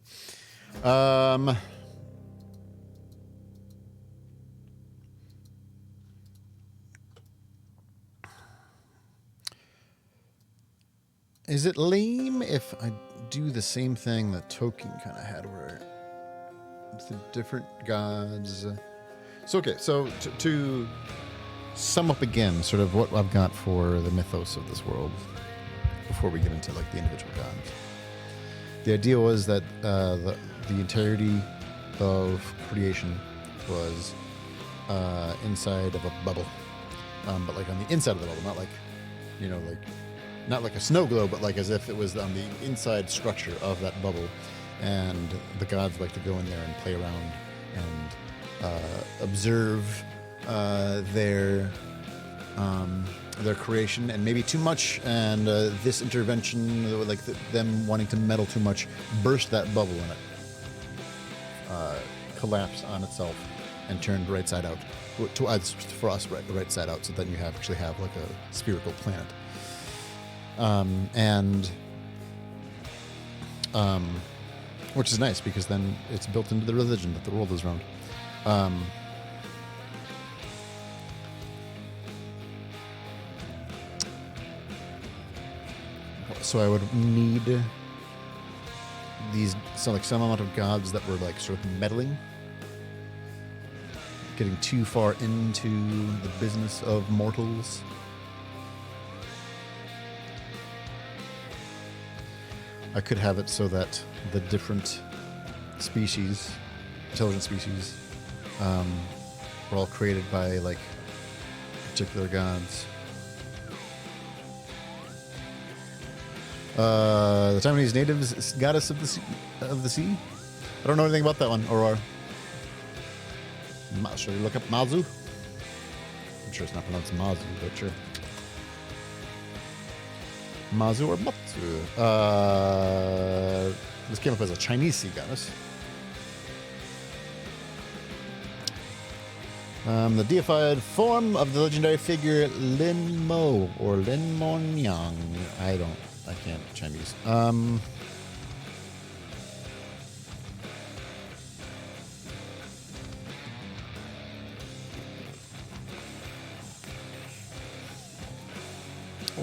[SPEAKER 1] Is it lame if I do the same thing that Tolkien kind of had, where it's the different gods? So okay, so to sum up again, sort of what I've got for the mythos of this world before we get into like the individual gods. The idea was that the entirety of creation was inside of a bubble, but like on the inside of the bubble, not like, not like a snow globe, but like as if it was on the inside structure of that bubble, and the gods like to go in there and play around and observe their creation, and maybe too much, and this intervention, like them wanting to meddle too much, burst that bubble, and it collapsed on itself and turned right side out. for us, right, the right side out, so then you actually have like a spherical planet. Which is nice because then it's built into the religion that the world is round. So I would need some amount of gods that were like sort of meddling, getting too far into the business of mortals. I could have it so that the different species, intelligent species, were all created by like particular gods. The Taiwanese natives, goddess of the sea. I don't know anything about that one. Or should we look up Mazu? I'm sure it's not pronounced Mazu, but sure. Mazu or Matsu. This came up as a Chinese sea goddess. The deified form of the legendary figure Lin Mo or Lin Mon Yang. I can't Chinese.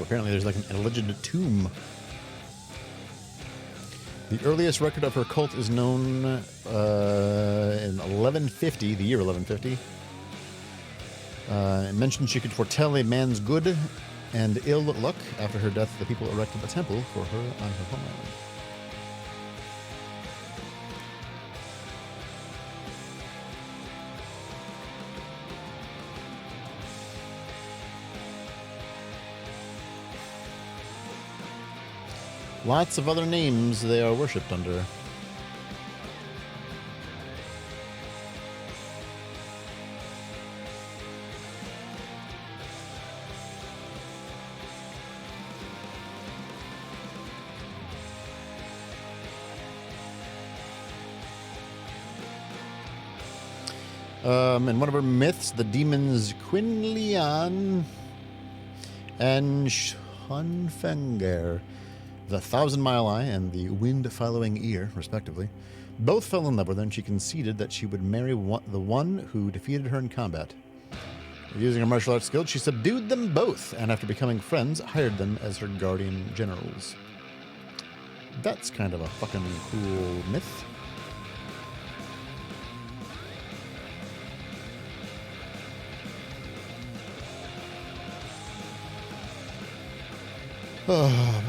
[SPEAKER 1] Apparently there's like an alleged tomb. The earliest record of her cult is known in 1150, the year 1150. It mentioned she could foretell a man's good and ill luck. After her death, the people erected a temple for her on her home island. Lots of other names they are worshipped under. In one of her myths, the demons Quinlian and Schonfenger, the 1,000-Mile Eye and the Wind-Following Ear, respectively, both fell in love with her, and she conceded that she would marry the one who defeated her in combat. Using her martial arts skills, she subdued them both, and after becoming friends, hired them as her guardian generals. That's kind of a fucking cool myth. Oh,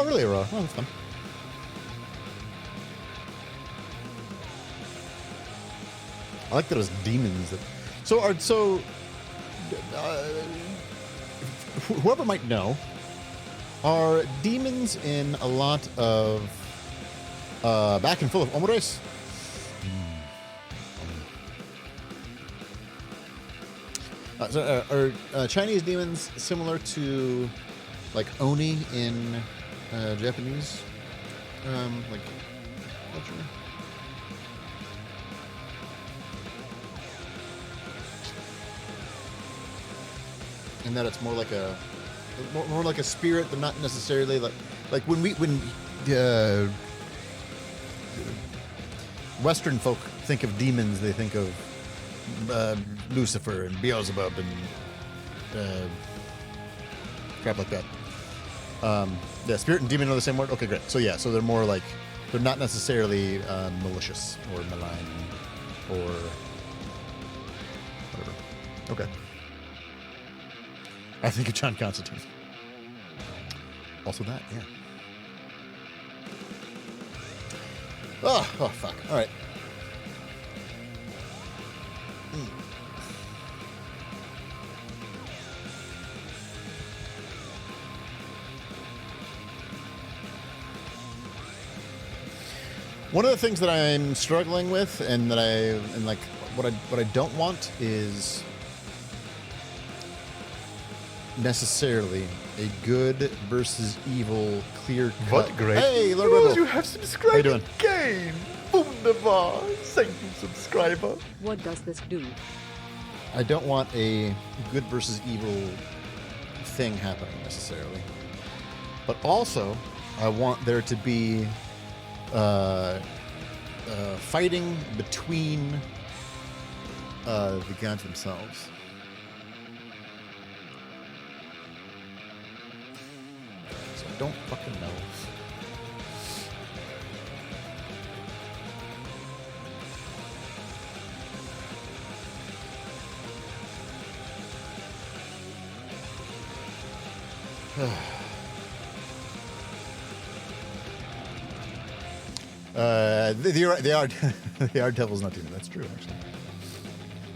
[SPEAKER 1] really, Aurora? Oh, that's fun. I like that it was demons. Whoever might know, are demons in a lot of back and full of Omores? Are Chinese demons similar to like Oni in Japanese like culture? And that it's more like a spirit, but not necessarily like when Western folk think of demons, they think of Lucifer and Beelzebub and crap like that. Yeah, spirit and demon are the same word? Okay, great. So yeah, so they're more like, they're not necessarily malicious or malign or whatever. Okay. I think of John Constantine. Also that, yeah. Oh, fuck. All right. One of the things that I'm struggling with, and what I don't want is necessarily a good versus evil clear cut.
[SPEAKER 3] What great
[SPEAKER 1] Hey, Lord
[SPEAKER 3] news,
[SPEAKER 1] Rebel.
[SPEAKER 3] you have subscribed
[SPEAKER 1] How you doing?
[SPEAKER 3] again! Wunderbar! Thank you, subscriber.
[SPEAKER 4] What does this do?
[SPEAKER 1] I don't want a good versus evil thing happening necessarily. But also, I want there to be fighting between the gods themselves. So I don't fucking know. They are they are devils, not demons. That's true, actually.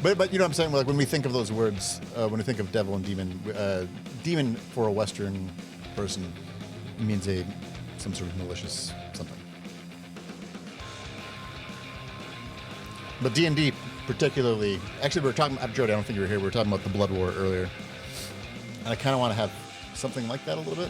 [SPEAKER 1] But you know what I'm saying? Like when we think of those words, when we think of devil and demon, demon for a Western person means some sort of malicious something. But D&D particularly, actually we were talking, Jody, I don't think you were here, we were talking about the Blood War earlier. And I kind of want to have something like that a little bit.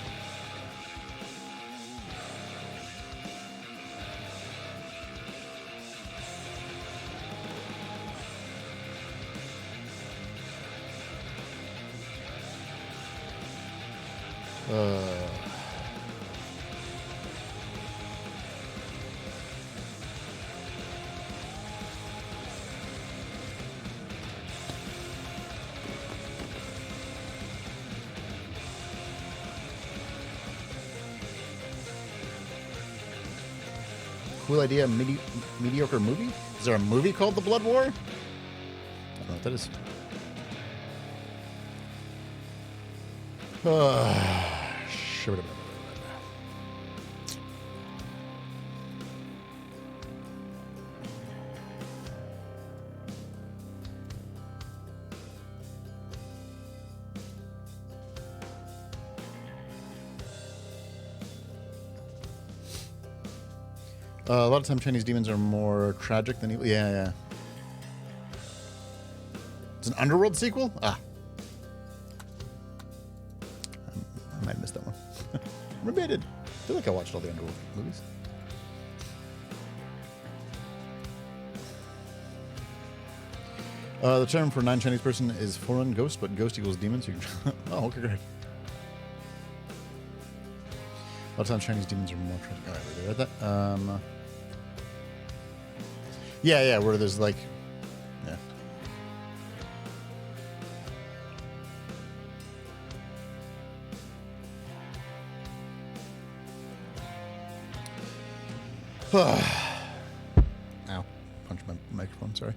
[SPEAKER 1] Cool idea, mediocre movie? Is there a movie called The Blood War? I don't know what that is. Sure. A lot of time Chinese demons are more tragic than evil. Yeah. It's an Underworld sequel? Ah. I might have missed that one. Maybe I did. I feel like I watched all the Underworld movies. The term for non-Chinese person is foreign ghost, but ghost equals demon, so you can... Oh, okay, great. A lot of times Chinese demons are more tragic. All right, we read that. Yeah, where there's like... Yeah. Ow. Punched my microphone, sorry.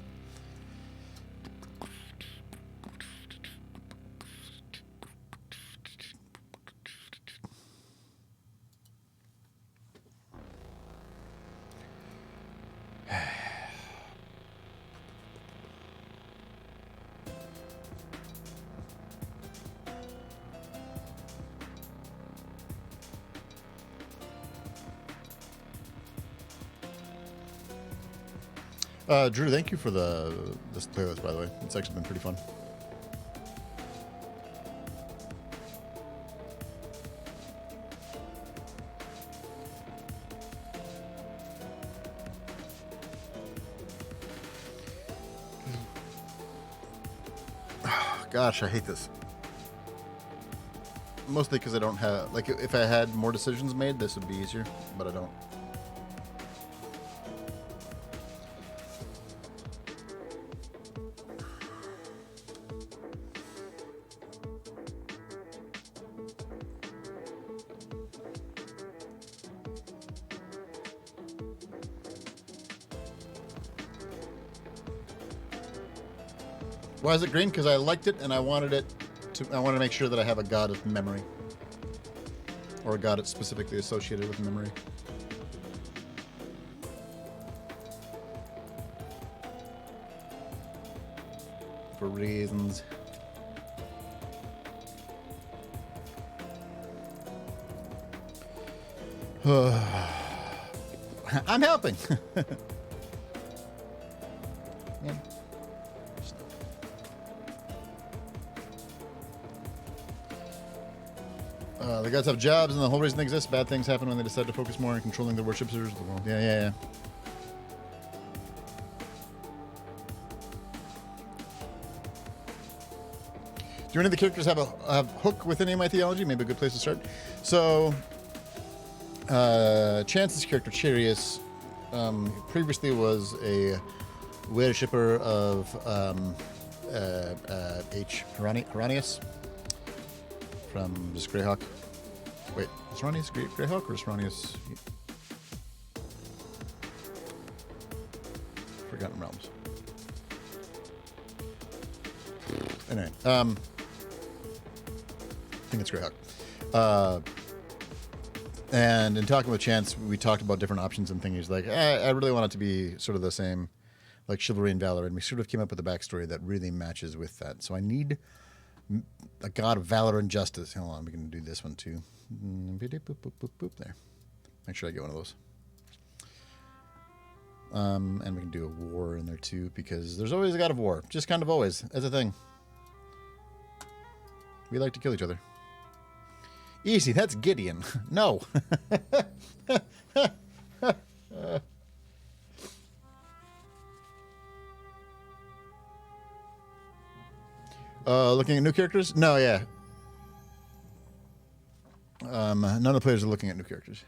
[SPEAKER 1] Drew, thank you for this playlist, by the way. It's actually been pretty fun. Gosh, I hate this. Mostly because I don't have... Like, if I had more decisions made, this would be easier, but I don't. Why is it green? Because I liked it and I wanted it to. I want to make sure that I have a god of memory, or a god that's specifically associated with memory. For reasons. I'm helping. Yeah. The gods have jobs, and the whole reason they exist. Bad things happen when they decide to focus more on controlling the worshippers of the world. Yeah. Do any of the characters have a hook within any of my theology? Maybe a good place to start. So, Chance's character, Charius, previously was a worshipper of Hieronymus from this Greyhawk. Wait, is Hieronymus Greyhawk or is Hieronymus Forgotten Realms? Anyway, I think it's Greyhawk. And in talking with Chance, we talked about different options and things. He's like, I really want it to be sort of the same, like Chivalry and Valor. And we sort of came up with a backstory that really matches with that. So I need a god of valor and justice. Hold on, we can do this one too. There. Make sure I get one of those. And we can do a war in there too, because there's always a god of war. Just kind of always, as a thing. We like to kill each other. Easy, that's Gideon. No. Looking at new characters? No, yeah. None of the players are looking at new characters.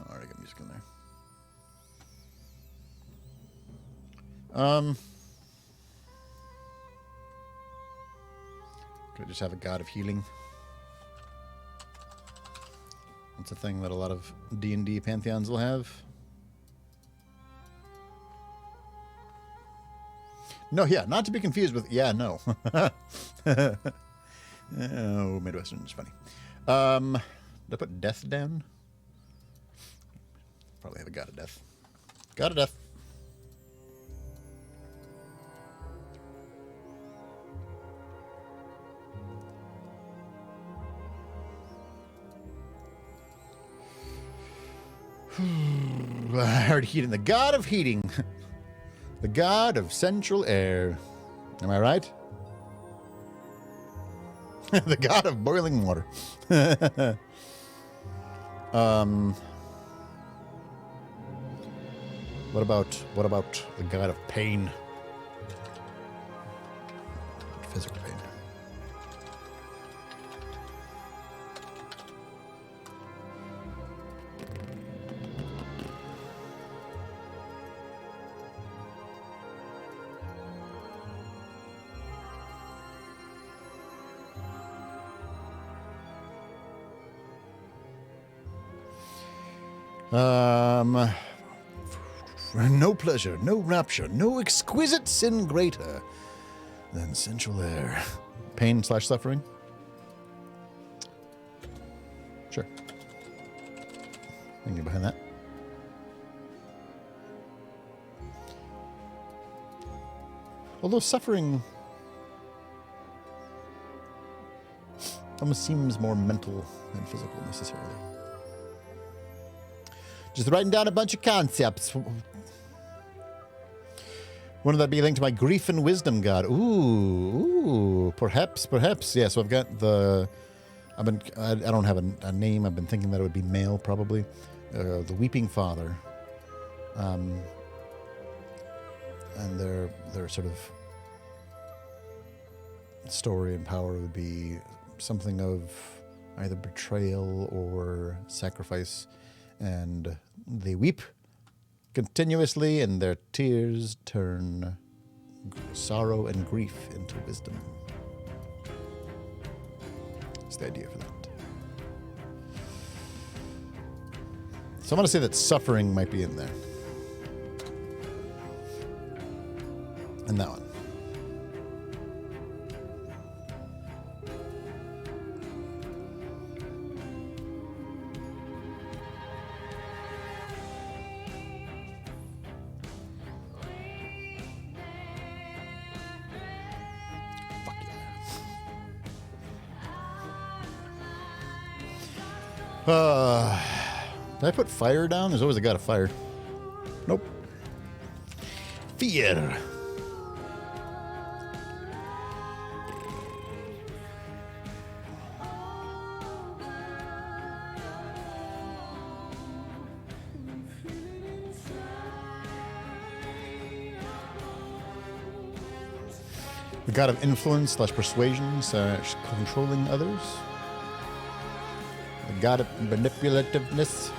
[SPEAKER 1] Already got music in there. Could I just have a god of healing? That's a thing that a lot of D&D pantheons will have. No, yeah, not to be confused with yeah, no. Oh, Midwestern is funny. Did I put death down? Probably have a god of death. God of death. I heard heating. The god of heating. The god of central air. Am I right? The god of boiling water. What about the god of pain? Physical pain. No pleasure, no rapture, no exquisite sin greater than sensual air. Pain / suffering? Sure. I can get behind that. Although suffering almost seems more mental than physical necessarily. Just writing down a bunch of concepts. Wouldn't that be linked to my grief and wisdom god? Ooh, perhaps. Yeah, so I've got the... I don't have a name. I've been thinking that it would be male, probably. The Weeping Father. And their sort of story and power would be something of either betrayal or sacrifice. And they weep continuously, and their tears turn sorrow and grief into wisdom. That's the idea for that. So I'm going to say that suffering might be in there. And that one. Did I put fire down? There's always a god of fire. Nope. Fear. The god of influence / persuasion / controlling others. The god of manipulativeness.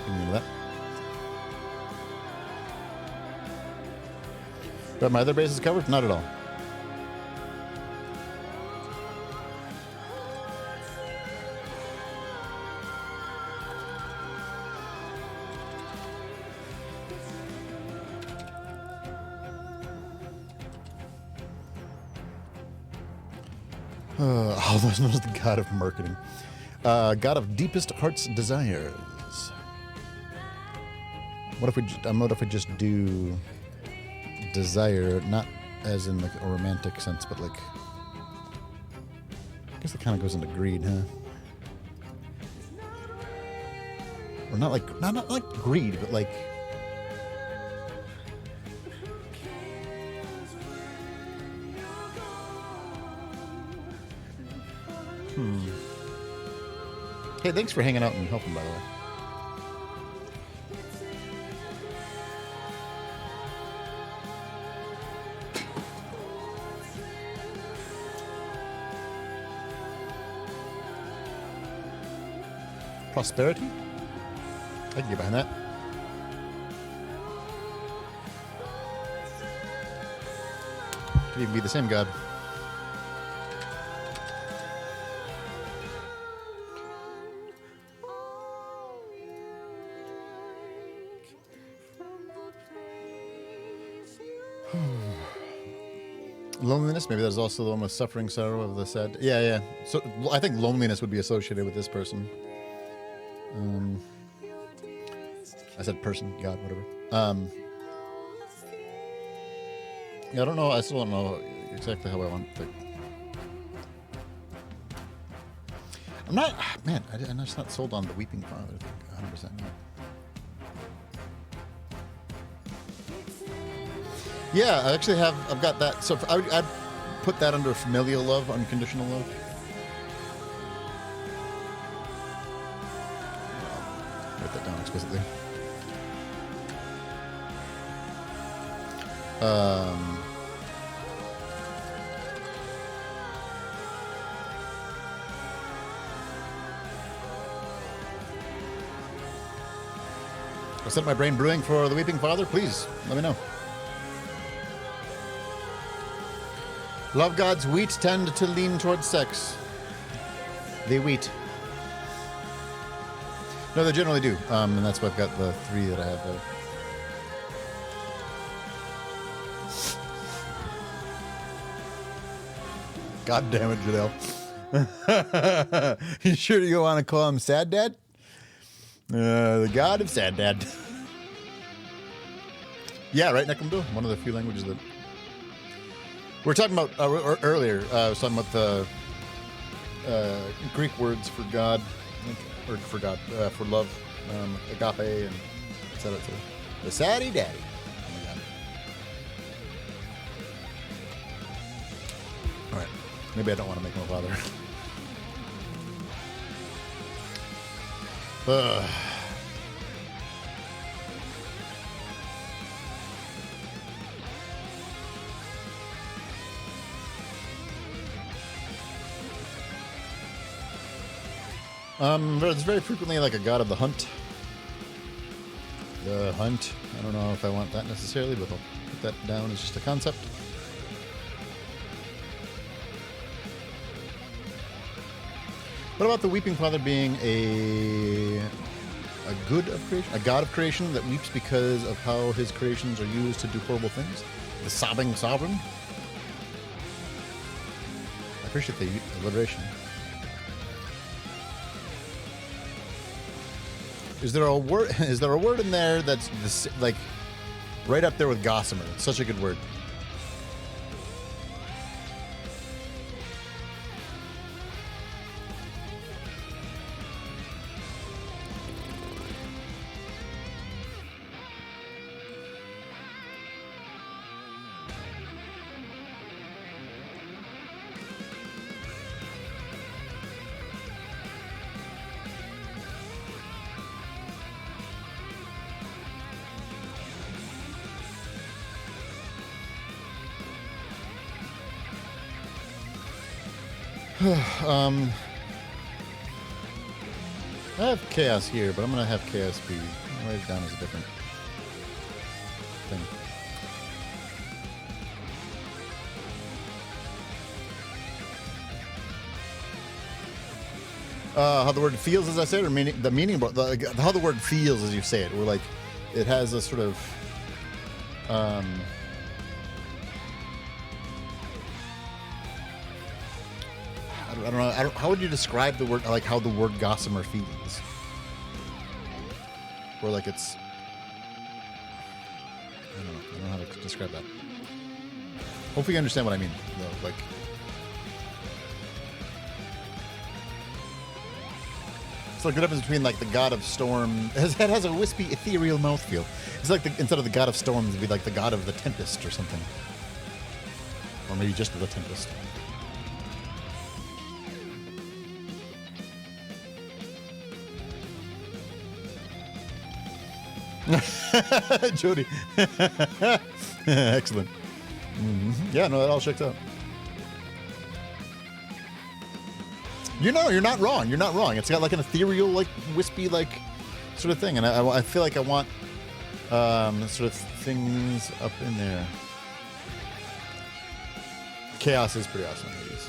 [SPEAKER 1] You know that. Do I have my other bases covered? Not at all. Although known as the god of marketing. God of deepest heart's desires. What if we just do desire, not as in like a romantic sense, but like, I guess it kind of goes into greed, huh? Or not like greed, but like, Hey, thanks for hanging out and helping, by the way. Prosperity? I can get behind that. Could even be the same god. Loneliness, maybe that's also the one with suffering, sorrow of the sad. Yeah. So I think loneliness would be associated with this person. I said person, God, whatever. Yeah, I don't know. I still don't know exactly how I want the. I'm not, man. I'm just not sold on the Weeping Father. 100%. Yeah, I actually have. I've got that. So I'd put that under familial love, unconditional love. Write that down explicitly. I set my brain brewing for the Weeping Father. Please let me know. Love gods wheat tend to lean towards sex. They wheat. No, they generally do. And that's why I've got the 3 that I have there. God damn it, Jadelle. You sure you want to call him Sad Dad? The god of Sad Dad. Yeah, right, Nekumdo. One of the few languages that... We were talking about earlier. I was talking about the Greek words for God, or for God, for love, agape, and etc. The Saddy Daddy. Oh my God. All right, maybe I don't want to make him a father. There's very frequently like a god of the hunt. The hunt. I don't know if I want that necessarily, but I'll put that down as just a concept. What about the Weeping Father being a good of creation, a god of creation that weeps because of how his creations are used to do horrible things? The sobbing sovereign. I appreciate the alliteration. Is there a word? Is there a word in there that's like right up there with gossamer? It's such a good word. I have chaos here, but I'm gonna have chaos be. I'll write it down as a different thing. How the word feels, as I said, or meaning the meaning, how the word feels as you say it, or like it has a sort of I don't know. How would you describe the word, like how the word gossamer feels? Or like it's, I don't know how to describe that. Hopefully you understand what I mean, though. Like, it's like the difference between like the god of storm. It has a wispy, ethereal mouthfeel. It's like instead of the god of storms, it'd be like the god of the tempest or something, or maybe just the tempest. Jody. Excellent. Yeah, no, that all checks out. You're not wrong. You're not wrong. It's got like an ethereal, like wispy, like sort of thing, and I feel like I want sort of things up in there. Chaos is pretty awesome. Ladies.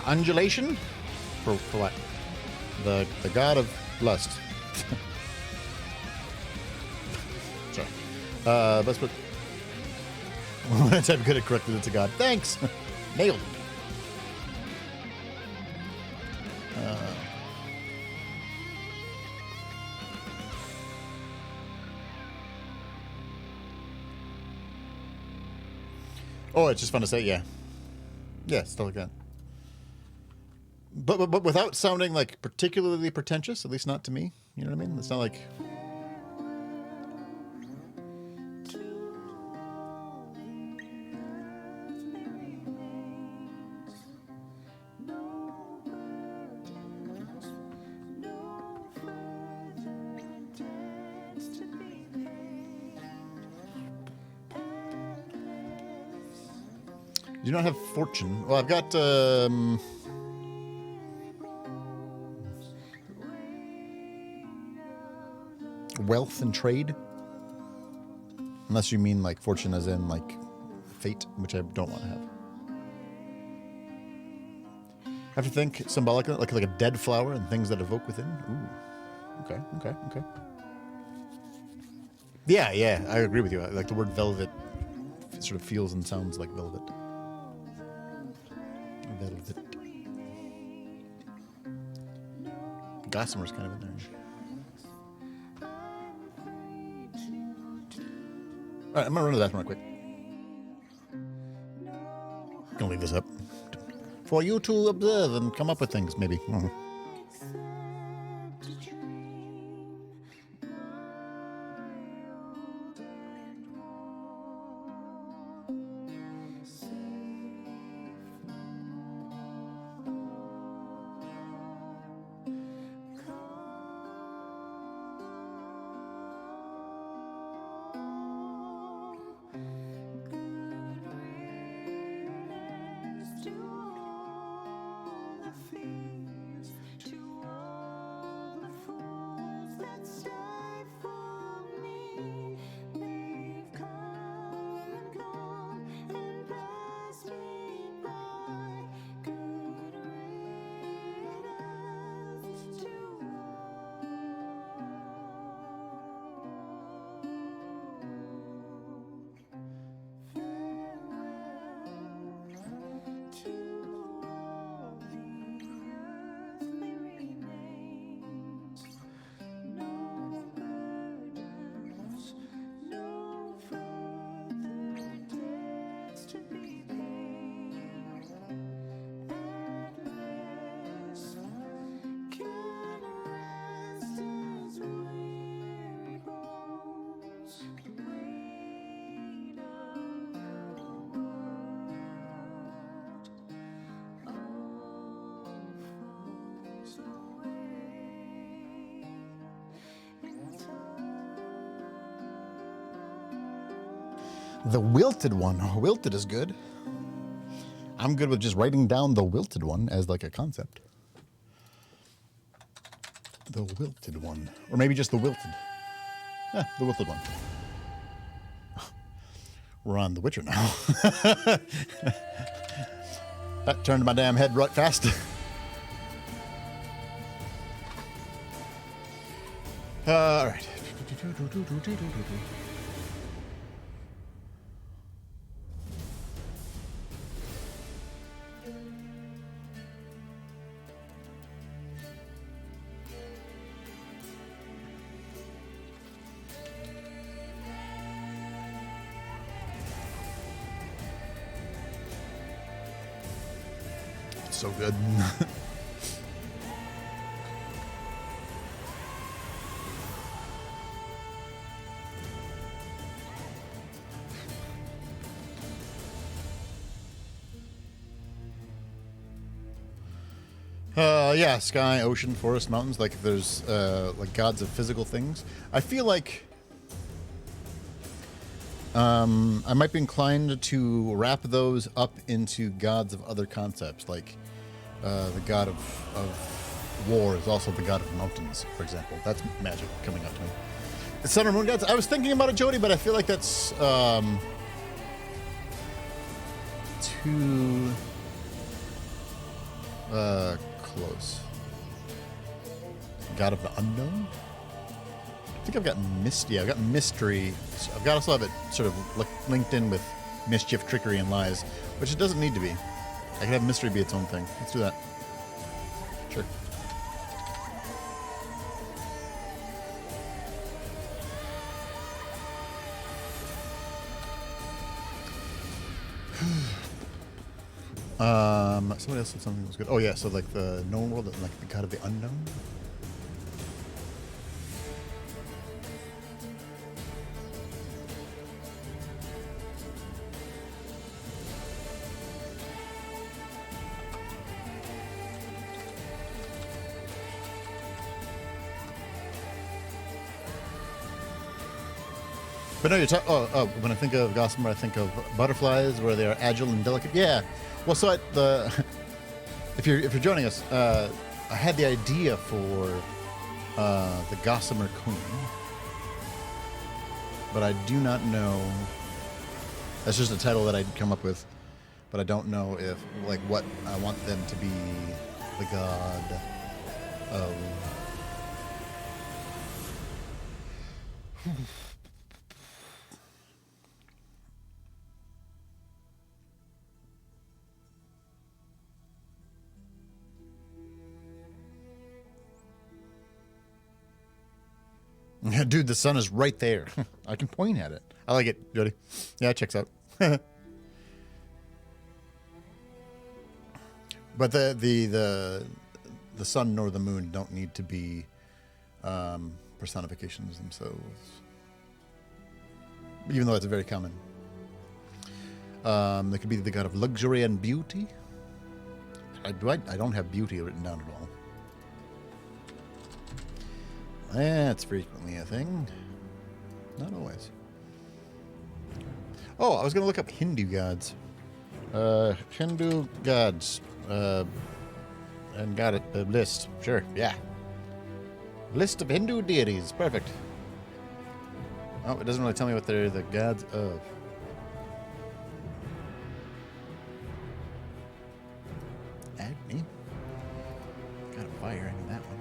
[SPEAKER 1] Undulation? For what? The god of lust. Sorry. Let's put. When I type good it correctly, it's a god. Thanks. Nailed it. Oh, it's just fun to say, yeah. Yeah, stuff like that. But without sounding like particularly pretentious, at least not to me. You know what I mean? It's not like. Do you not have fortune? Well, I've got. Wealth and trade, unless you mean like fortune as in like fate, which I don't want to have. I have to think symbolically, like a dead flower and things that evoke within. Ooh, okay. Yeah, I agree with you. Like the word velvet sort of feels and sounds like velvet. Velvet. Gossamer's kind of in there. All right, I'm gonna run to that one real quick. Gonna leave this up for you to observe and come up with things, maybe. The Wilted One. Oh, wilted is good. I'm good with just writing down the Wilted One as like a concept. The Wilted One. Or maybe just the Wilted. Yeah, the Wilted One. We're on The Witcher now. That turned my damn head right fast. All right. So good. Yeah, sky, ocean, forest, mountains. Like there's like gods of physical things. I feel like I might be inclined to wrap those up into gods of other concepts, like the god of war is also the god of mountains, for example. That's magic coming up to me. The sun or moon gods. I was thinking about it, Jody, but I feel like that's too close. God of the unknown. I think I've got Misty. I've got mystery. I've got also have it sort of linked in with mischief, trickery, and lies, which it doesn't need to be. I can have mystery be its own thing. Let's do that. Sure. Somebody else said something that was good. Oh yeah, so like the known world, like the god of the unknown. But no, you're talking. Oh, when I think of gossamer, I think of butterflies, where they are agile and delicate. Yeah. Well, so if you're joining us, I had the idea for the gossamer queen, but I do not know. That's just a title that I'd come up with, but I don't know if like what I want them to be. The god of. Dude, the sun is right there. I can point at it. I like it, Jody. Yeah, it checks out. But the sun nor the moon don't need to be personifications themselves, even though it's very common. They could be the god of luxury and beauty. I don't have beauty written down at all. That's frequently a thing. Not always. Oh, I was going to look up Hindu gods. Hindu gods. And got it. List. Sure. Yeah. List of Hindu deities. Perfect. Oh, it doesn't really tell me what they're the gods of. Agni. Got a fire. I need that one.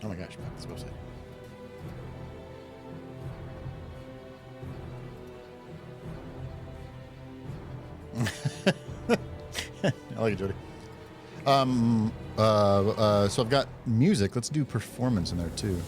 [SPEAKER 1] Oh my gosh, this website. I like it, Jody. So I've got music. Let's do performance in there too.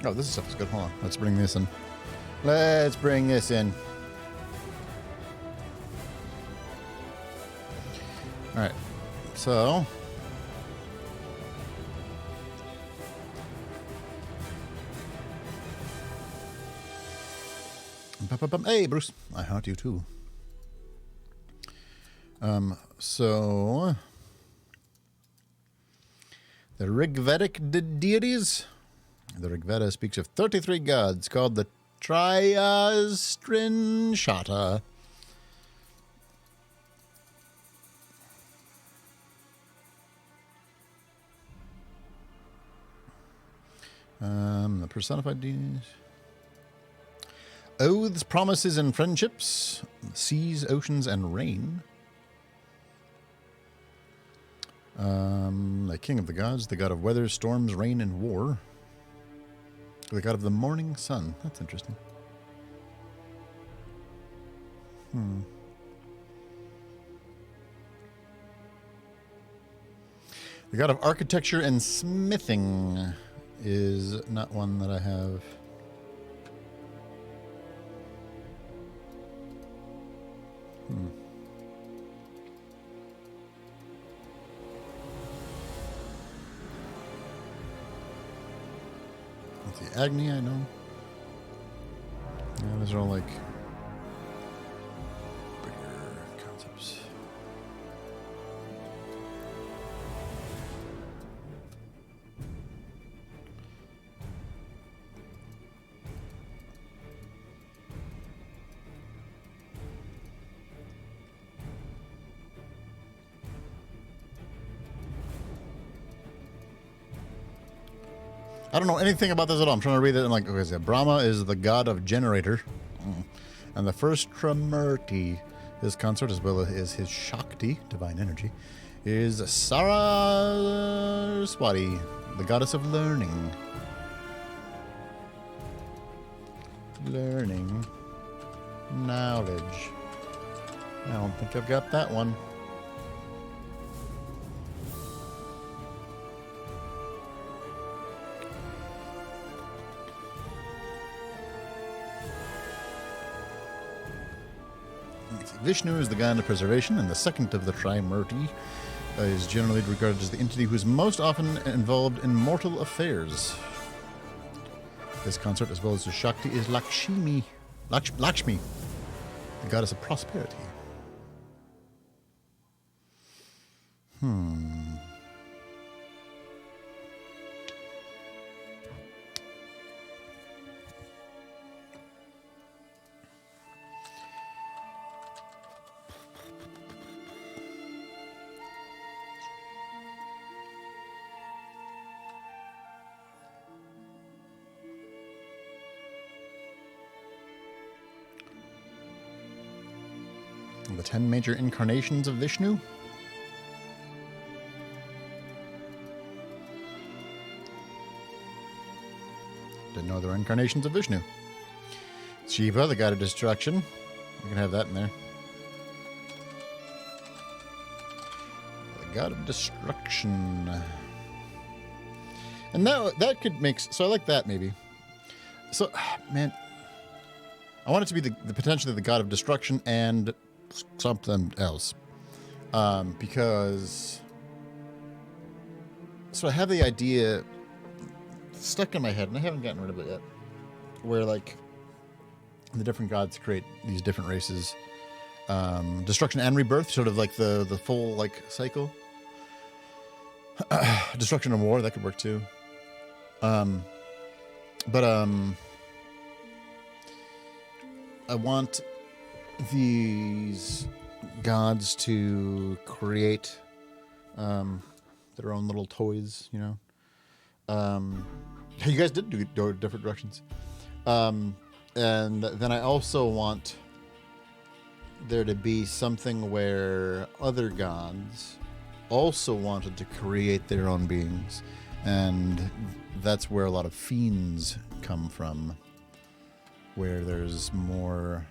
[SPEAKER 1] Oh, this stuff is good. Hold on. Let's bring this in. Let's bring this in. All right. So. Hey, Bruce. I heart you too. So. The Rigvedic deities. The Rigveda speaks of 33 gods called the Triastrinshata. The personified deities. Oaths, promises, and friendships. Seas, oceans, and rain. The king of the gods, the god of weather, storms, rain, and war. The god of the morning sun. That's interesting. The god of architecture and smithing is not one that I have. Let's see, Agni, I know. Yeah, those are all like bigger concepts. I don't know anything about this at all. I'm trying to read it and like, okay, so Brahma is the god of generator. And the first Trimurti, his consort, as well as his Shakti, divine energy, is Saraswati, the goddess of learning. Learning. Knowledge. I don't think I've got that one. Vishnu is the god of preservation, and the second of the Trimurti is generally regarded as the entity who is most often involved in mortal affairs. His consort, as well as his Shakti, is Lakshmi, the goddess of prosperity. The 10 major incarnations of Vishnu. Didn't know there were incarnations of Vishnu. Shiva, the god of destruction. We can have that in there. The god of destruction. And that could make... So I like that, maybe. So, man... I want it to be the potentially the god of destruction and something else. Because... So I have the idea stuck in my head, and I haven't gotten rid of it yet, where, like, the different gods create these different races. Destruction and rebirth, sort of like the full, like, cycle. Destruction and war, that could work too. I want these gods to create their own little toys, you know. You guys did do different directions. And then I also want there to be something where other gods also wanted to create their own beings. And that's where a lot of fiends come from, where there's more...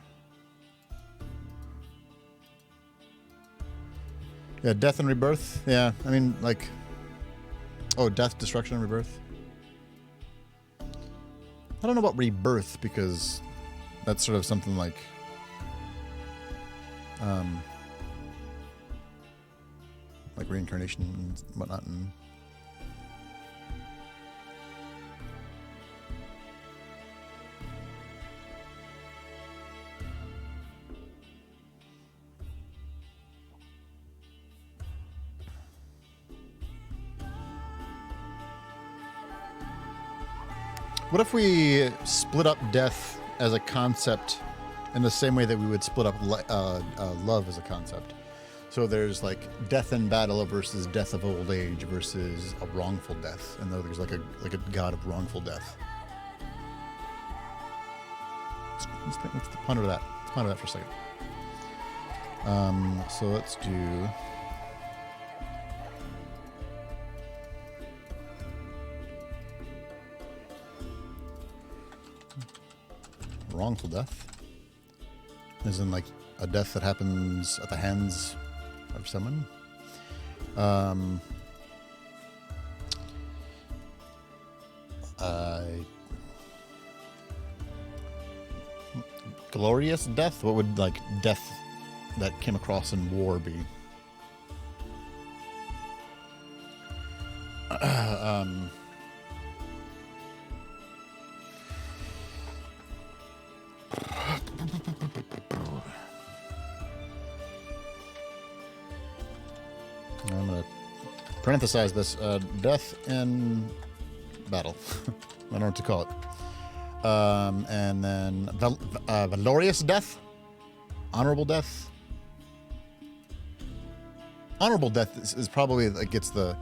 [SPEAKER 1] Yeah, death and rebirth. Yeah, I mean, like... Oh, death, destruction, and rebirth. I don't know about rebirth, because that's sort of something like... like reincarnation and whatnot. And what if we split up death as a concept in the same way that we would split up love as a concept? So there's like death in battle versus death of old age versus a wrongful death, and there's like a god of wrongful death. Let's ponder that. Let's ponder that for a second. So let's do. Wrongful death, as in like a death that happens at the hands of someone. Glorious death. What would like death that came across in war be? I'm going to parenthesize this. Death in battle. I don't know what to call it. And then valorous death. Honorable death. Honorable death is probably like gets the...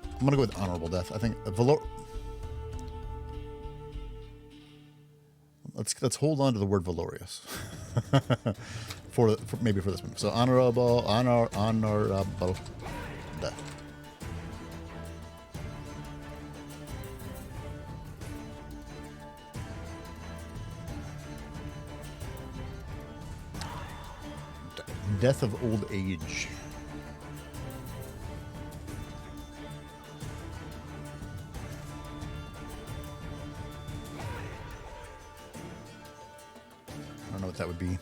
[SPEAKER 1] I'm going to go with honorable death. I think Let's hold on to the word valorous for maybe for this one. So honorable death. Death of old age. I don't know what that would be.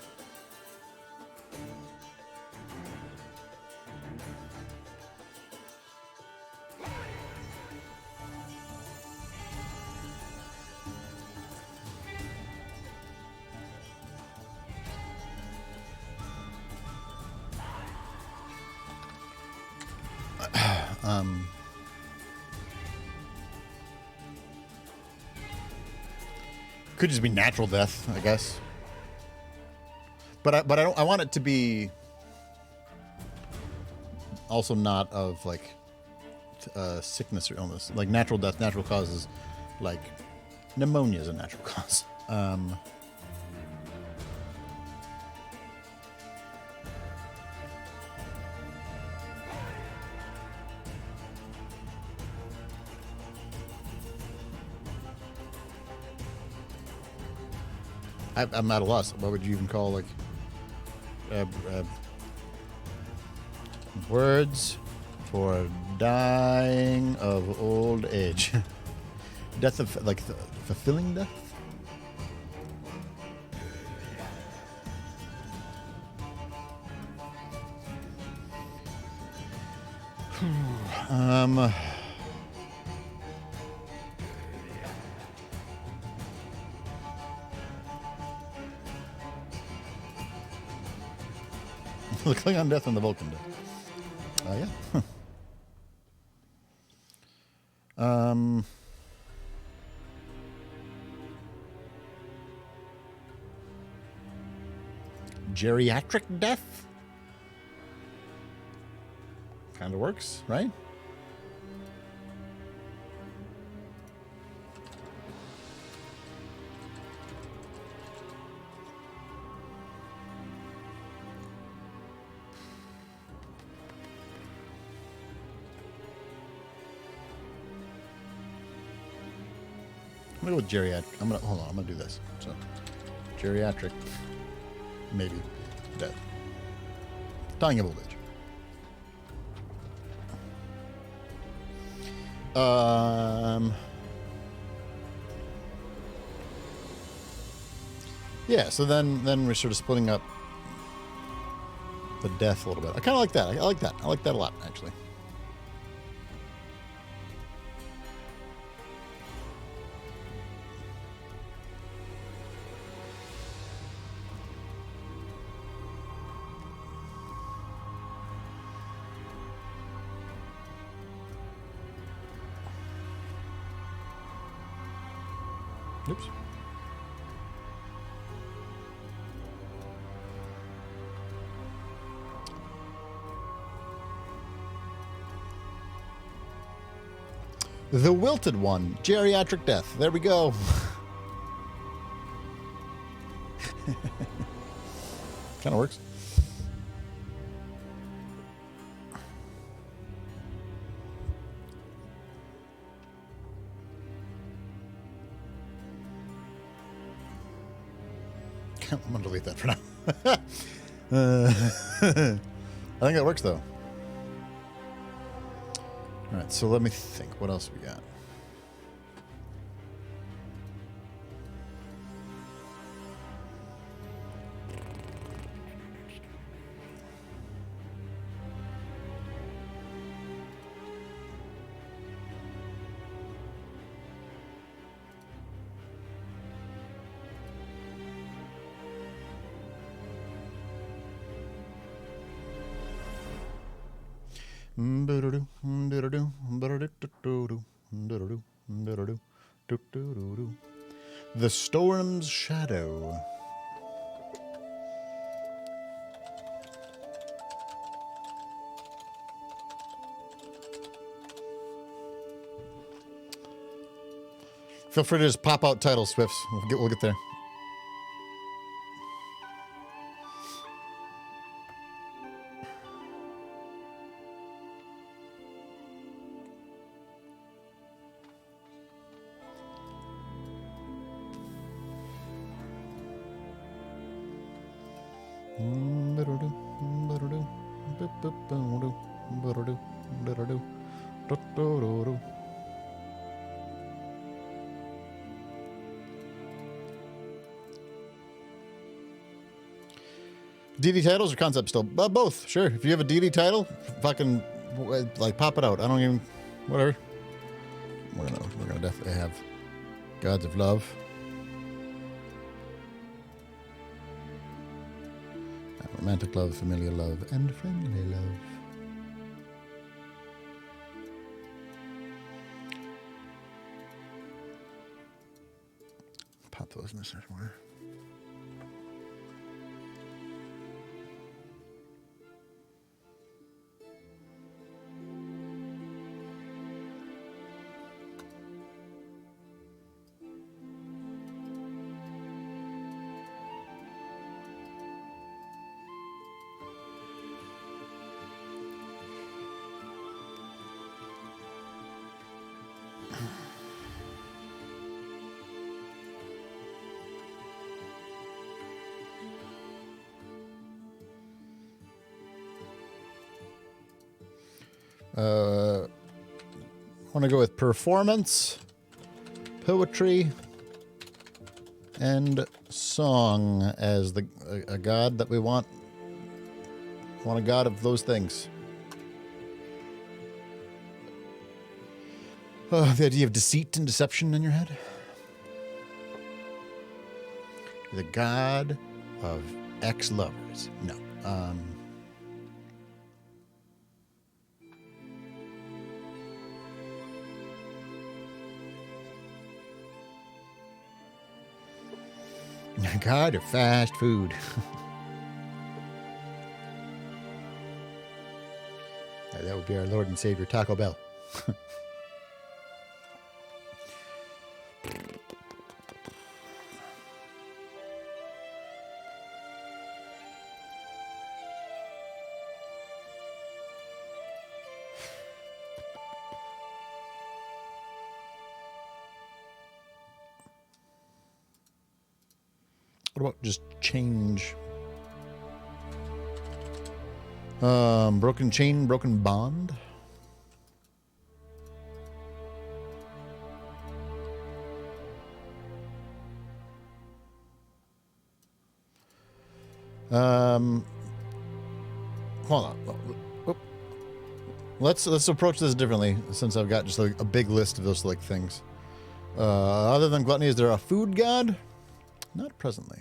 [SPEAKER 1] Could just be natural death, I guess. But I don't. I want it to be also not of like sickness or illness, like natural death. Natural causes, like pneumonia is a natural cause. I'm at a loss. What would you even call like words for dying of old age? Death of like fulfilling death. The Klingon death and the Vulcan death. Yeah. Geriatric death? Kind of works, right? I'm gonna go with geriatric. Hold on. I'm gonna do this. So, geriatric, maybe death, dying of old age. Yeah. So then we're sort of splitting up the death a little bit. I kind of like that. I like that. I like that a lot, actually. Oops. The Wilted One, Geriatric Death. There we go. Kind of works. I'm going to delete that for now. I think that works, though. All right, so let me think. What else we got? The Storm's Shadow. Feel free to just pop out titles, Swifts. We'll get there. DD titles or concepts still? Both, sure. If you have a DD title, fucking like pop it out. I don't even whatever. We're gonna definitely have Gods of Love. Romantic love, familiar love, and friendly love. Pop those in this somewhere. I want to go with performance, poetry, and song as a god that we want. I want a god of those things. The idea of deceit and deception in your head. The god of ex-lovers. No. God of fast food. That would be our Lord and Savior, Taco Bell. What about just change? Broken chain, broken bond. hold on. Oh. Let's approach this differently, since I've got just like a big list of those like things. Other than gluttony, is there a food god? Not presently.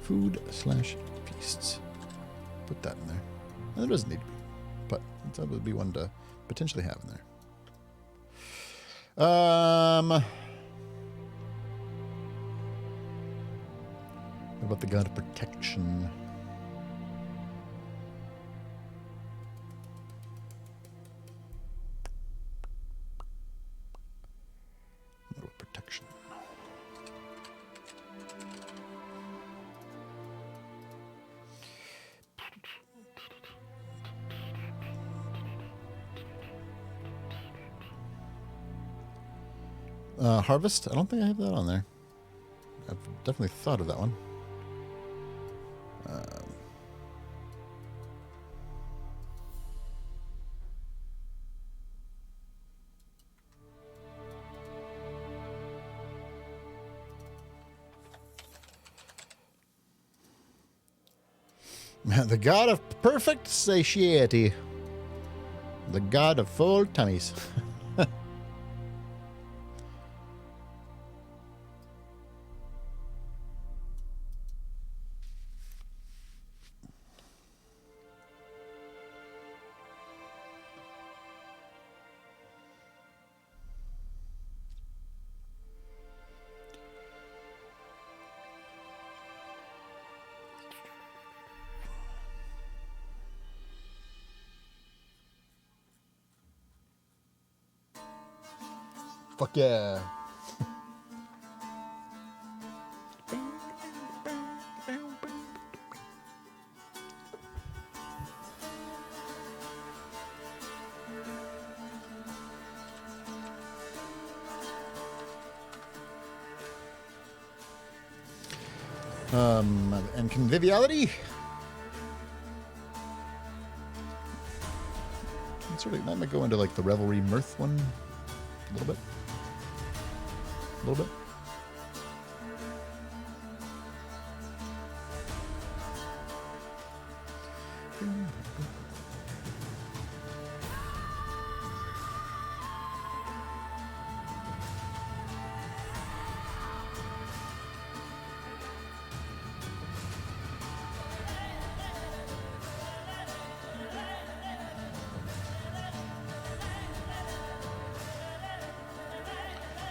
[SPEAKER 1] Food/feasts. Put that in there. And there doesn't need to be, but that would be one to potentially have in there. What about the god of protection? What about protection? Harvest? I don't think I have that on there. I've definitely thought of that one. The god of perfect satiety. The god of full tummies. Fuck yeah. And conviviality. Sort of, that might go into like the revelry mirth one a little bit. A little bit.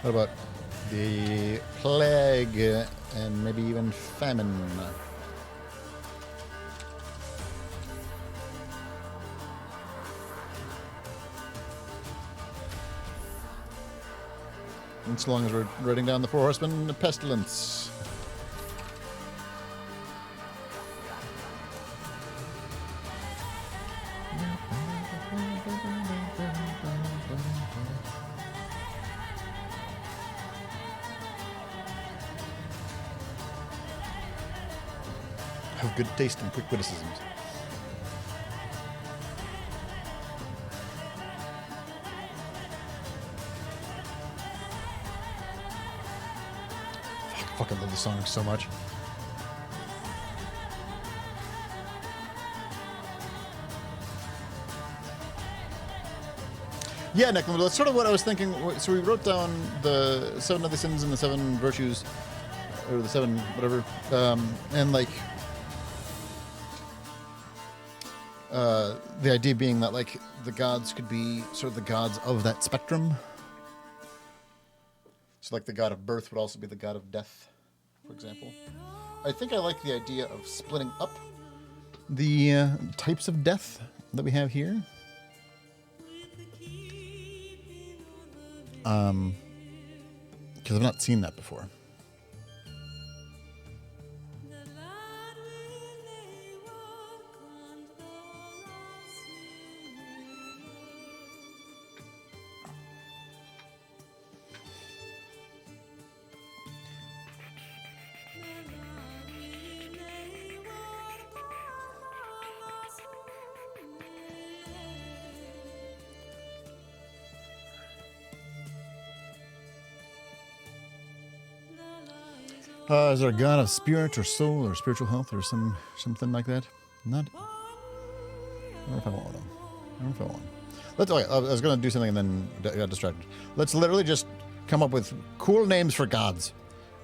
[SPEAKER 1] What about the plague and maybe even famine? And so long as we're writing down the four horsemen, pestilence. Have good taste and quick witticisms. I fucking love this song so much. Yeah, Nick, that's sort of what I was thinking. So we wrote down the 7 of the sins and the 7 virtues, or the 7 whatever, and like the idea being that like the gods could be sort of the gods of that spectrum. So like the god of birth would also be the god of death, for example. I think I like the idea of splitting up the types of death that we have here. Because I've not seen that before. Is there a god of spirit or soul or spiritual health or something like that? Not. I don't know if I want one. I don't know if I want one. Let's. Okay, I was going to do something and then got distracted. Let's literally just come up with cool names for gods,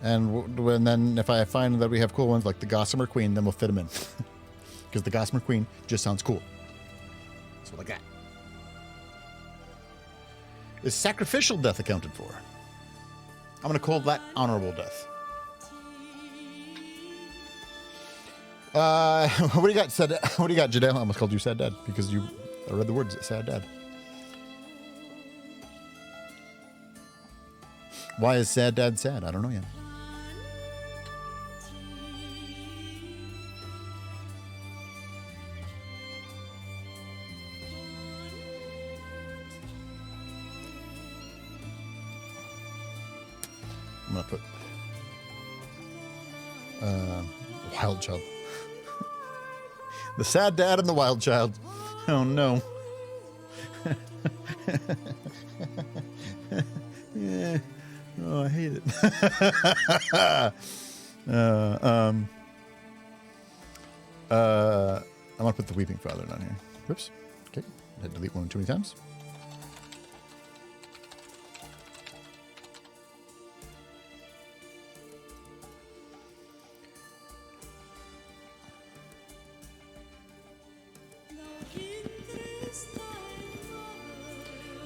[SPEAKER 1] and then if I find that we have cool ones like the Gossamer Queen, then we'll fit them in, because the Gossamer Queen just sounds cool. So like that. Is sacrificial death accounted for? I'm going to call that honorable death. What do you got? What do you got, Jadale? I almost called you Sad Dad because I read the words Sad Dad. Why is Sad Dad sad? I don't know yet. I'm gonna put Wild Child. The Sad Dad and the Wild Child. Oh no. Yeah. Oh, I hate it. I'm gonna put the Weeping Father down here. Whoops. Okay. I had to delete one too many times.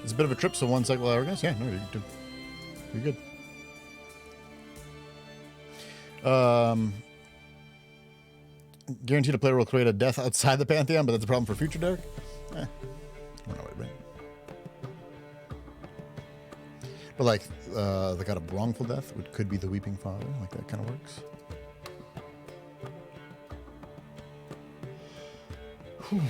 [SPEAKER 1] It's a bit of a trip, so one cycle arrogance. Yeah, no, you're good. Guaranteed a player will create a death outside the Pantheon, but that's a problem for future Derek. I don't know, right? But like the god of wrongful death, which could be the Weeping Father, like that kind of works. Whew.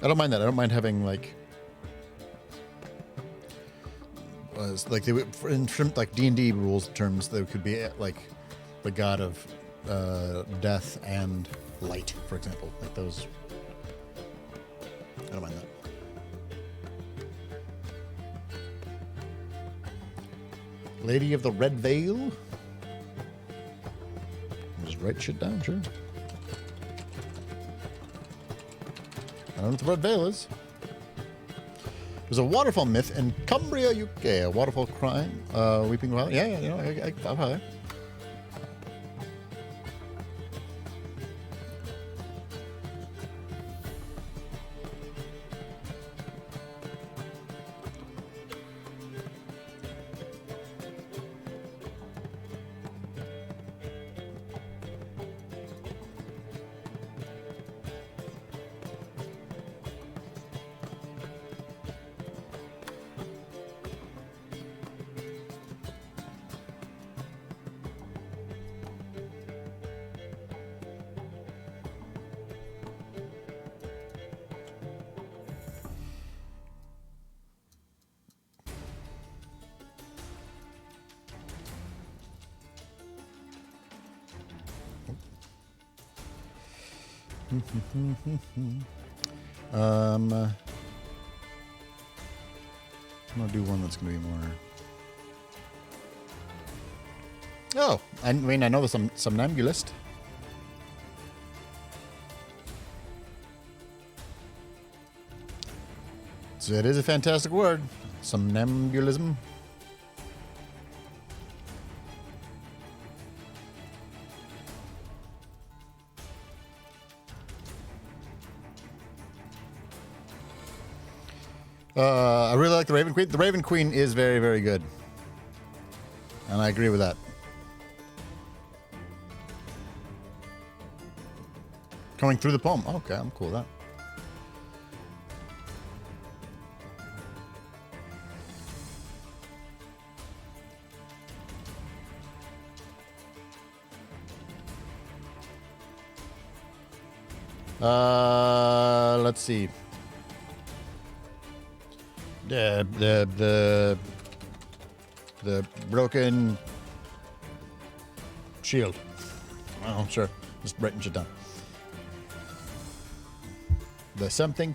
[SPEAKER 1] I don't mind that. I don't mind having like they would, in like D&D rules terms, there could be like the god of death and light, for example, like those. I don't mind that. Lady of the Red Veil. Just write shit down, sure. I don't know what the Red Veil is. There's a waterfall myth in Cumbria, UK. A waterfall crime. Weeping Valley. Yeah, you know, I've had it. I'm gonna do one that's gonna be more. Oh, I mean, I know there's some somnambulist. So it is a fantastic word, somnambulism. I really like the Raven Queen. The Raven Queen is very, very good. And I agree with that. Coming through the poem. Okay, I'm cool with that. Let's see. The broken shield. Oh, sure. Just writing shit down. The something.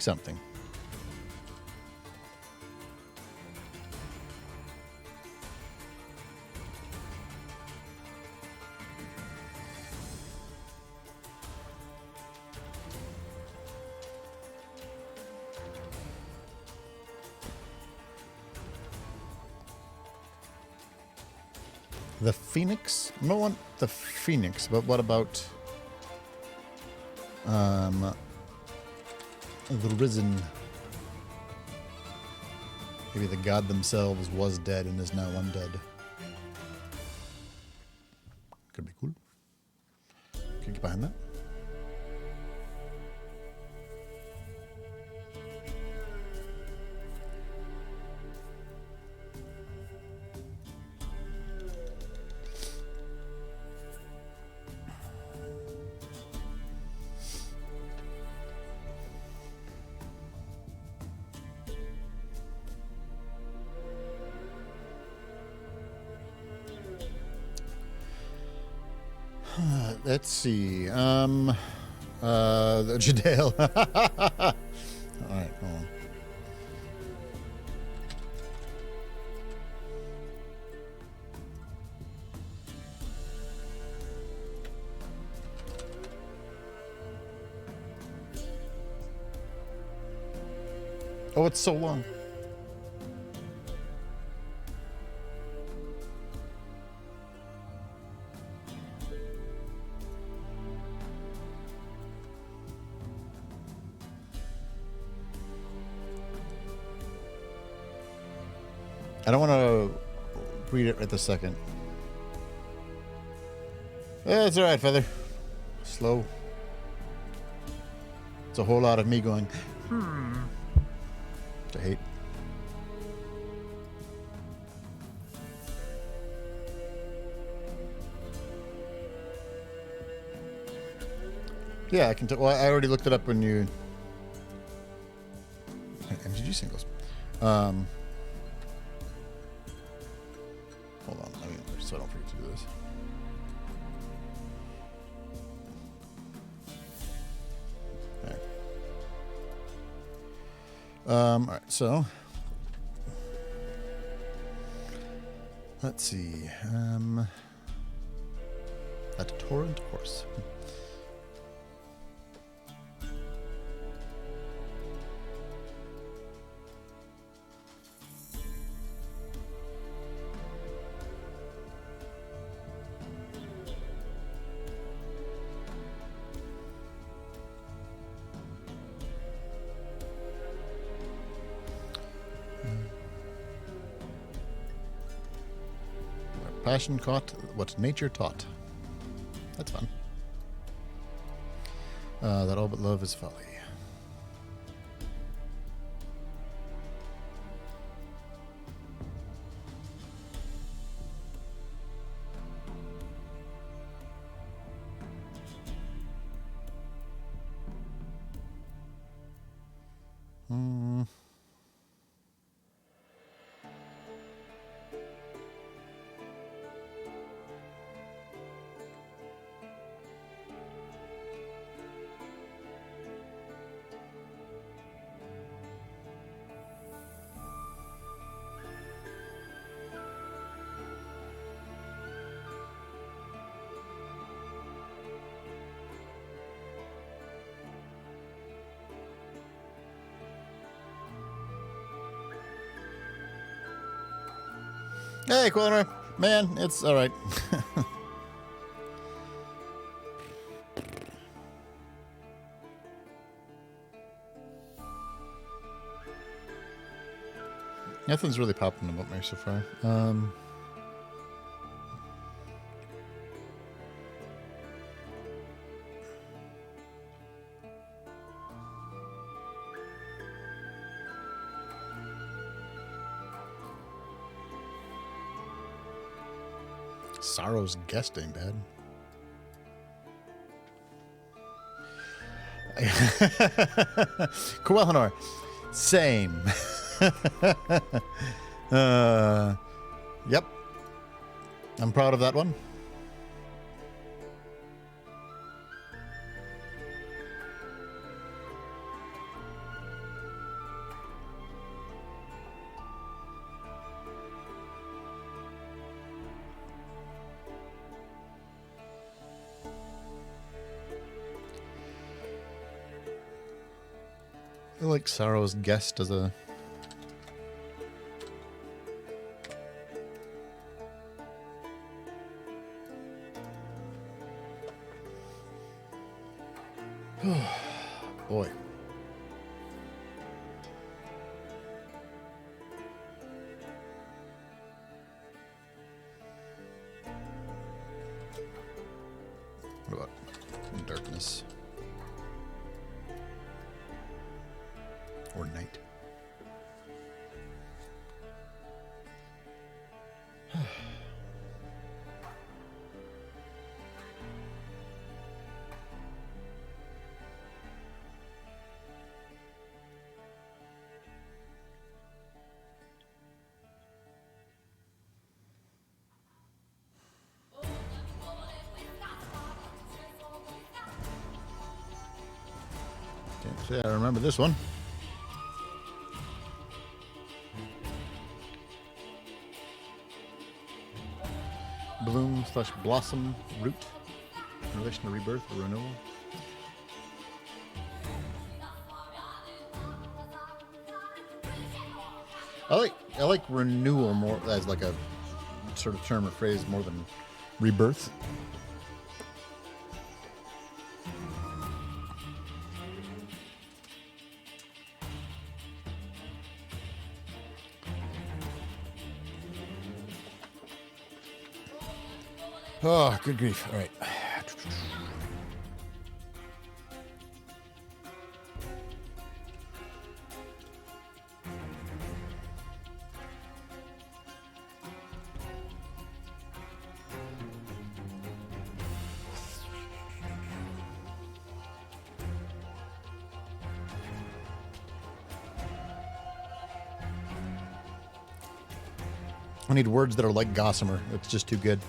[SPEAKER 1] The Phoenix? I don't want the Phoenix, but what about the Risen? Maybe the god themselves was dead and is now undead. Could be cool. Can you get behind that? Let's see. The Jadale. All right, hold on. Oh, it's so long. I don't want to read it right this second. It's all right, Feather. Slow. It's a whole lot of me going, to hate. Yeah, I can tell. Well, I already looked it up when you... MTG singles. Hold on, let me, so I don't forget to do this. All right, so let's see. A torrent course. Passion caught what nature taught. That's fun. That all but love is folly. Hey, Quilner. Man, it's all right. Nothing's really popping about me so far. Sorrow's guest ain't bad. Kuelhanor. Same. Yep. I'm proud of that one. I like Sorrow's guest as a... Boy. What about darkness? Or night? Can't say I remember this one. Bloom/blossom root in relation to rebirth or renewal. I like renewal more as like a sort of term or phrase more than rebirth. Oh, good grief. All right. I need words that are like gossamer. It's just too good.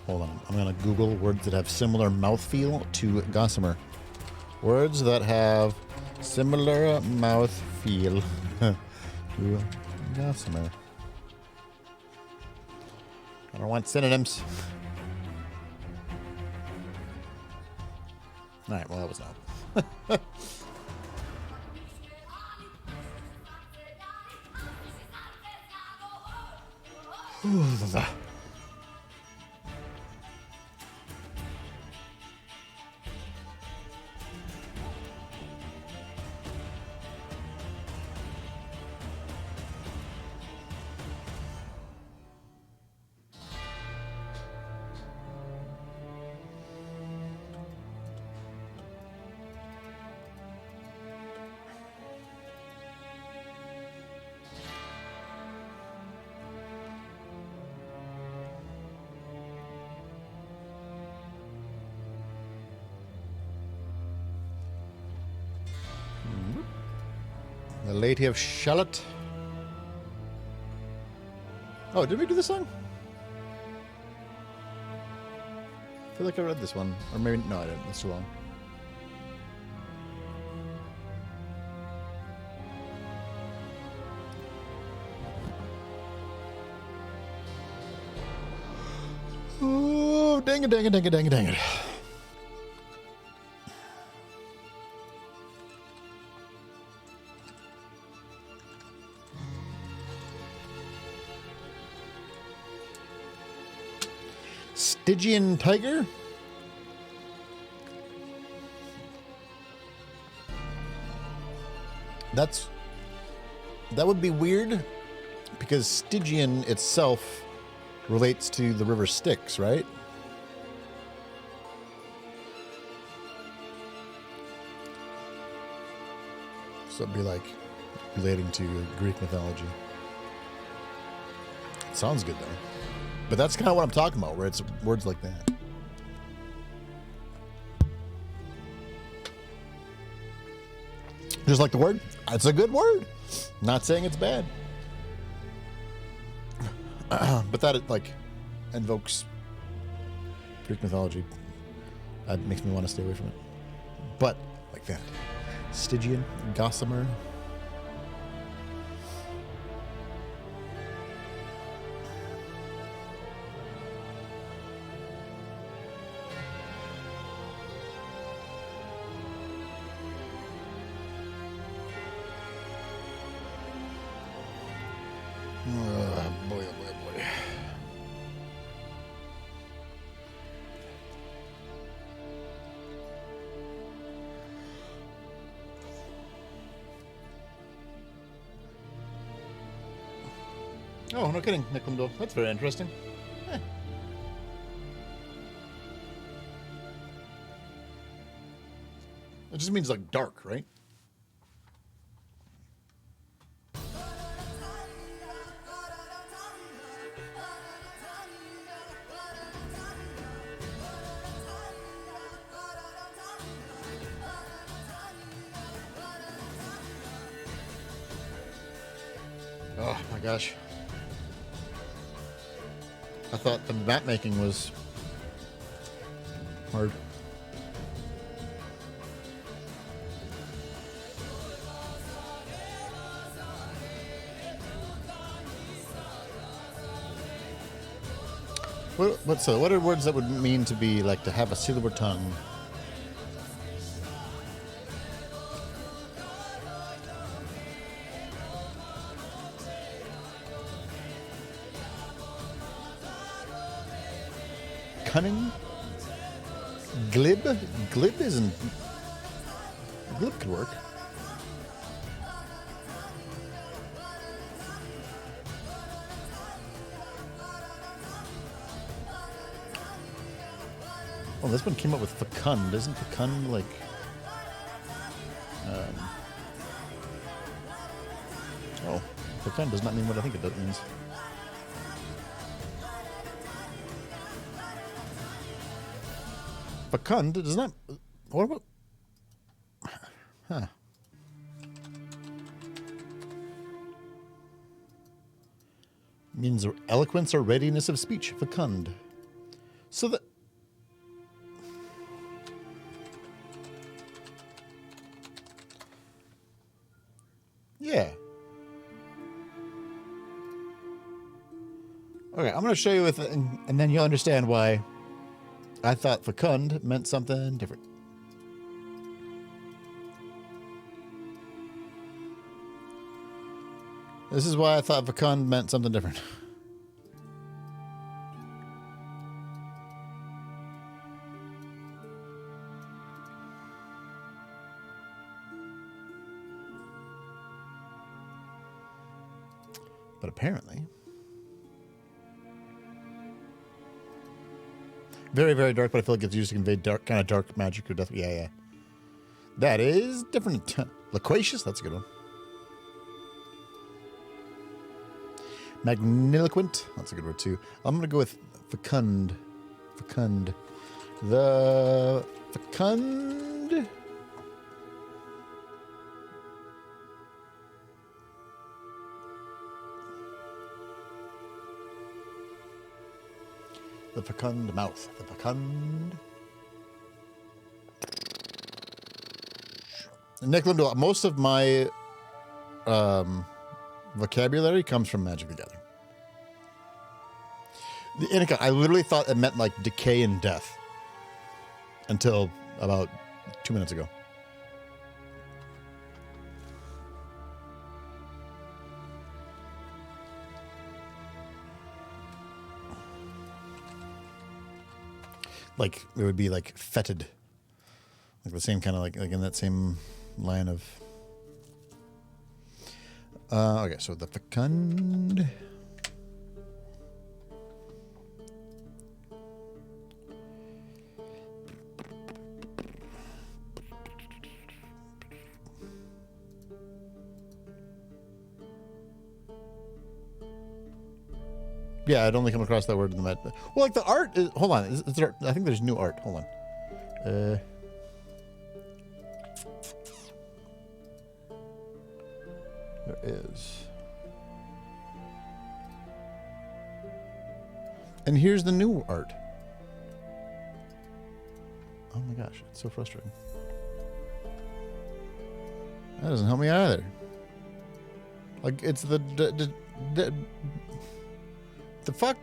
[SPEAKER 1] Hold on. I'm going to Google words that have similar mouthfeel to gossamer. Words that have similar mouthfeel to gossamer. I don't want synonyms. All right, well, that was no. The Lady of Shalott. Oh, did we do this song? I feel like I read this one. Or maybe, no, I didn't. That's too long. Oh, dang it, dang it, dang it, dang it, dang it. Stygian tiger? That would be weird because Stygian itself relates to the river Styx, right? So it'd be like relating to Greek mythology. Sounds good though. But that's kind of what I'm talking about, where it's words like that. Just like the word, it's a good word. Not saying it's bad. But that, like, invokes Greek mythology. That makes me want to stay away from it. But, like that. Stygian, gossamer. Boy, oh boy, oh boy. Oh, no kidding, Nicklemdale. That's very interesting. Eh. It just means like dark, right? Oh my gosh. I thought the map making was hard. What are words that would mean to be like to have a silver tongue? Cunning? Glib? Glib isn't... Glib could work. Oh, this one came up with fecund. Isn't fecund like... Oh, fecund does not mean what I think it means. Fecund does not... What about... Huh. Means eloquence or readiness of speech. Fecund. So that... Yeah. Okay, I'm going to show you with it, and then you'll understand why I thought fecund meant something different. This is why I thought fecund meant something different. But apparently... Very, very dark, but I feel like it's used to convey dark, kind of dark magic or death. Yeah, yeah. That is different. Loquacious? That's a good one. Magniloquent? That's a good word, too. I'm going to go with fecund. Fecund. The fecund... The fecund mouth. The fecund. Nicklemdale, most of my vocabulary comes from Magic the Gathering. The Inika, I literally thought it meant like decay and death until about 2 minutes ago. Like it would be like fetid, like the same kind of like in that same line of. Okay, so the fecund. Yeah, I'd only come across that word in the med. Well, like the art is, hold on. Is there, I think there's new art. Hold on. There is. And here's the new art. Oh my gosh, it's so frustrating. That doesn't help me either. Like, it's the fuck?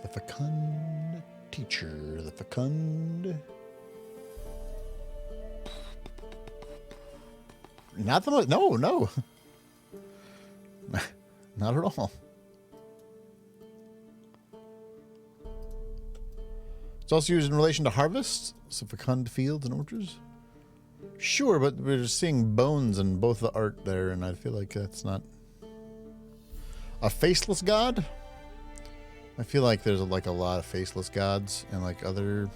[SPEAKER 1] The fecund teacher, the fecund Not the most. No, no. Not at all. It's also used in relation to harvests, so fecund fields and orchards. Sure, but we're just seeing bones in both the art there, and I feel like that's not a faceless god. I feel like there's like a lot of faceless gods and like other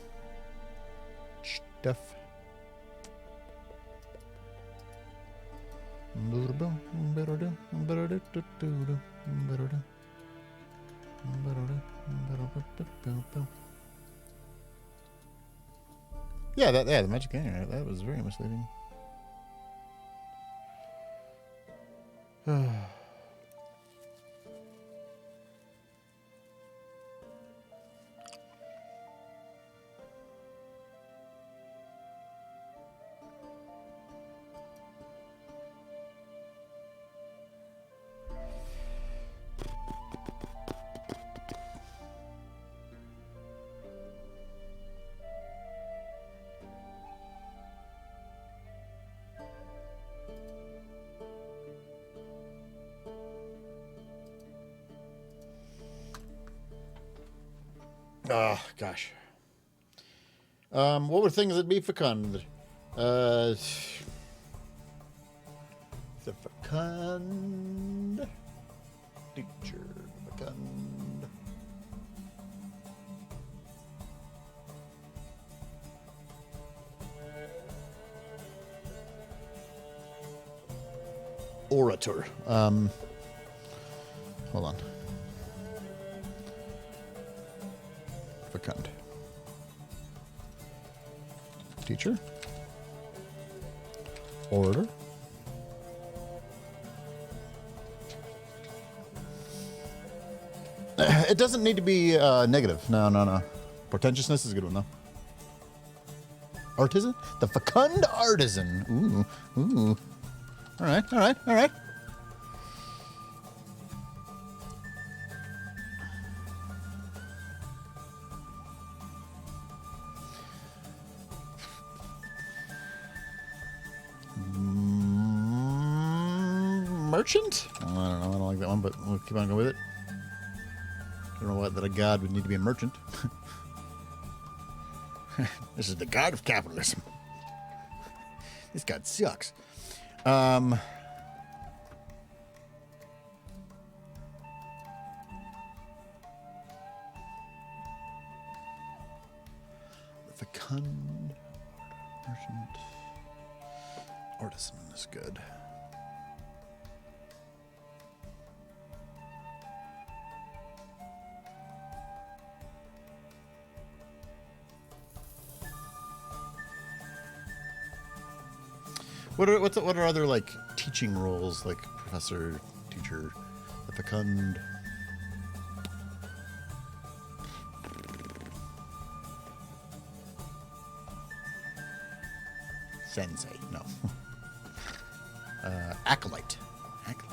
[SPEAKER 1] stuff. Yeah, the magic area. That was very misleading. Oh, gosh. What were things that be fecund? The fecund teacher, fecund. Orator. Hold on. Fecund. Teacher. Orator. It doesn't need to be negative. No. Portentousness is a good one, though. Artisan? The fecund artisan. Ooh. All right. Merchant? I don't know. I don't like that one, but we'll keep on going with it. I don't know what that a god would need to be a merchant. This is the god of capitalism. This god sucks. The fecund merchant artisan is good. What are other like teaching roles, like professor, teacher, the fecund? Sensei, no. Acolyte. I can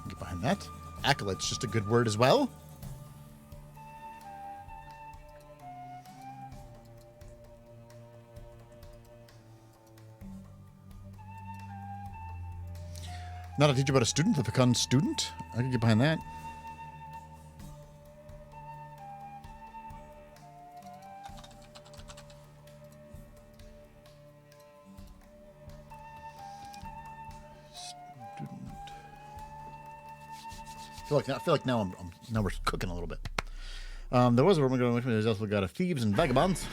[SPEAKER 1] get behind that. Acolyte's just a good word as well. Not a teacher, but a student. The fecund student. I can get behind that. Student. I feel like now now we're cooking a little bit. There was a Roman going. There's also got a thieves and vagabonds.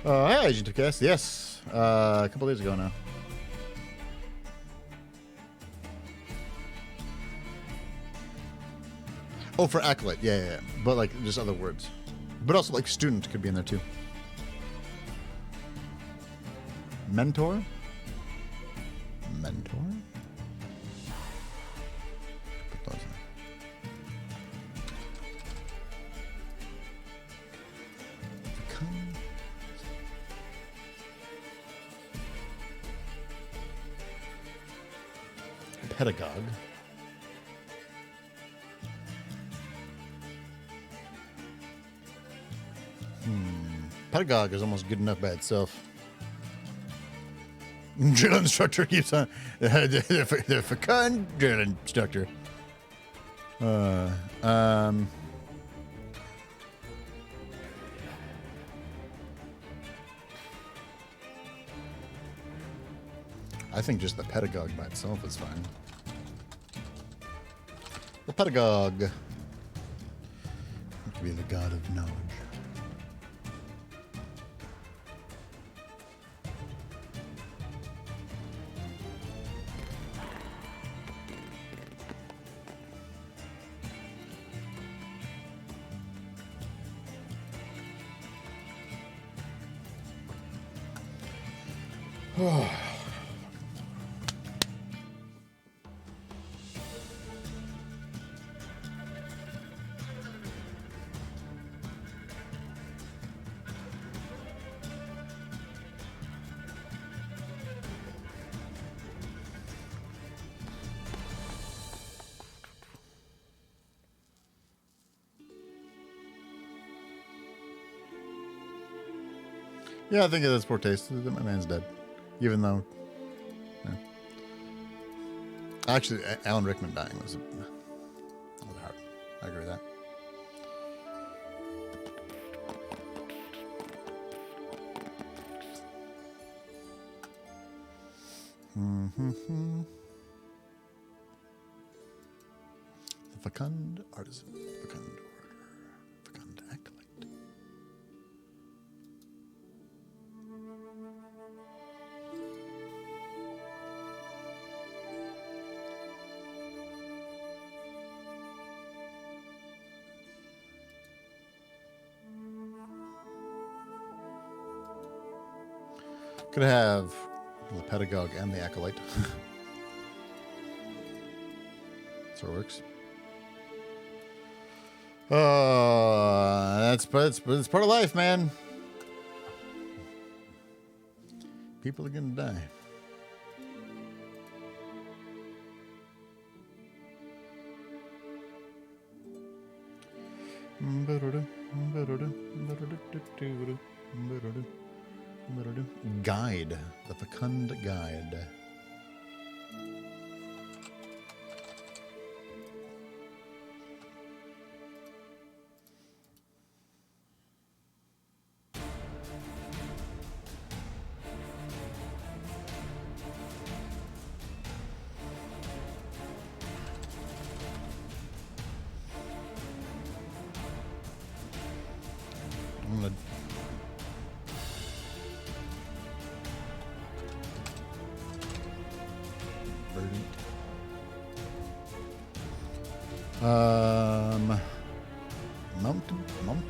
[SPEAKER 1] Hi, Agent of Cast. Yes, a couple days ago now. Oh, for acolyte, yeah. But like, just other words. But also like student could be in there too. Mentor. Put those in. Pedagogue. Pedagogue is almost good enough by itself. Drill instructor keeps on. The fecund drill instructor. I think just the pedagogue by itself is fine. The pedagogue. It could be the god of knowledge. Yeah, I think that's poor taste. My man's dead. Even though... Yeah. Actually, Alan Rickman dying was hard. I agree with that. The fecund artisan. Fecund orator. Fecund acolyte. Could have the pedagogue and the acolyte. Sort of works. That's part of life, man. People are gonna die. Guide. The fecund guide. I'm gonna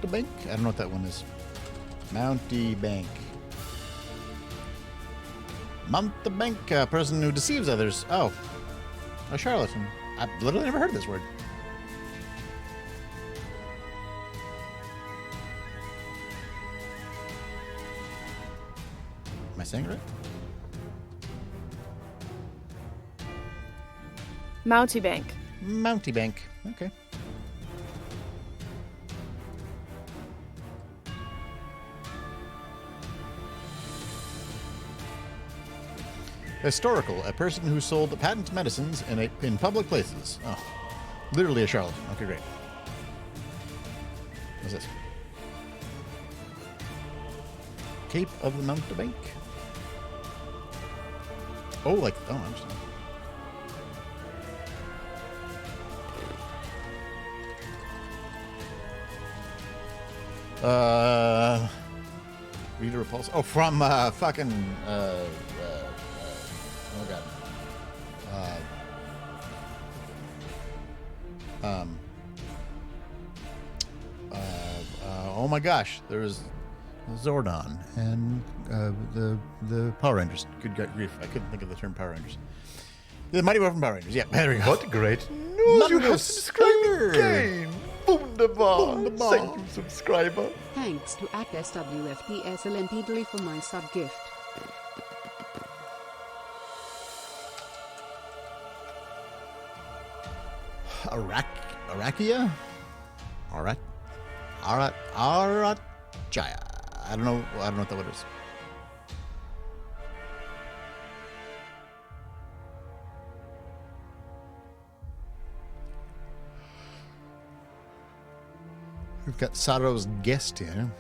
[SPEAKER 1] Mountebank? I don't know what that one is. Mountebank. Mountebank, a person who deceives others. Oh, a charlatan. I've literally never heard this word. Am I saying it right?
[SPEAKER 3] Mountebank.
[SPEAKER 1] Mountebank. Okay. Historical, a person who sold patent medicines in public places. Oh, literally a charlatan. Okay, great. What's this? Cape of the Mountebank. Oh, like, oh, I understand. Reader repulse. Oh, from fucking oh god. Oh my gosh, there was Zordon and the Power Rangers. Good grief, I couldn't think of the term Power Rangers. The Mighty Morphin Power Rangers. Yeah, there we go.
[SPEAKER 4] What great news! You have subscribed again! Wunderbar!
[SPEAKER 1] Wunderbar.
[SPEAKER 4] Thank you, subscriber.
[SPEAKER 5] Thanks to @SWFTSLNT for my sub gift.
[SPEAKER 1] Arakia? Jaya. I don't know what that word is. We've got Saro's guest here.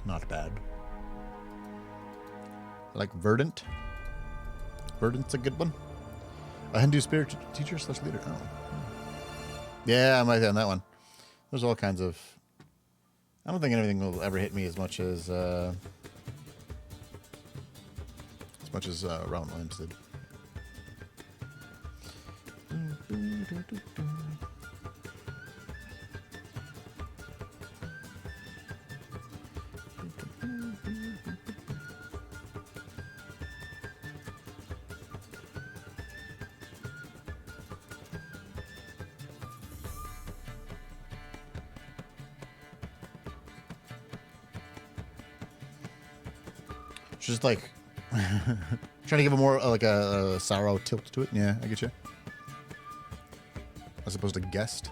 [SPEAKER 1] Not bad. I like Verdant. Verdant's a good one. A Hindu spirit teacher / leader. Oh. Yeah, I might be on that one. There's all kinds of... I don't think anything will ever hit me as much as Robin Williams did. Just like trying to give a more like a sorrow tilt to it. Yeah, I get you. As opposed to guest.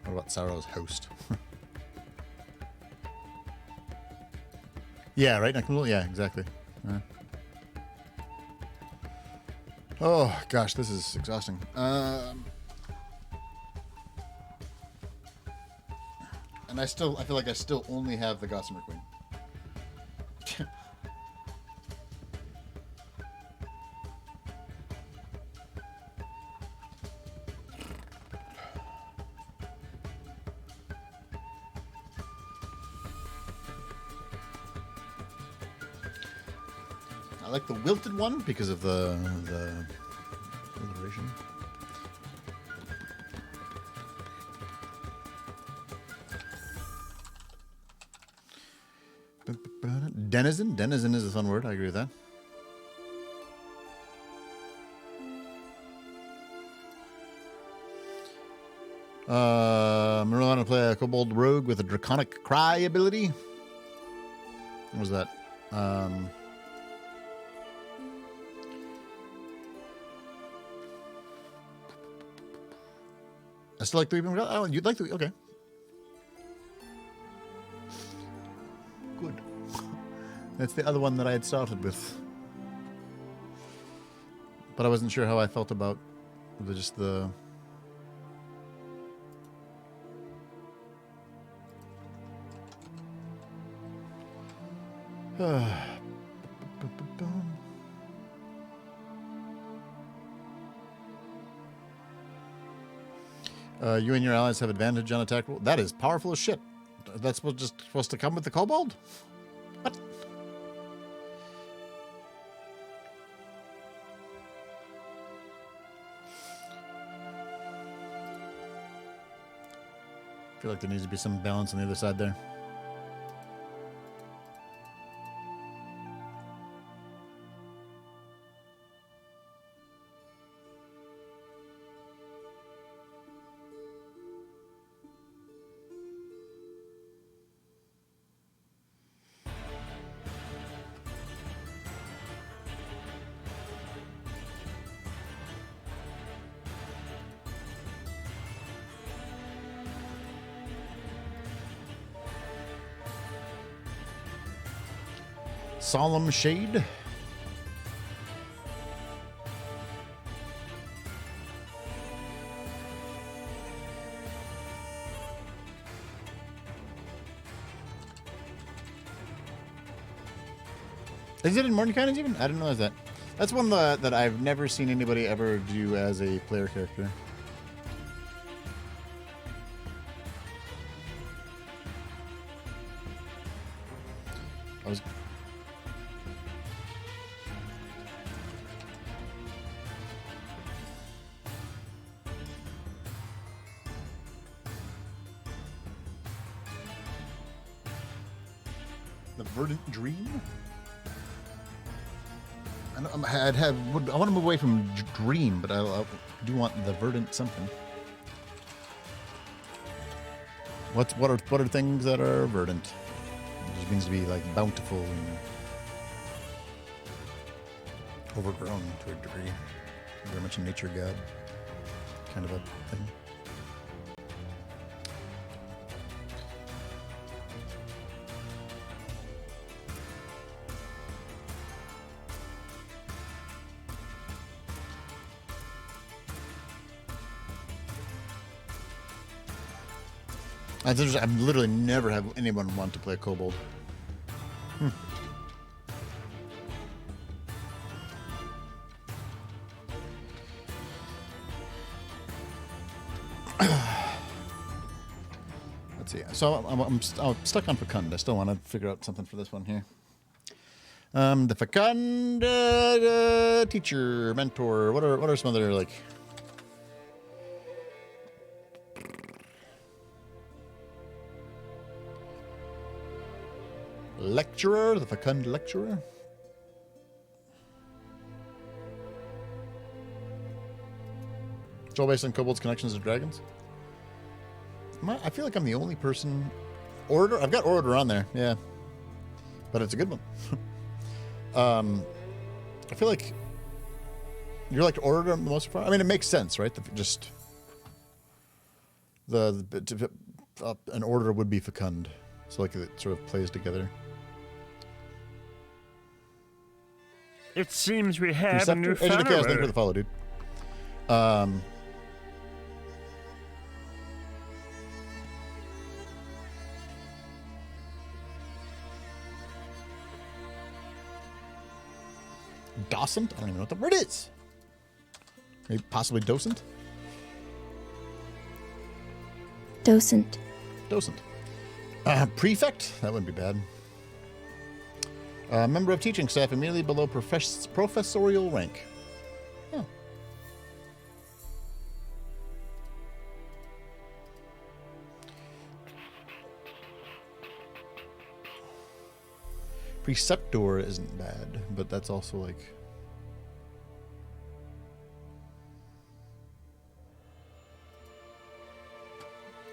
[SPEAKER 1] What about Sorrow's host? Yeah, right. Yeah, exactly. Oh gosh, this is exhausting. And I feel like I still only have the Gossamer Queen. I like the wilted one because of the alliteration. Denizen? Denizen is a fun word. I agree with that. I'm going to play a Kobold Rogue with a Draconic Cry ability. What was that? I still like 3 people. Oh, you'd like 3? Okay. Good. That's the other one that I had started with. But I wasn't sure how I felt about just the... You and your allies have advantage on attack roll. That is powerful as shit. That's just supposed to come with the kobold? What? I feel like there needs to be some balance on the other side there. Solemn Shade. Is it in Mordenkainen's even? I didn't realize that. That's one that I've never seen anybody ever do as a player character. I was... The Verdant Dream? I want to move away from Dream, but I do want the Verdant something. What are things that are verdant? It just means to be like bountiful and overgrown to a degree. Very much a nature god kind of a thing. That's interesting. I've literally never had anyone want to play a kobold. Let's see. So I'm stuck on Fecund. I still want to figure out something for this one here. The Fecund teacher, mentor. What are some other like? Lecturer, the Fecund lecturer. It's all based on kobolds' connections to dragons. I feel like I'm the only person. Orator? I've got Orator on there, yeah. But it's a good one. I feel like you're like Orator the most part. I mean, it makes sense, right? An Orator would be Fecund. So like it sort of plays together.
[SPEAKER 3] It seems we have a new
[SPEAKER 1] Agent of Chaos, thank you for
[SPEAKER 3] follower.
[SPEAKER 1] the follow, dude. Docent? I don't even know what the word is. Maybe possibly docent?
[SPEAKER 6] Docent.
[SPEAKER 1] Docent. Prefect? That wouldn't be bad. Member of teaching staff immediately below professorial rank. Oh. Preceptor isn't bad, but that's also like...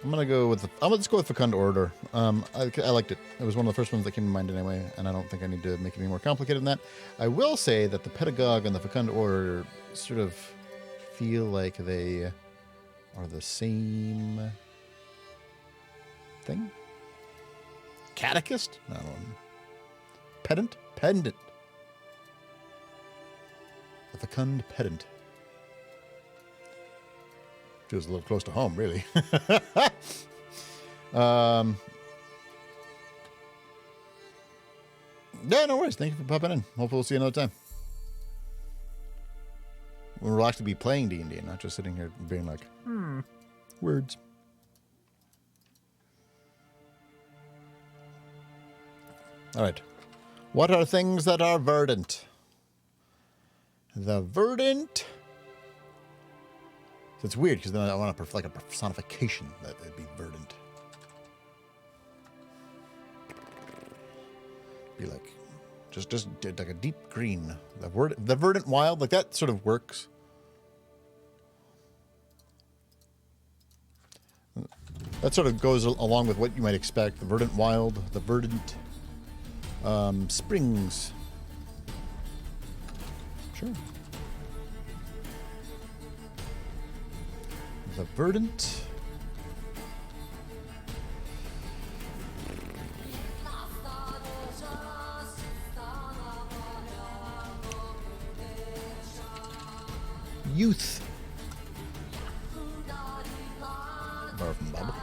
[SPEAKER 1] I'm gonna go with let's go with Fecund Orator. I liked it. It was one of the first ones that came to mind anyway, and I don't think I need to make it any more complicated than that. I will say that the Pedagogue and the Fecund Orator sort of feel like they are the same thing. Catechist? No. Pedant? Pendant. The Fecund Pedant. Feels a little close to home, really. Yeah, no worries. Thank you for popping in. Hopefully we'll see you another time. We'll actually be playing D&D, not just sitting here being like, words. All right. What are things that are verdant? The verdant... So it's weird because then I want like a personification that it'd be verdant. Be like, just like a deep green. The verdant wild, like that sort of works. That sort of goes along with what you might expect. The verdant wild, the verdant springs. Sure. The verdant. Youth. Borrow from Bob.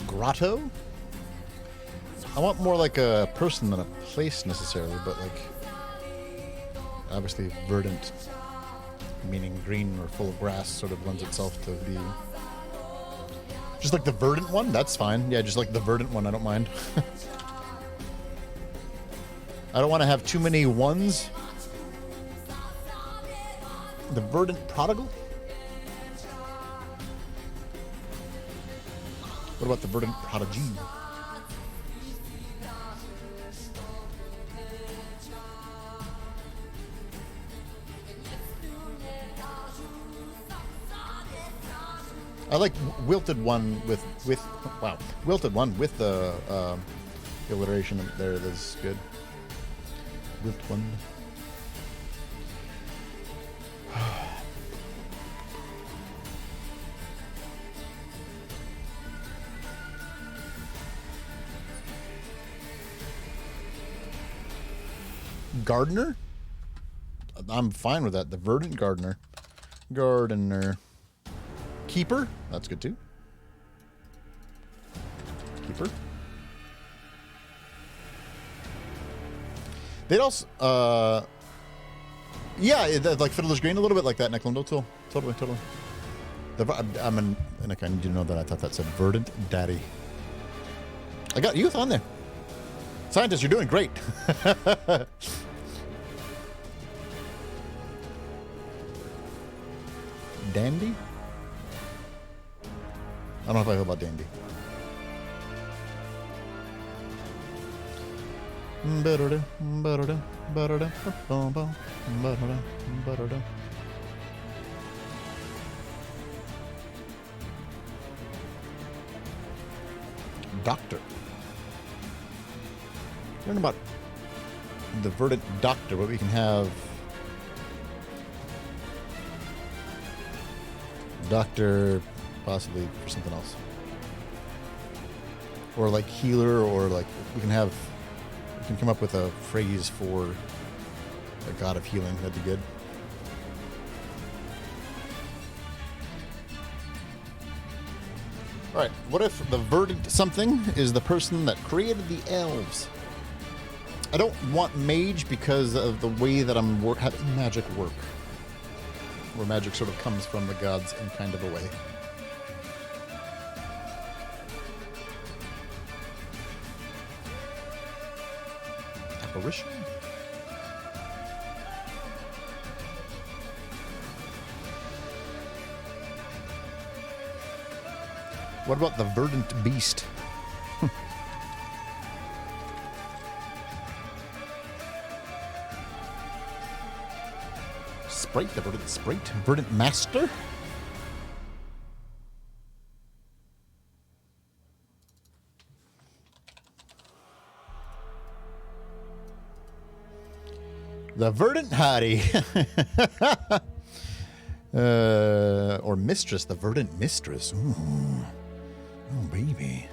[SPEAKER 1] Grotto? I want more like a person than a place necessarily, but like obviously verdant, meaning green or full of grass, sort of lends itself to be just like the verdant one. That's fine. Yeah, just like the verdant one. I don't mind. I don't want to have too many ones. The verdant prodigal? What about the verdant prodigy? I like wilted one with wow, wilted one with the alliteration there. That's good. Wilt one. Gardener? I'm fine with that. The verdant gardener. Gardener. Keeper? That's good too. Keeper. They'd also, yeah, like Fiddler's Green, a little bit like that, Necklundle tool. Totally. I need you to know that I thought that said verdant daddy. I got youth on there. Scientists, you're doing great. Dandy? I don't know if I feel about dandy. Doctor. Learn about the verdant doctor, but we can have doctor possibly for something else. Or like healer, or like we can come up with a phrase for a god of healing. That'd be good. All right, what if the verdant something is the person that created the elves? I don't want mage because of the way that I'm having magic work. Where magic sort of comes from the gods in kind of a way. Apparition? What about the verdant beast? Sprite, the verdant sprite, verdant master. The verdant hottie. Or mistress, the verdant mistress. Ooh. Oh, baby.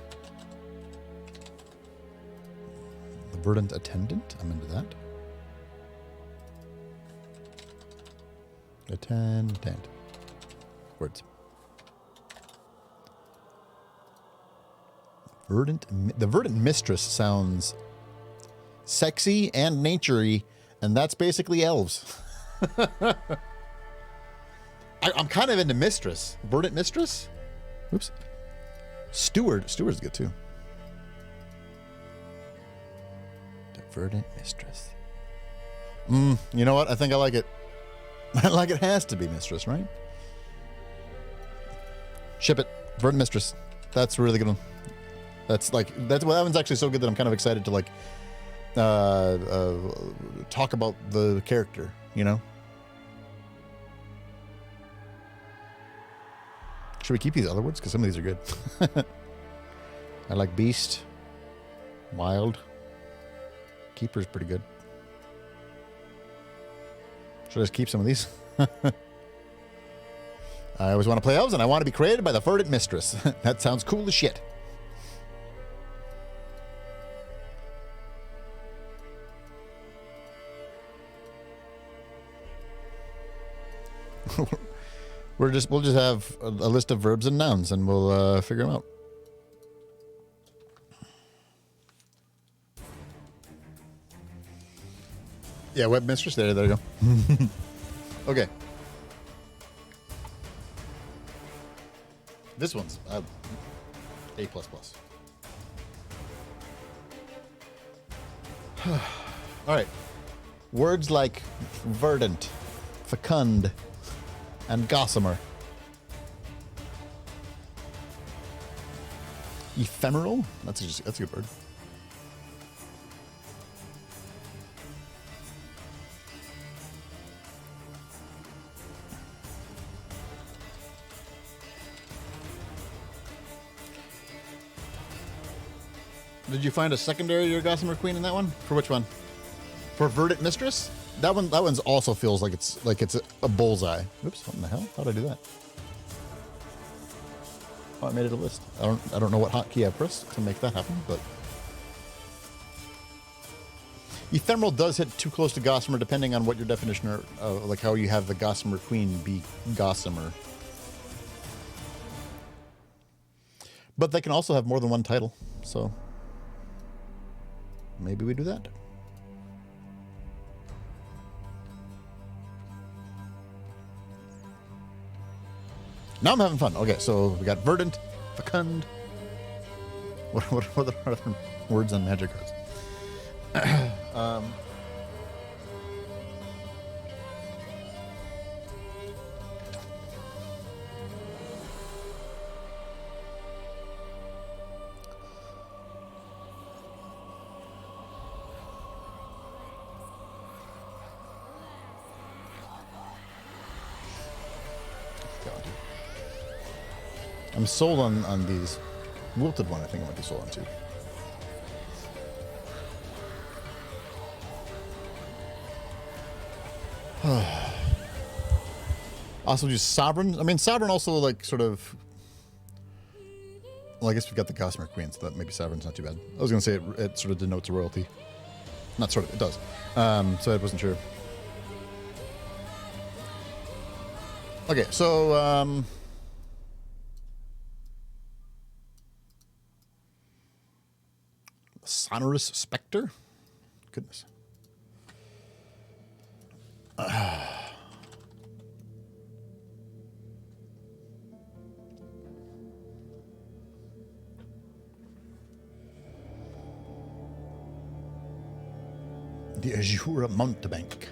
[SPEAKER 1] The verdant attendant. I'm into that. Attendant. Words. The verdant mistress sounds sexy and naturey, and that's basically elves. I'm kind of into mistress. Verdant mistress? Oops. Steward. Steward's good too. The verdant mistress. You know what? I think I like it. Like it has to be mistress, right? Ship it. Verdant mistress. That's a really good one. Well, that one's actually so good that I'm kind of excited to talk about the character, you know? Should we keep these other words? Because some of these are good. I like beast. Wild. Keeper's pretty good. Should I just keep some of these? I always want to play elves, and I want to be created by the verdant mistress. That sounds cool as shit. We'll just have a list of verbs and nouns, and we'll figure them out. Yeah, web mistress. There you go. Okay. This one's A++. All right. Words like verdant, fecund, And gossamer. Ephemeral? That's a good word. Did you find a secondary or Gossamer Queen in that one? For which one? For Verdant Mistress? That one's also feels like it's a bullseye. Oops, what in the hell? How did I do that? Oh, I made it a list. I don't know what hotkey I pressed to make that happen, but Ephemeral does hit too close to Gossamer depending on what your definition are, like how you have the Gossamer Queen be Gossamer. But they can also have more than one title, so maybe we do that. Now I'm having fun. Okay, so we got Verdant, Fecund. What are the other words on magic cards? I'm sold on these. Wilted one, I think I might be sold on too. Also just Sovereign. I mean, Sovereign also like sort of. Well, I guess we've got the Gossamer Queen, so that maybe Sovereign's not too bad. I was gonna say it sort of denotes royalty. Not sort of, it does. So I wasn't sure. Okay, so Sonorous Spectre? Goodness. The Azure Mountebank.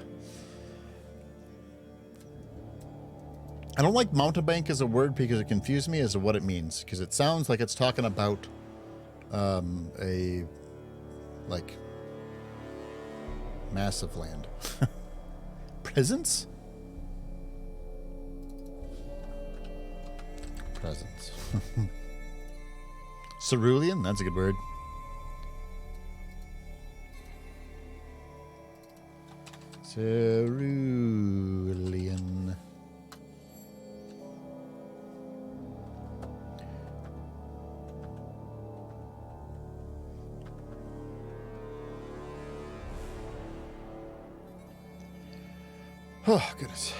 [SPEAKER 1] I don't like mountebank as a word because it confused me as to what it means. Because it sounds like it's talking about a like massive land. Presence? Presence. Cerulean? That's a good word. Cerulean. Oh, goodness.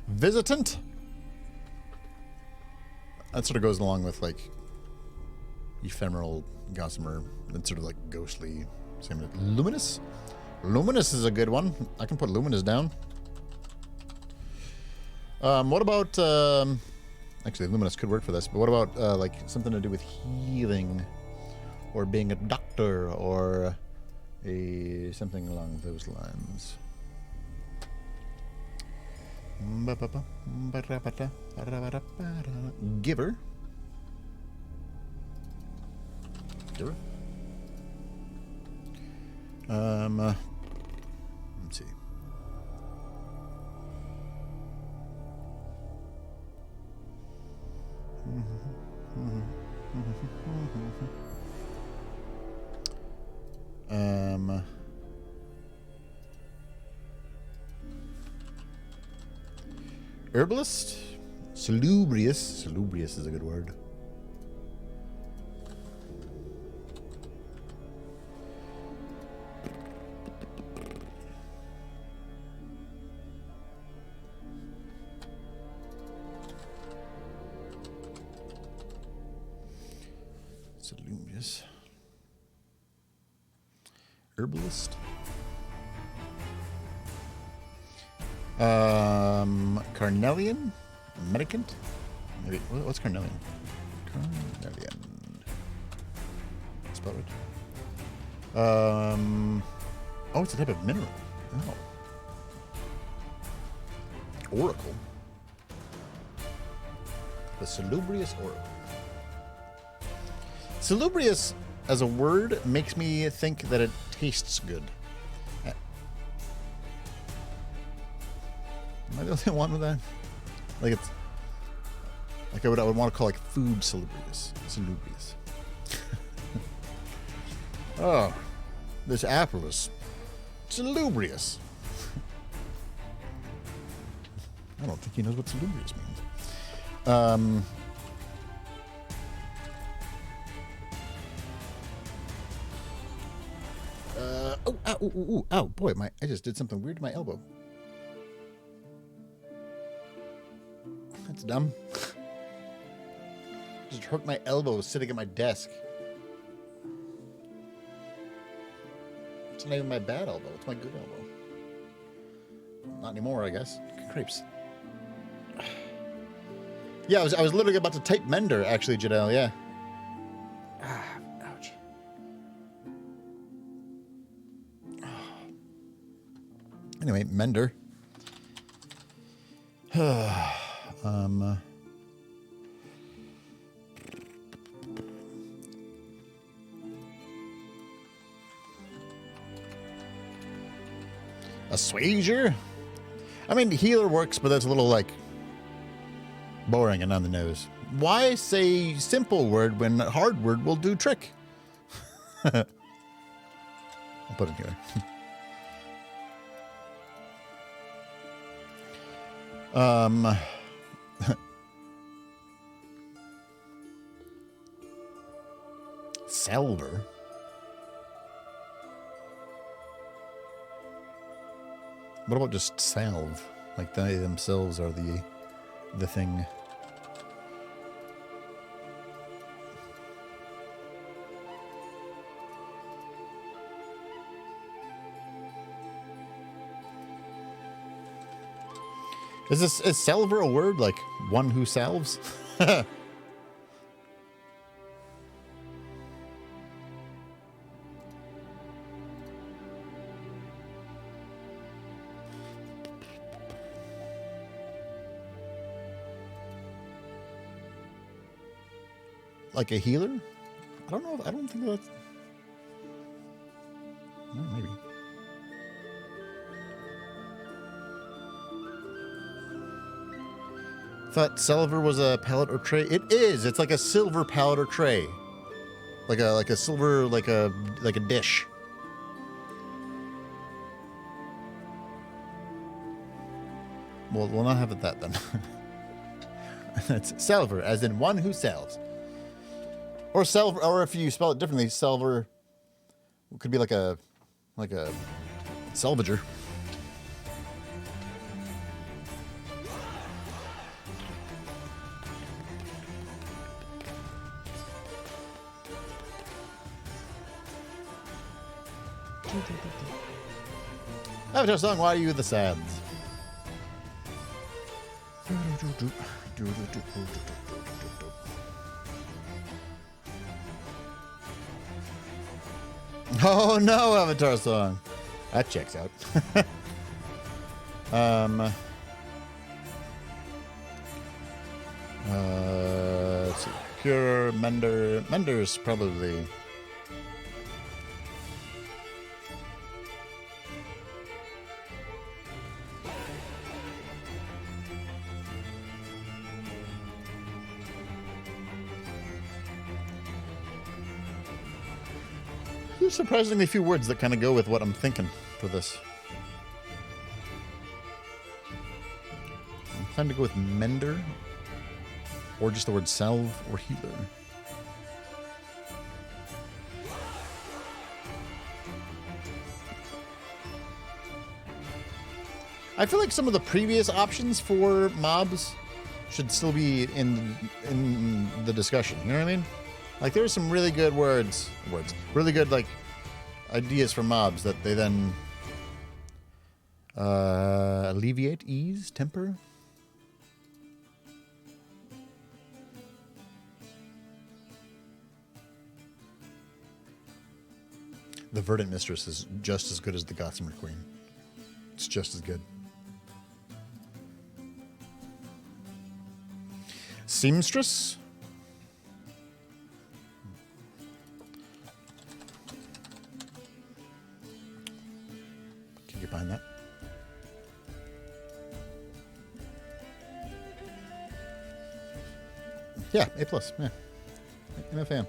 [SPEAKER 1] Visitant? That sort of goes along with like ephemeral, gossamer, and sort of like ghostly. Same with luminous? Luminous is a good one. I can put luminous down. What about actually luminous could work for this, but what about like something to do with healing or being a doctor or a something along those lines? Giver. Giver. Let's see. Herbalist? Salubrious. Salubrious is a good word. Salubrious. Herbalist. Carnelian? Medicant? Maybe. What's carnelian? Carnelian. Spell it. Oh, it's a type of mineral. Oh. Oracle. The salubrious oracle. Salubrious as a word makes me think that it tastes good. Am I the only one with that? Like it's like I would want to call like food salubrious. Salubrious. Oh, this apple is salubrious. I don't think he knows what salubrious means. Ow, boy, I just did something weird to my elbow. That's dumb. Just hurt my elbow sitting at my desk. It's not even my bad elbow. It's my good elbow. Not anymore, I guess. Crepes. Yeah, I was literally about to type Mender, actually, Jadel, yeah. Ouch. Anyway, Mender. Assuager? I mean, healer works, but that's a little, like, boring and on the nose. Why say simple word when hard word will do trick? I'll put it here. Salver. What about just salve? Like they themselves are the thing. Is salver a word, like one who salves? Like a healer? I don't know. I don't think that's... Well, maybe. Thought salver was a pallet or tray. It is. It's like a silver pallet or tray. Like a silver, like a dish. Well, we'll not have it that then. It's salver, as in one who salves. Or salver, or if you spell it differently, salver could be like a salvager. Avatar song, why are you the sads? Oh no, Avatar song. That checks out. Let's see. Cure, Mender. Mender's probably... There's surprisingly few words that kind of go with what I'm thinking for this. I'm inclined to go with Mender, or just the word salve or healer. I feel like some of the previous options for mobs should still be in the discussion. You know what I mean? Like, there's some really good words, really good, like, ideas for mobs that they then... Alleviate, ease, temper. The Verdant Mistress is just as good as the Gossamer Queen. It's just as good. Seamstress? Can you find that? Yeah, A+. Yeah. I'm a fan.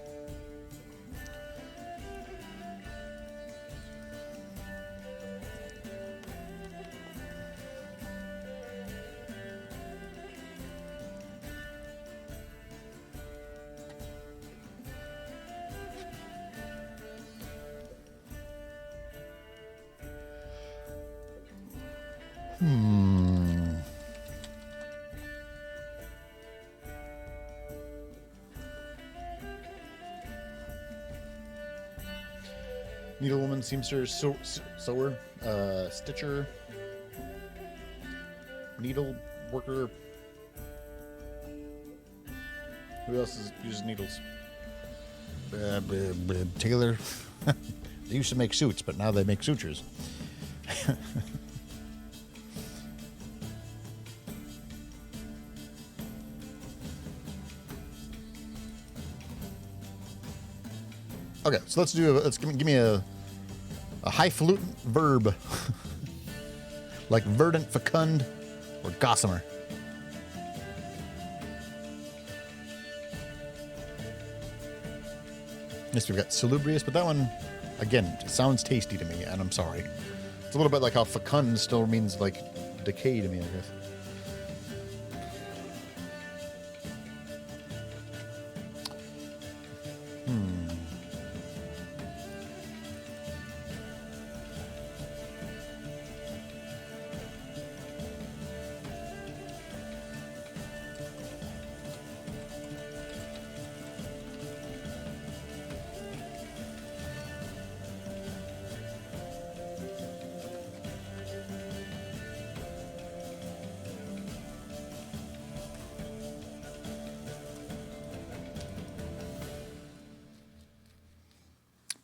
[SPEAKER 1] Needlewoman, seamstress, sewer, stitcher, needle worker. Who else uses needles? Tailor. They used to make suits, but now they make sutures. Okay, so let's give me a highfalutin verb. Like verdant, fecund, or gossamer. Next we've got salubrious, but that one, again, sounds tasty to me, and I'm sorry. It's a little bit like how fecund still means like decay to me, I guess.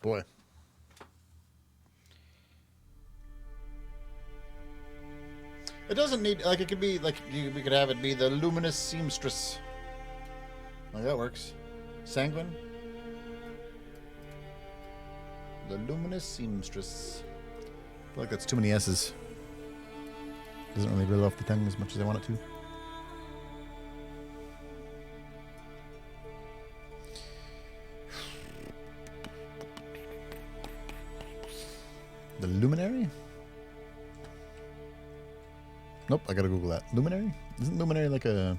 [SPEAKER 1] Boy. It doesn't need, like, it could be, like, we could have it be the luminous seamstress. Like, that works. Sanguine. The luminous seamstress. I feel like that's too many S's. Doesn't really roll off the tongue as much as I want it to. The luminary? Nope, I gotta Google that. Luminary? Isn't luminary like a...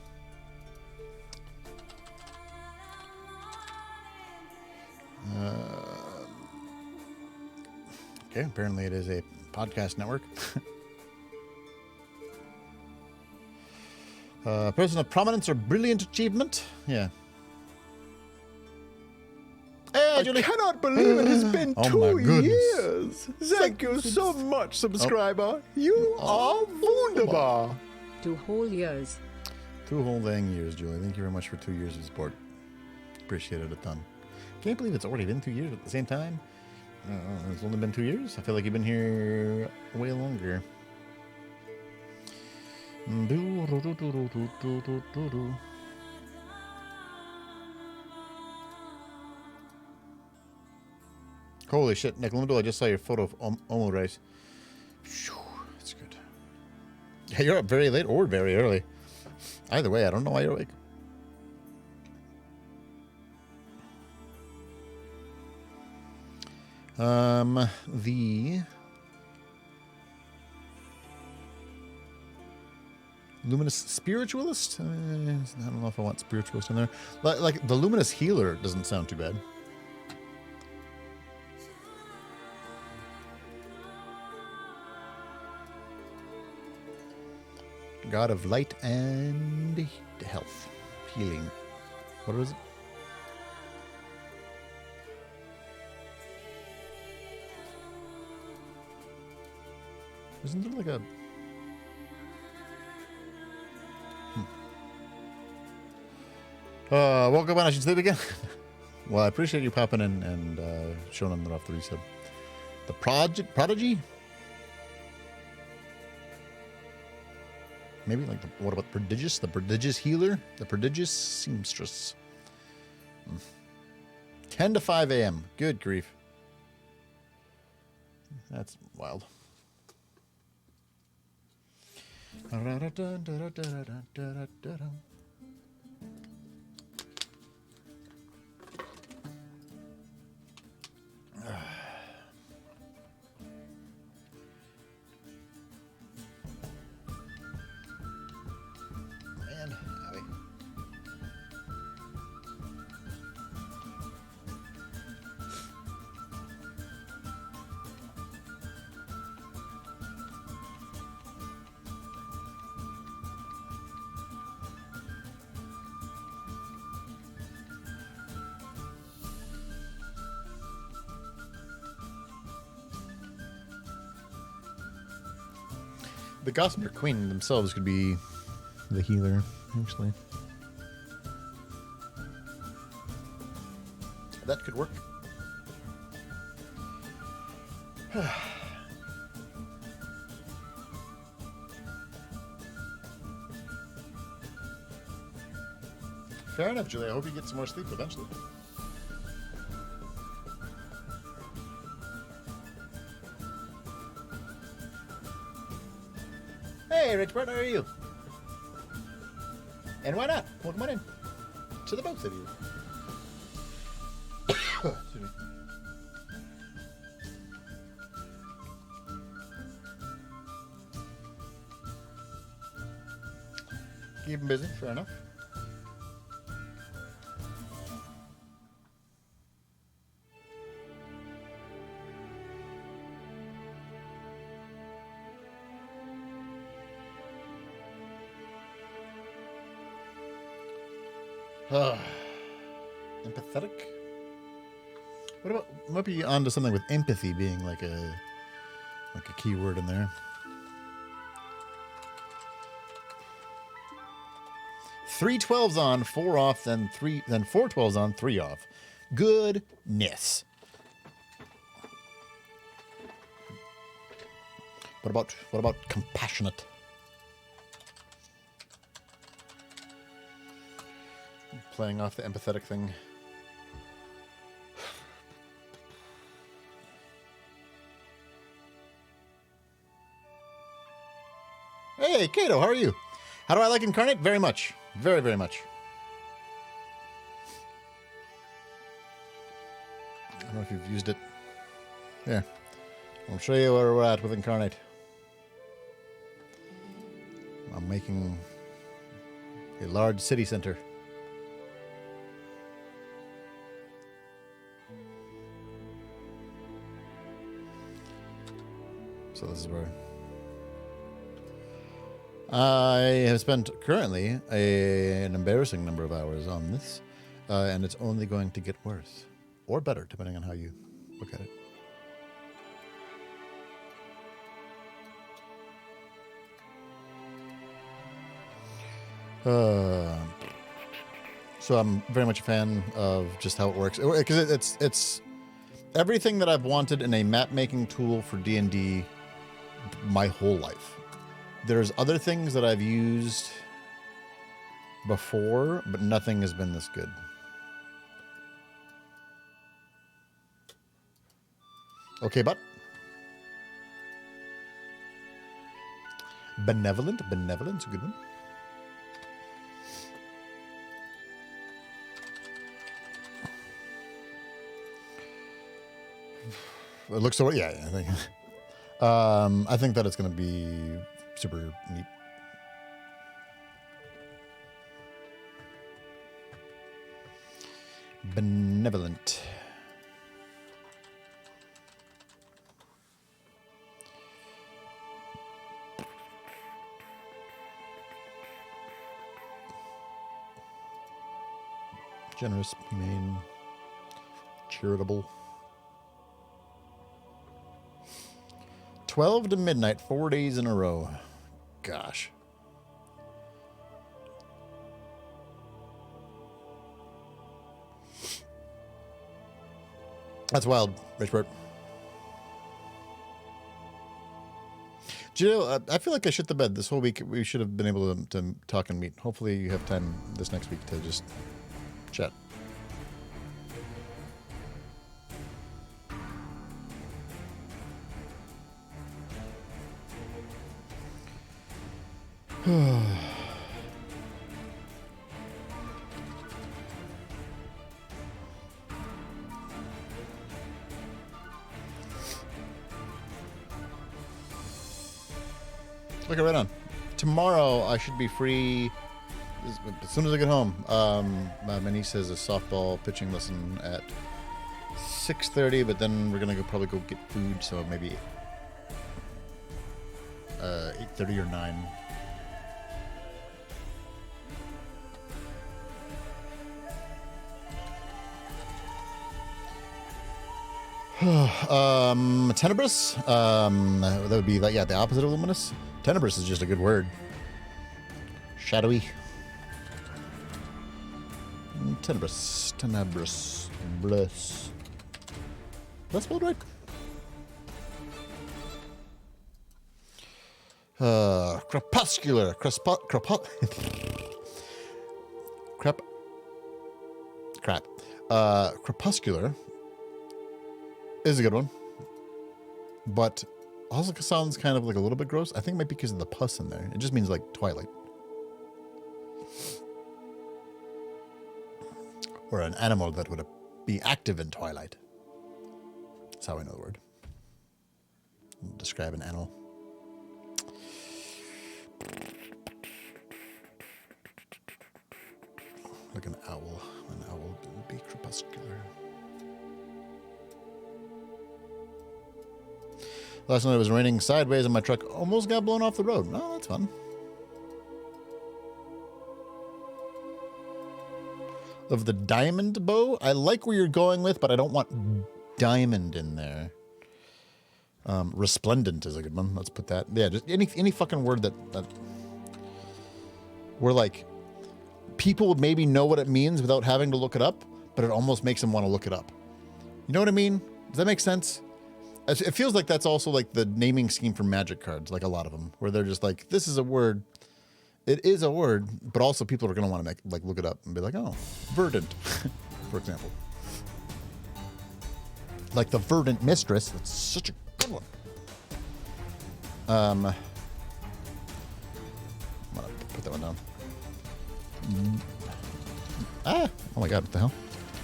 [SPEAKER 1] Okay, apparently it is a podcast network. Person of prominence or brilliant achievement? Yeah. Hey,
[SPEAKER 4] I
[SPEAKER 1] Julie.
[SPEAKER 4] cannot believe it has been
[SPEAKER 1] Oh my
[SPEAKER 4] 2
[SPEAKER 1] goodness.
[SPEAKER 4] years. Thank you so much, subscriber. You are wunderbar.
[SPEAKER 5] 2 whole years.
[SPEAKER 1] 2 whole dang years, Julie. Thank you very much for 2 years of support. Appreciate it a ton. Can't believe it's already been 2 years at the same time. I don't know, it's only been 2 years. I feel like you've been here way longer. Holy shit, Nick Lindell, I just saw your photo of Omo Rice. That's good. Yeah, you're up very late or very early. Either way, I don't know why you're awake. The Luminous Spiritualist? I don't know if I want Spiritualist in there. Like the Luminous Healer doesn't sound too bad. God of light and health. Healing. What is it? Isn't there like a... Welcome on, I should sleep again. Well, I appreciate you popping in and showing them that off the resub. The Prodigy? Maybe like what about Prodigious? The Prodigious Healer? The Prodigious Seamstress. 10 to 5 a.m. Good grief. That's wild. Man, owie. The Gossamer Queen themselves could be the healer, actually. That could work. Fair enough, Julie. I hope you get some more sleep eventually. Hey, Richbert, how are you? And why not? Welcome on in. To the both of you. Excuse me. Keep him busy, fair enough. Empathetic? What about, might be onto something with empathy being like a key word in there. 3 12s on, 4 off, then 4 12s on, 3 off. Goodness. What about compassionate? Playing off the empathetic thing. Hey, Kato, how are you? How do I like Inkarnate? Very much. Very, very much. I don't know if you've used it. Here. I'll show you where we're at with Inkarnate. I'm making a large city center. So this is where I have spent currently an embarrassing number of hours on this, and it's only going to get worse or better depending on how you look at it. So I'm very much a fan of just how it works, because it's everything that I've wanted in a map making tool for D&D my whole life. There's other things that I've used before, but nothing has been this good. Okay, but benevolent's a good one. It looks so, yeah, I think. I think that it's going to be super neat. Benevolent. Generous, humane, charitable. 12 to midnight, 4 days in a row. Gosh. That's wild, Richbert. Jill, I feel like I shit the bed. This whole week we should have been able to talk and meet. Hopefully you have time this next week to just chat. Okay, right on. Tomorrow I should be free as soon as I get home. My niece has a softball pitching lesson at 6:30, but then we're gonna probably go get food, so maybe 8:30 or 9. Tenebrous. That would be like, yeah, the opposite of luminous. Tenebrous is just a good word. Shadowy. Tenebrous. Tenebrous. Bliss. That's spelled right. Crepuscular. Crepuscular is a good one, but also sounds kind of like a little bit gross. I think it might be because of the pus in there. It just means like twilight, or an animal that would be active in twilight. That's how I know the word. Describe an animal. Like an owl. An owl would be crepuscular. Last night it was raining sideways and my truck almost got blown off the road. Oh, that's fun. Of the diamond bow, I like where you're going with, but I don't want diamond in there. Resplendent is a good one. Let's put that. Yeah, just any fucking word that where like people would maybe know what it means without having to look it up, but it almost makes them want to look it up. You know what I mean? Does that make sense? It feels like that's also like the naming scheme for magic cards, like a lot of them, where they're just like, this is a word. It is a word, but also people are going to want to look it up and be like, oh, verdant, for example. Like the verdant mistress. That's such a good one. I'm going to put that one down. Oh my God, what the hell?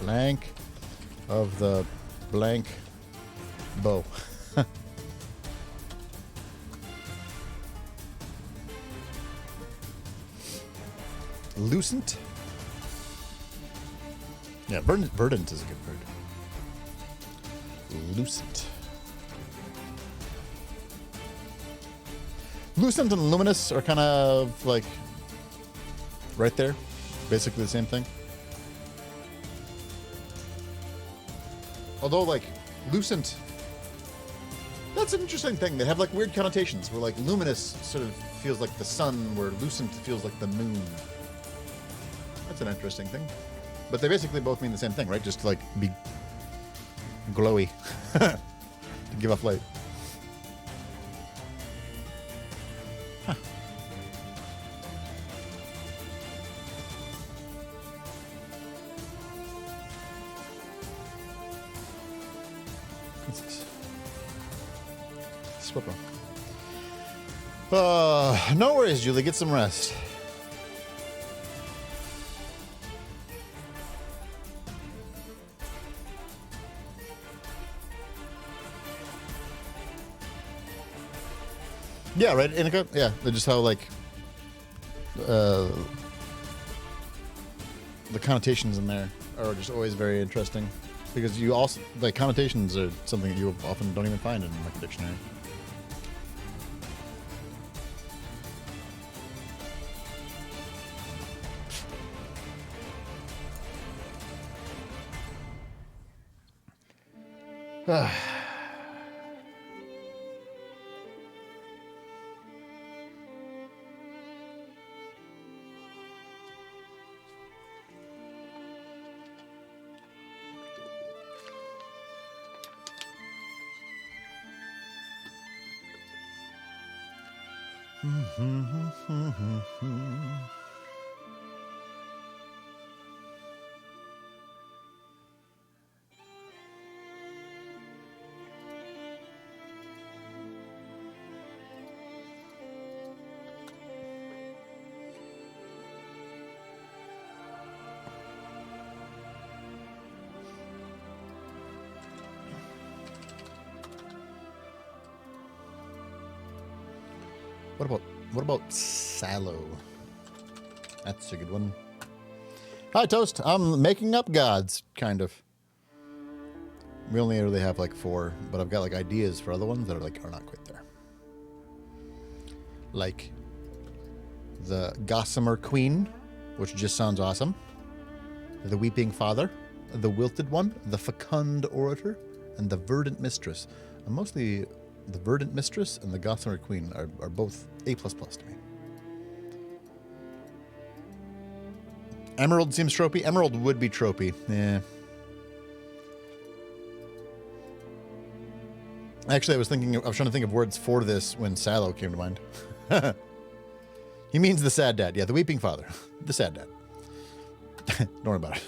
[SPEAKER 1] Blank of the blank bow. Lucent. Yeah, verdant is a good word. Lucent. Lucent and luminous are kind of like right there. Basically the same thing. Although like lucent, that's an interesting thing. They have like weird connotations where like luminous sort of feels like the sun, where lucent feels like the moon. That's an interesting thing. But they basically both mean the same thing, right? Just to like be glowy. To give off light. Huh. What's this? Swipper. No worries, Julie. Get some rest. Yeah, right, Inika? Yeah, they're just how, like, the connotations in there are just always very interesting. Because you also, like, connotations are something that you often don't even find in, like, a dictionary. What about Sallow? That's a good one. Hi, Toast. I'm making up gods, kind of. We only really have like 4, but I've got like ideas for other ones that are not quite there. Like the Gossamer Queen, which just sounds awesome. The Weeping Father, the Wilted One, the Fecund Orator, and the Verdant Mistress. And mostly the Verdant Mistress and the Gossamer Queen are both A++ to me. Emerald seems tropey. Emerald would be tropey. Yeah. Actually, I was trying to think of words for this when Sallow came to mind. He means the sad dad. Yeah, the Weeping Father. The sad dad. Don't worry about it.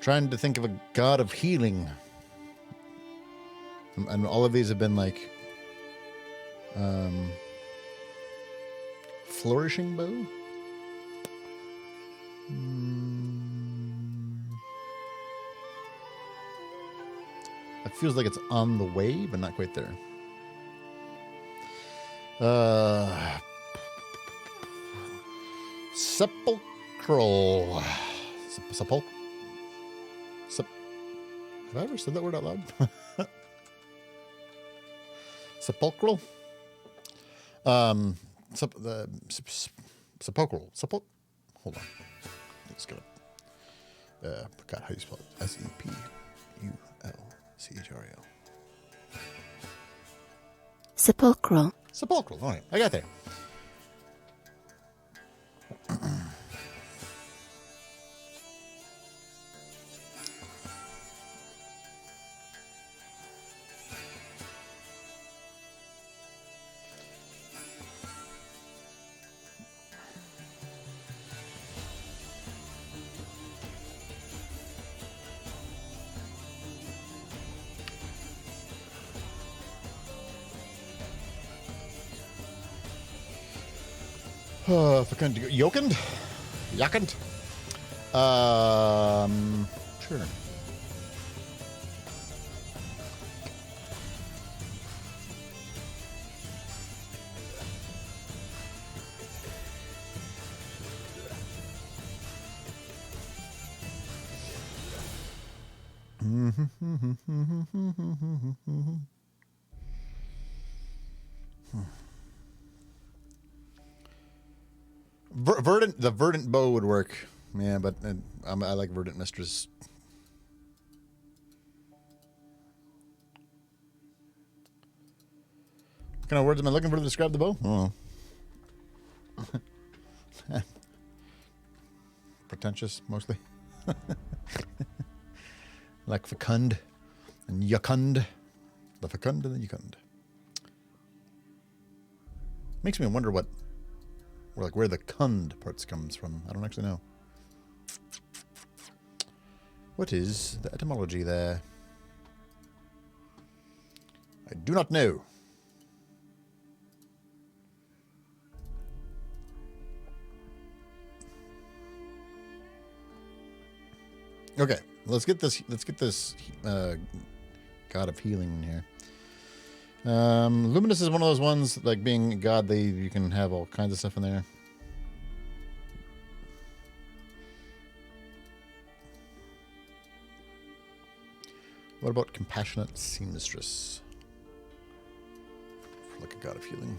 [SPEAKER 1] Trying to think of a god of healing. And all of these have been like flourishing bow. It feels like it's on the way, but not quite there. Sepulchral. Have I ever said that word out loud? Sepulchral? Sepulchral. Hold on. Let's get it. God, how do you spell it? Sepulchral.
[SPEAKER 6] Sepulchral.
[SPEAKER 1] Sepulchral. All right, I got there. Jokund? Yakund? Sure. The verdant bow would work. Yeah, but I like verdant mistress. What kind of words am I looking for to describe the bow? Oh. Pretentious, mostly. Like fecund and yuckund. The fecund and the yuckund. Makes me wonder where the cund parts comes from. I don't actually know. What is the etymology there? I do not know. Okay, let's get this god of healing in here. Luminous is one of those ones, like being a god, you can have all kinds of stuff in there. What about compassionate seamstress? Like a god of healing.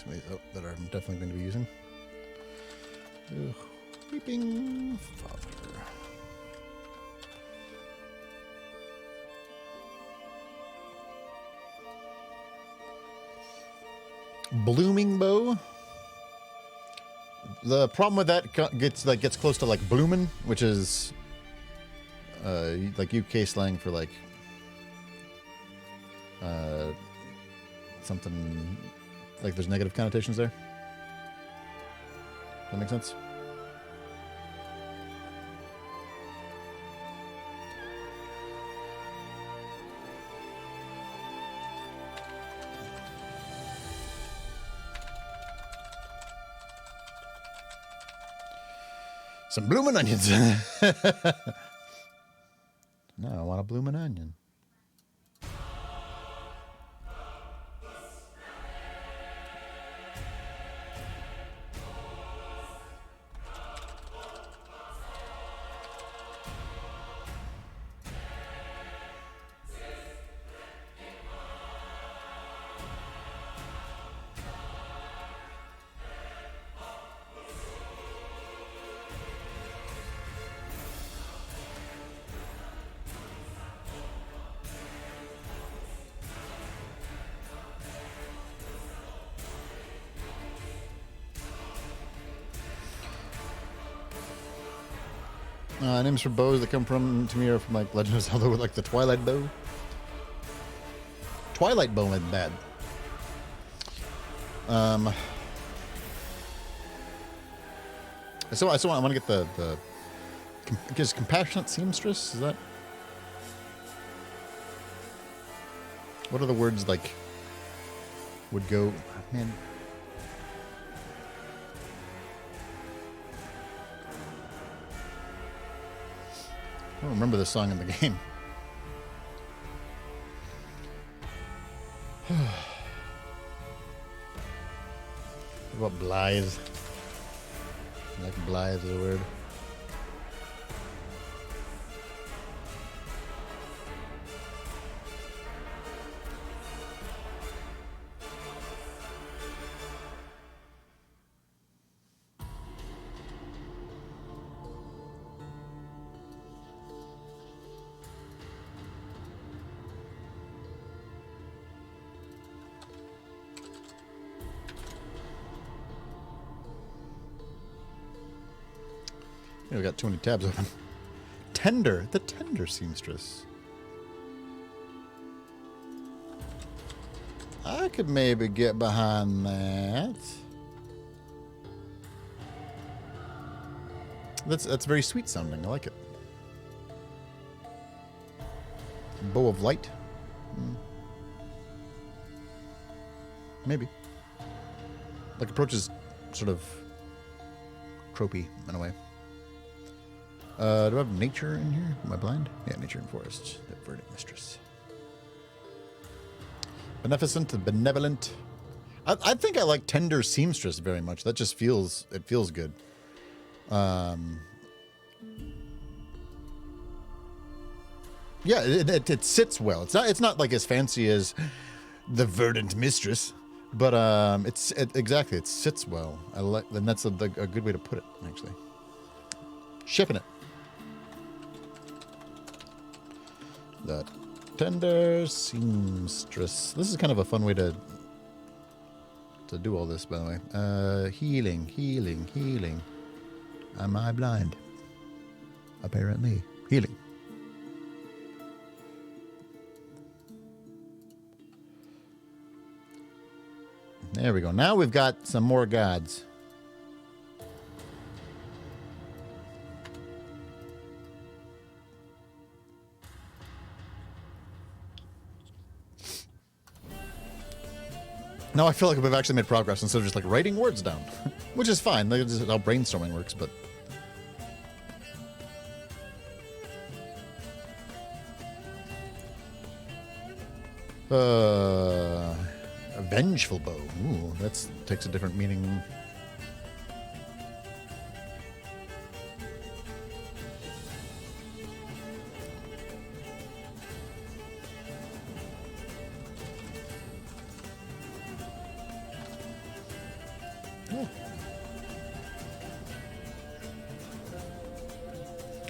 [SPEAKER 1] some of these out that I'm definitely going to be using. Ugh, Weeping Father. Blooming Bow. The problem with that gets close to like bloomin', which is like UK slang for like something like there's negative connotations there. Does that make sense? Some bloomin' onions. Now I want a bloomin' onion. Names for bows that come to me are from like Legend of Zelda with like the Twilight Bow. Twilight Bow is bad. So I want to get the is Compassionate Seamstress? Is that? What are the words like would go? Man. I don't remember this song in the game. What about blithe? I like blithe as a word. Yeah, we got too many tabs open. Tender, the tender seamstress. I could maybe get behind that. That's very sweet sounding. I like it. Bow of light. Maybe. Like approaches sort of tropey in a way. Do I have nature in here? Am I blind? Yeah, nature and forest. The verdant mistress. Beneficent and benevolent. I think I like tender seamstress very much. That just feels good. Yeah, it sits well. It's not like as fancy as the verdant mistress, but it sits well. I like, and that's a good way to put it actually. Shipping it. The tender seamstress. This is kind of a fun way to do all this, by the way. Healing. Am I blind? Apparently. Healing. There we go. Now we've got some more gods. Now I feel like we've actually made progress instead of just like writing words down, which is fine. That's how brainstorming works, but a vengeful bow. Ooh, that takes a different meaning.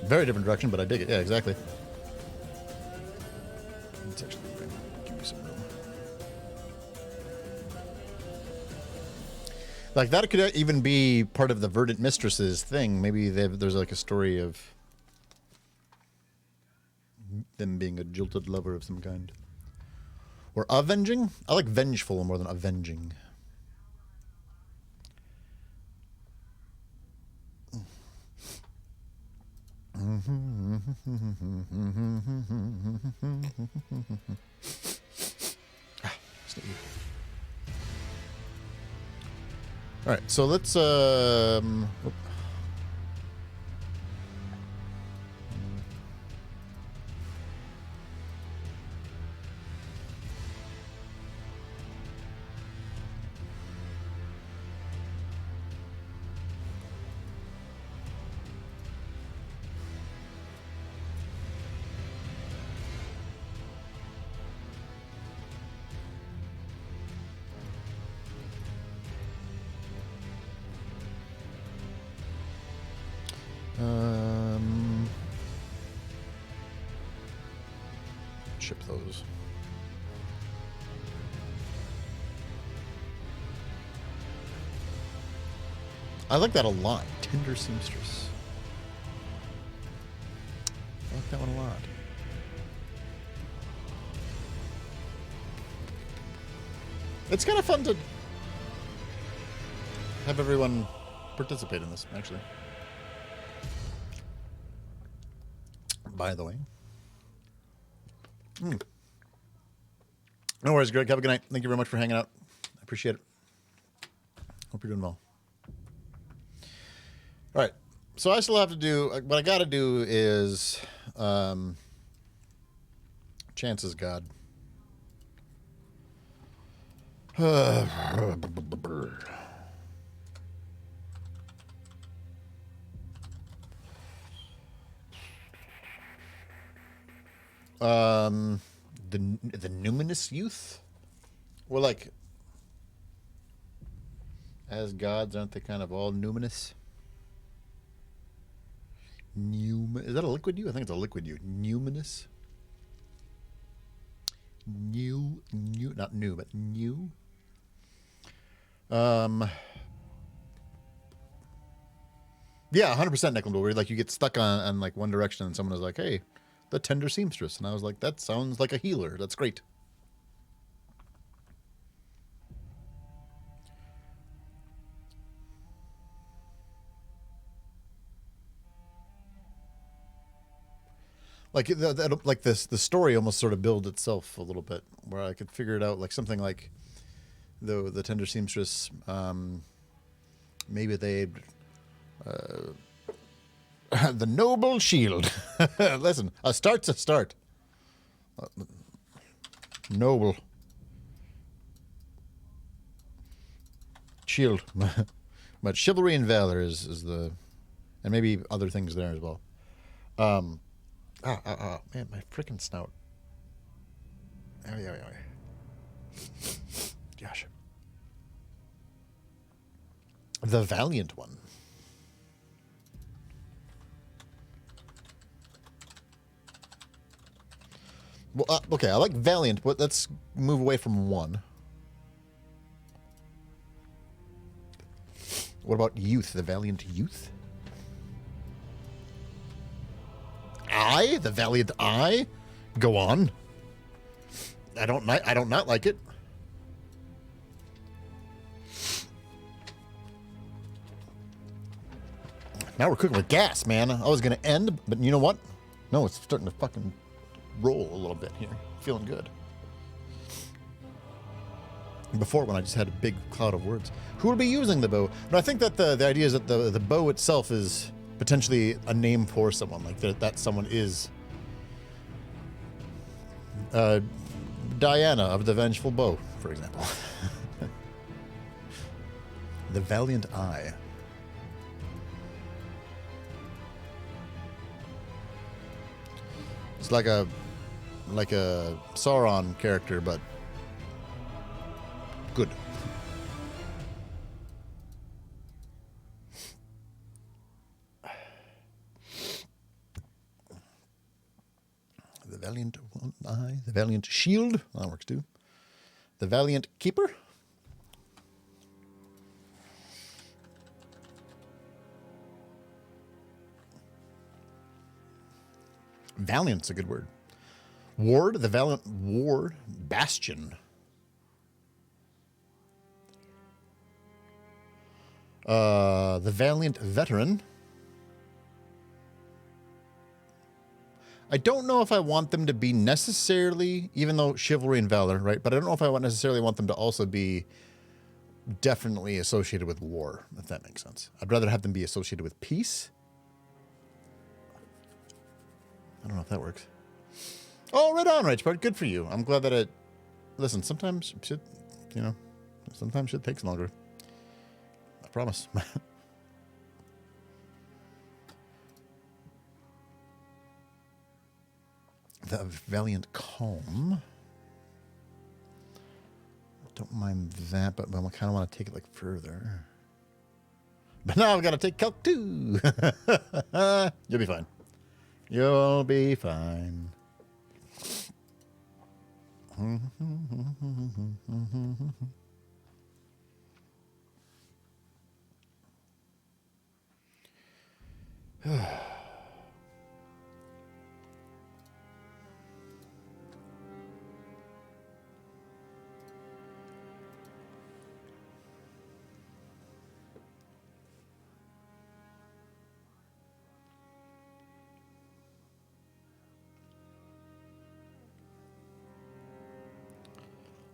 [SPEAKER 1] Very different direction, but I dig it. Yeah, exactly. Let's actually give you some room. Like, that could even be part of the Verdant Mistresses thing. Maybe there's like a story of them being a jilted lover of some kind. Or avenging? I like vengeful more than avenging. All right, so let's ship those. I like that a lot. Tender seamstress. I like that one a lot. It's kind of fun to have everyone participate in this, actually. By the way. No worries, Greg. Have a good night. Thank you very much for hanging out. I appreciate it. Hope you're doing well. All right. So I still have to do... What I got to do is... Chances God. The numinous youth? Well, like, as gods, aren't they kind of all numinous? Is that a liquid you? I think it's a liquid you. Numinous? Not new, but new. Yeah, 100% Nickel, where like you get stuck on like one direction and someone is like, hey, the tender seamstress. And I was like, that sounds like a healer. That's great. Like like this, the story almost sort of builds itself a little bit, where I could figure it out, like something like the tender seamstress. Maybe they the noble shield. Listen, a start's a start. Noble shield, but chivalry and valor is the, and maybe other things there as well. Man, my freaking snout. Gosh. The valiant one. Well, okay, I like valiant, but let's move away from one. What about youth? The valiant youth? I? The valiant I? Go on. I don't not like it. Now we're cooking with gas, man. I was gonna end, but you know what? No, it's starting to fucking roll a little bit here. Feeling good. Before, when I just had a big cloud of words. Who will be using the bow? No, I think that the idea is that the bow itself is potentially a name for someone. Like that someone is Diana of the Vengeful Bow, for example. The Valiant Eye. It's like a Sauron character, but good. Valiant One Eye. The Valiant Shield. That works too. The Valiant Keeper. Valiant's a good word. Ward, the Valiant Ward. Bastion. The Valiant Veteran. I don't know if I want them to be necessarily, even though chivalry and valor, right? But I don't know if I necessarily want them to also be definitely associated with war, if that makes sense. I'd rather have them be associated with peace. I don't know if that works. Oh, right on, Richard. Good for you. I'm glad that it... Listen, sometimes shit, you know, sometimes shit takes longer. I promise. The Valiant Calm. Don't mind that, but I kind of want to take it like further. But now I've got to take Calc 2. You'll be fine. You'll be fine.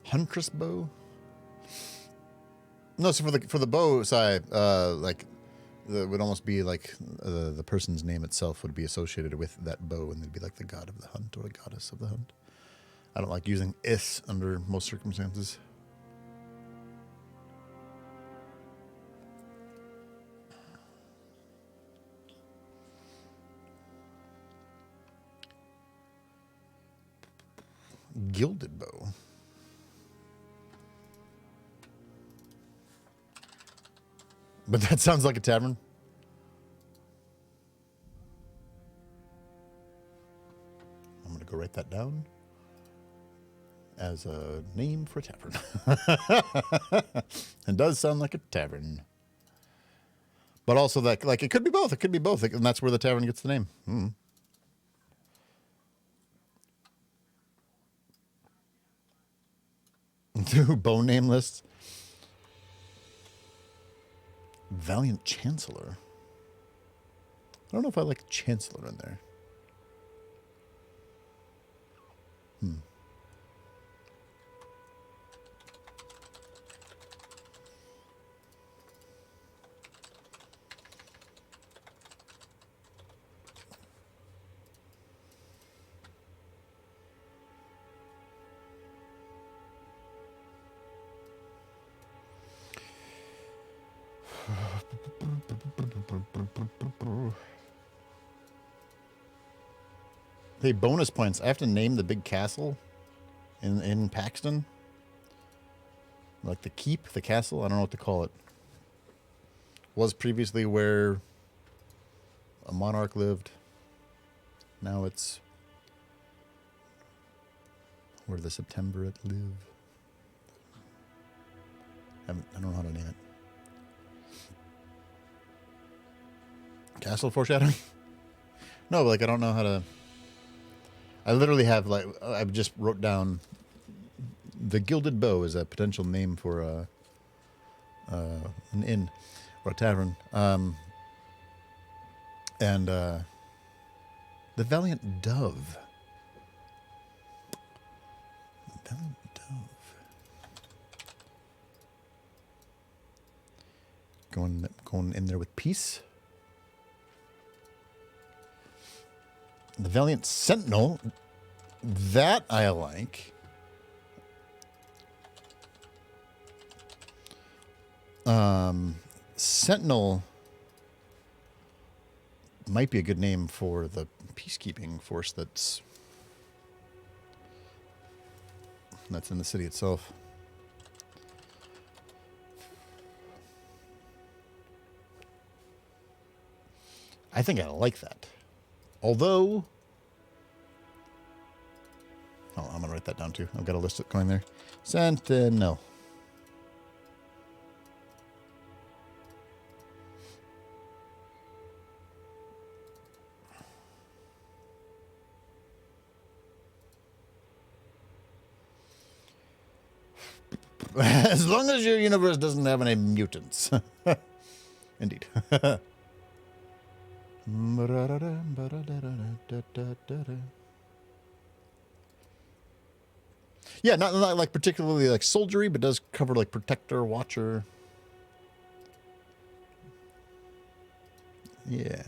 [SPEAKER 1] Huntress bow. No, so for the bow side, like it would almost be like the person's name itself would be associated with that bow, and they'd be like the god of the hunt or the goddess of the hunt. I don't like using is under most circumstances. Gilded bow. But that sounds like a tavern. I'm going to go write that down as a name for a tavern. It does sound like a tavern. But also, that, like, it could be both. It could be both. And that's where the tavern gets the name. Bow name lists. Valiant Chancellor. I don't know if I like Chancellor in there. Hey, bonus points. I have to name the big castle in Paxton. Like the keep, the castle. I don't know what to call it. Was previously where a monarch lived. Now it's where the Septemvirate live. I don't know how to name it. Castle foreshadowing? No, but like I don't know how to. I literally have like I just wrote down the Gilded Bow as a potential name for an inn or a tavern, and the Valiant Dove. The Valiant Dove. Going in there with peace. The Valiant Sentinel, that I like. Sentinel might be a good name for the peacekeeping force that's in the city itself. I think I like that. Although, that down too. I've got a list going there. Sentinel. As long as your universe doesn't have any mutants. Indeed. Yeah, not like particularly like soldiery, but does cover like protector, watcher. Yeah.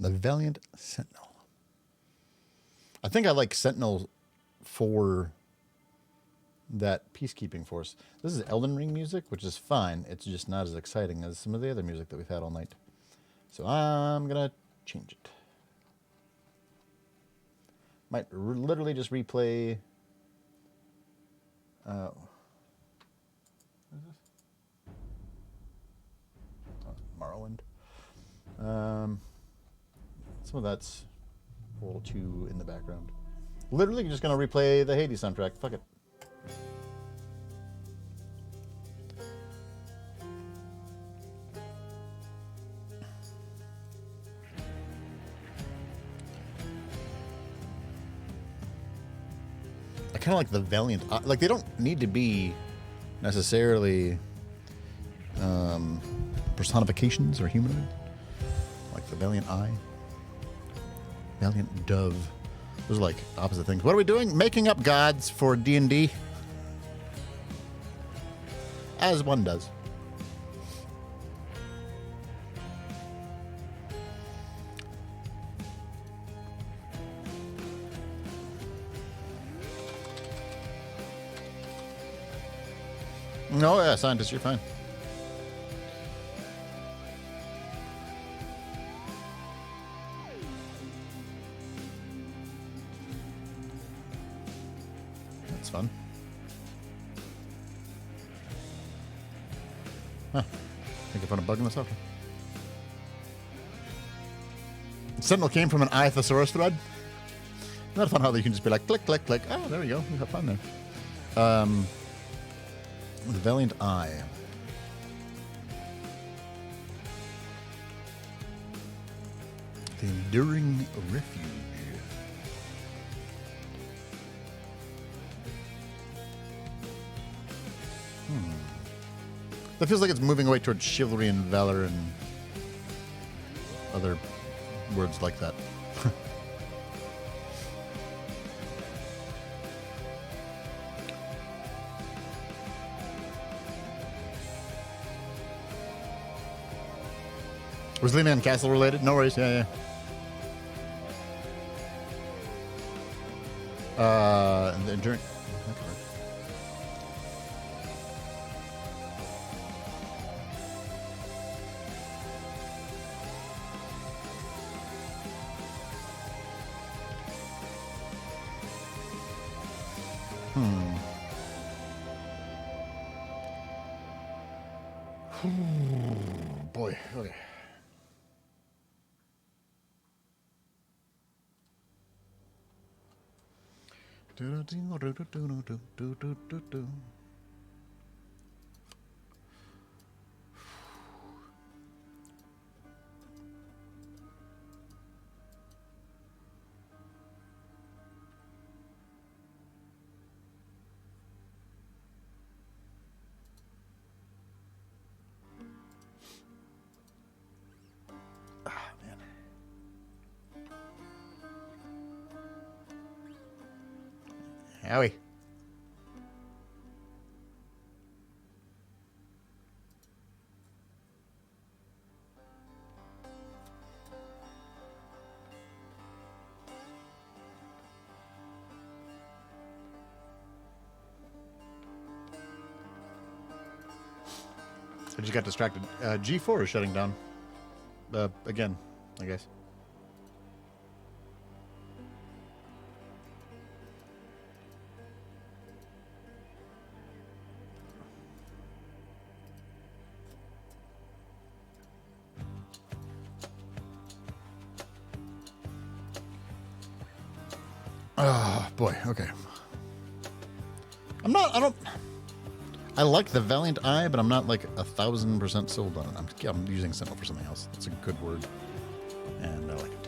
[SPEAKER 1] The Valiant Sentinel. I think I like Sentinel for that peacekeeping force. This is Elden Ring music, which is fine. It's just not as exciting as some of the other music that we've had all night. So I'm going to change it. Might literally just replay... what is this? Oh, Morrowind. Some of that's a little too in the background. Literally just going to replay the Hades soundtrack. Fuck it. I kind of like the Valiant. Like, they don't need to be necessarily personifications or humanoid. Like the Valiant Eye. Valiant Dove. Those are like opposite things. What are we doing? Making up gods for D&D. As one does. No, yeah, scientist, you're fine. That's fun. Huh. I think I found a bug in the software. Sentinel came from an eye thesaurus thread. Not fun how you can just be like, click, click, click. Oh, there we go. We have fun there. The Valiant Eye. The Enduring Refuge. That feels like it's moving away towards chivalry and valor and other words like that. Was Lean Castle related? No worries. Yeah, yeah. The Enduring. Boy, okay. Howie. I just got distracted. G4 is shutting down. Again, I guess. Oh, boy. Okay. I like the Valiant Eye, but I'm not like 1,000% sold on it. I'm using Sentinel for something else. It's a good word. And I like it.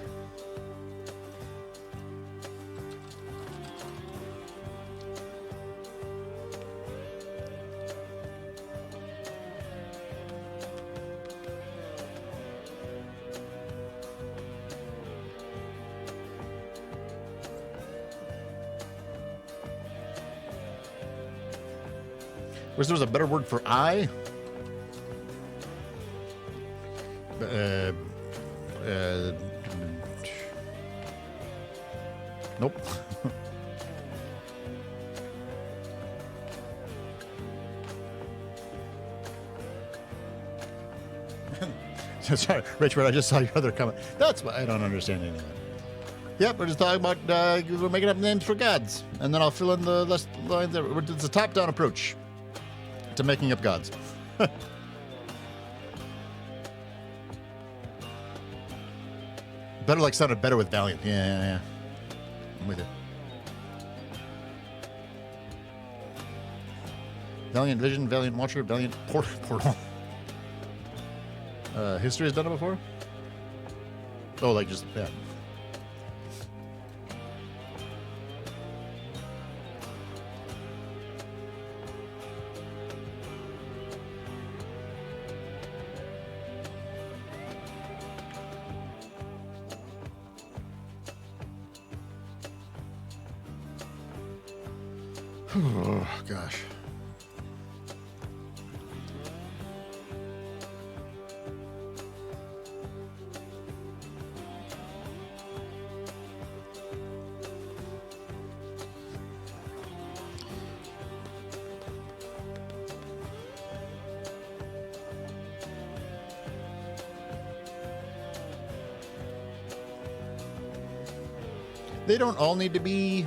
[SPEAKER 1] Wish there was a better word for eye. Nope. Sorry, Richard, I just saw your other comment. That's why I don't understand any of that. Yep, we're just talking about we're making up names for gods, and then I'll fill in the list lines there. It's a top-down approach to making up gods. Better like sounded better with Valiant. Yeah. I'm with you. Valiant Vision, Valiant Watcher, Valiant Portal. History has done it before? Oh, like just, yeah. Oh, gosh. They don't all need to be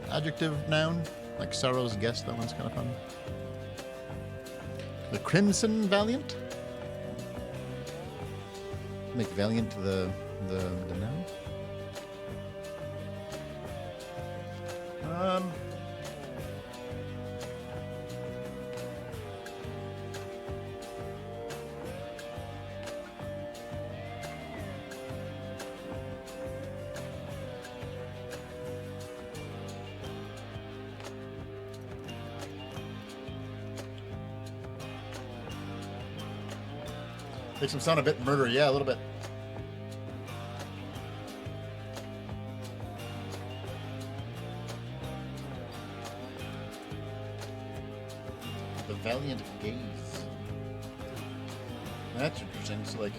[SPEAKER 1] adjective, noun. Like Sorrow's Guest, that one's kind of fun. The Crimson Valiant? Make Valiant the noun? Makes him sound a bit murdery. Yeah, a little bit. The Valiant Gaze. That's interesting. It's like...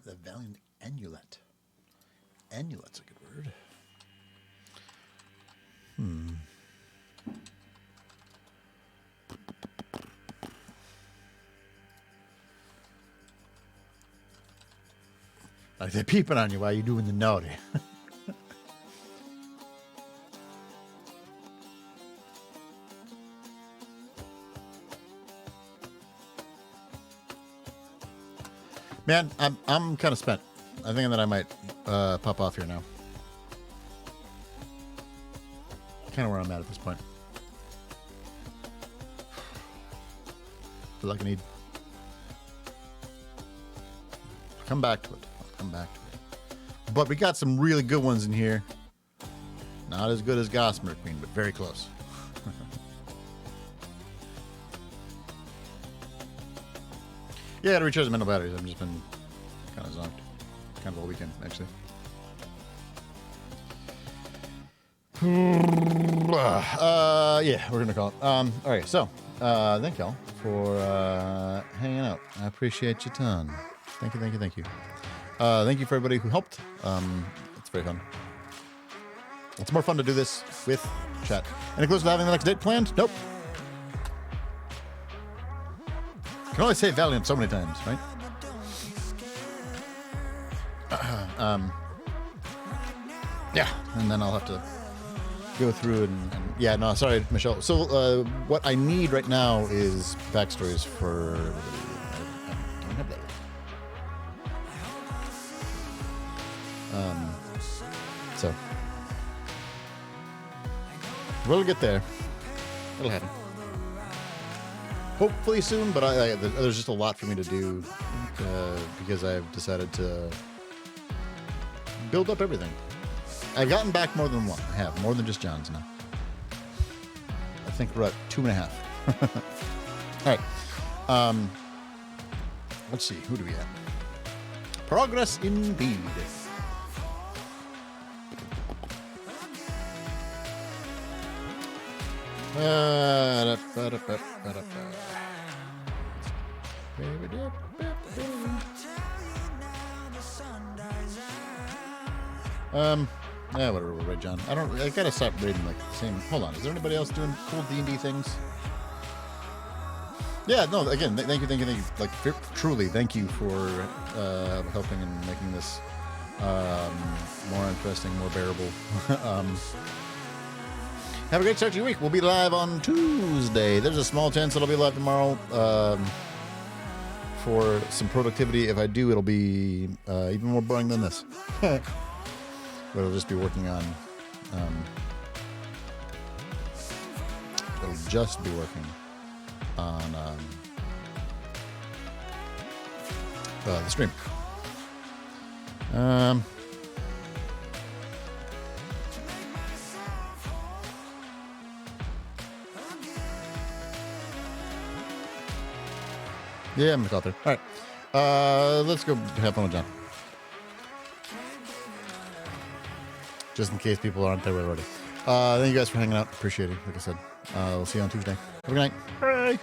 [SPEAKER 1] The Valiant Amulet. Amulet's a good word. Like they're peeping on you while you're doing the naughty. Man, I'm kind of spent. I think that I might pop off here now. Kind of where I'm at this point. Feel like I need. I'll come back to it. But we got some really good ones in here. Not as good as Gossamer Queen, but very close. Yeah, I gotta recharge the mental batteries. I've just been kind of zonked. Kind of all weekend, actually. Yeah, we're gonna call it. All right, so thank y'all for hanging out. I appreciate you a ton. Thank you. Thank you for everybody who helped. It's very fun. It's more fun to do this with chat. Any close to having the next date planned? Nope. Can only say Valiant so many times, right? Yeah, and then I'll have to go through and yeah, no, sorry, Michelle. So what I need right now is backstories for. I don't have that. So we'll get there. It'll happen. Hopefully soon, but there's just a lot for me to do because I've decided to build up everything. I've gotten back more than one. I have more than just John's now. I think we're at 2.5. All right. Let's see. Who do we have? Progress indeed. Yeah, whatever. We'll write John. I gotta stop reading like the same. Hold on. Is there anybody else doing cool D&D things? Yeah. No. Again, thank you. Like, truly, thank you for helping and making this more interesting, more bearable. Have a great start to your week. We'll be live on Tuesday. There's a small chance it'll be live tomorrow for some productivity. If I do, it'll be even more boring than this. But I'll just be working on. It'll just be working on the stream. Yeah, I'm gonna call through. All right, let's go have fun with John. Just in case people aren't there already. Thank you guys for hanging out. Appreciate it. Like I said, we'll see you on Tuesday. Have a good night.
[SPEAKER 3] Bye.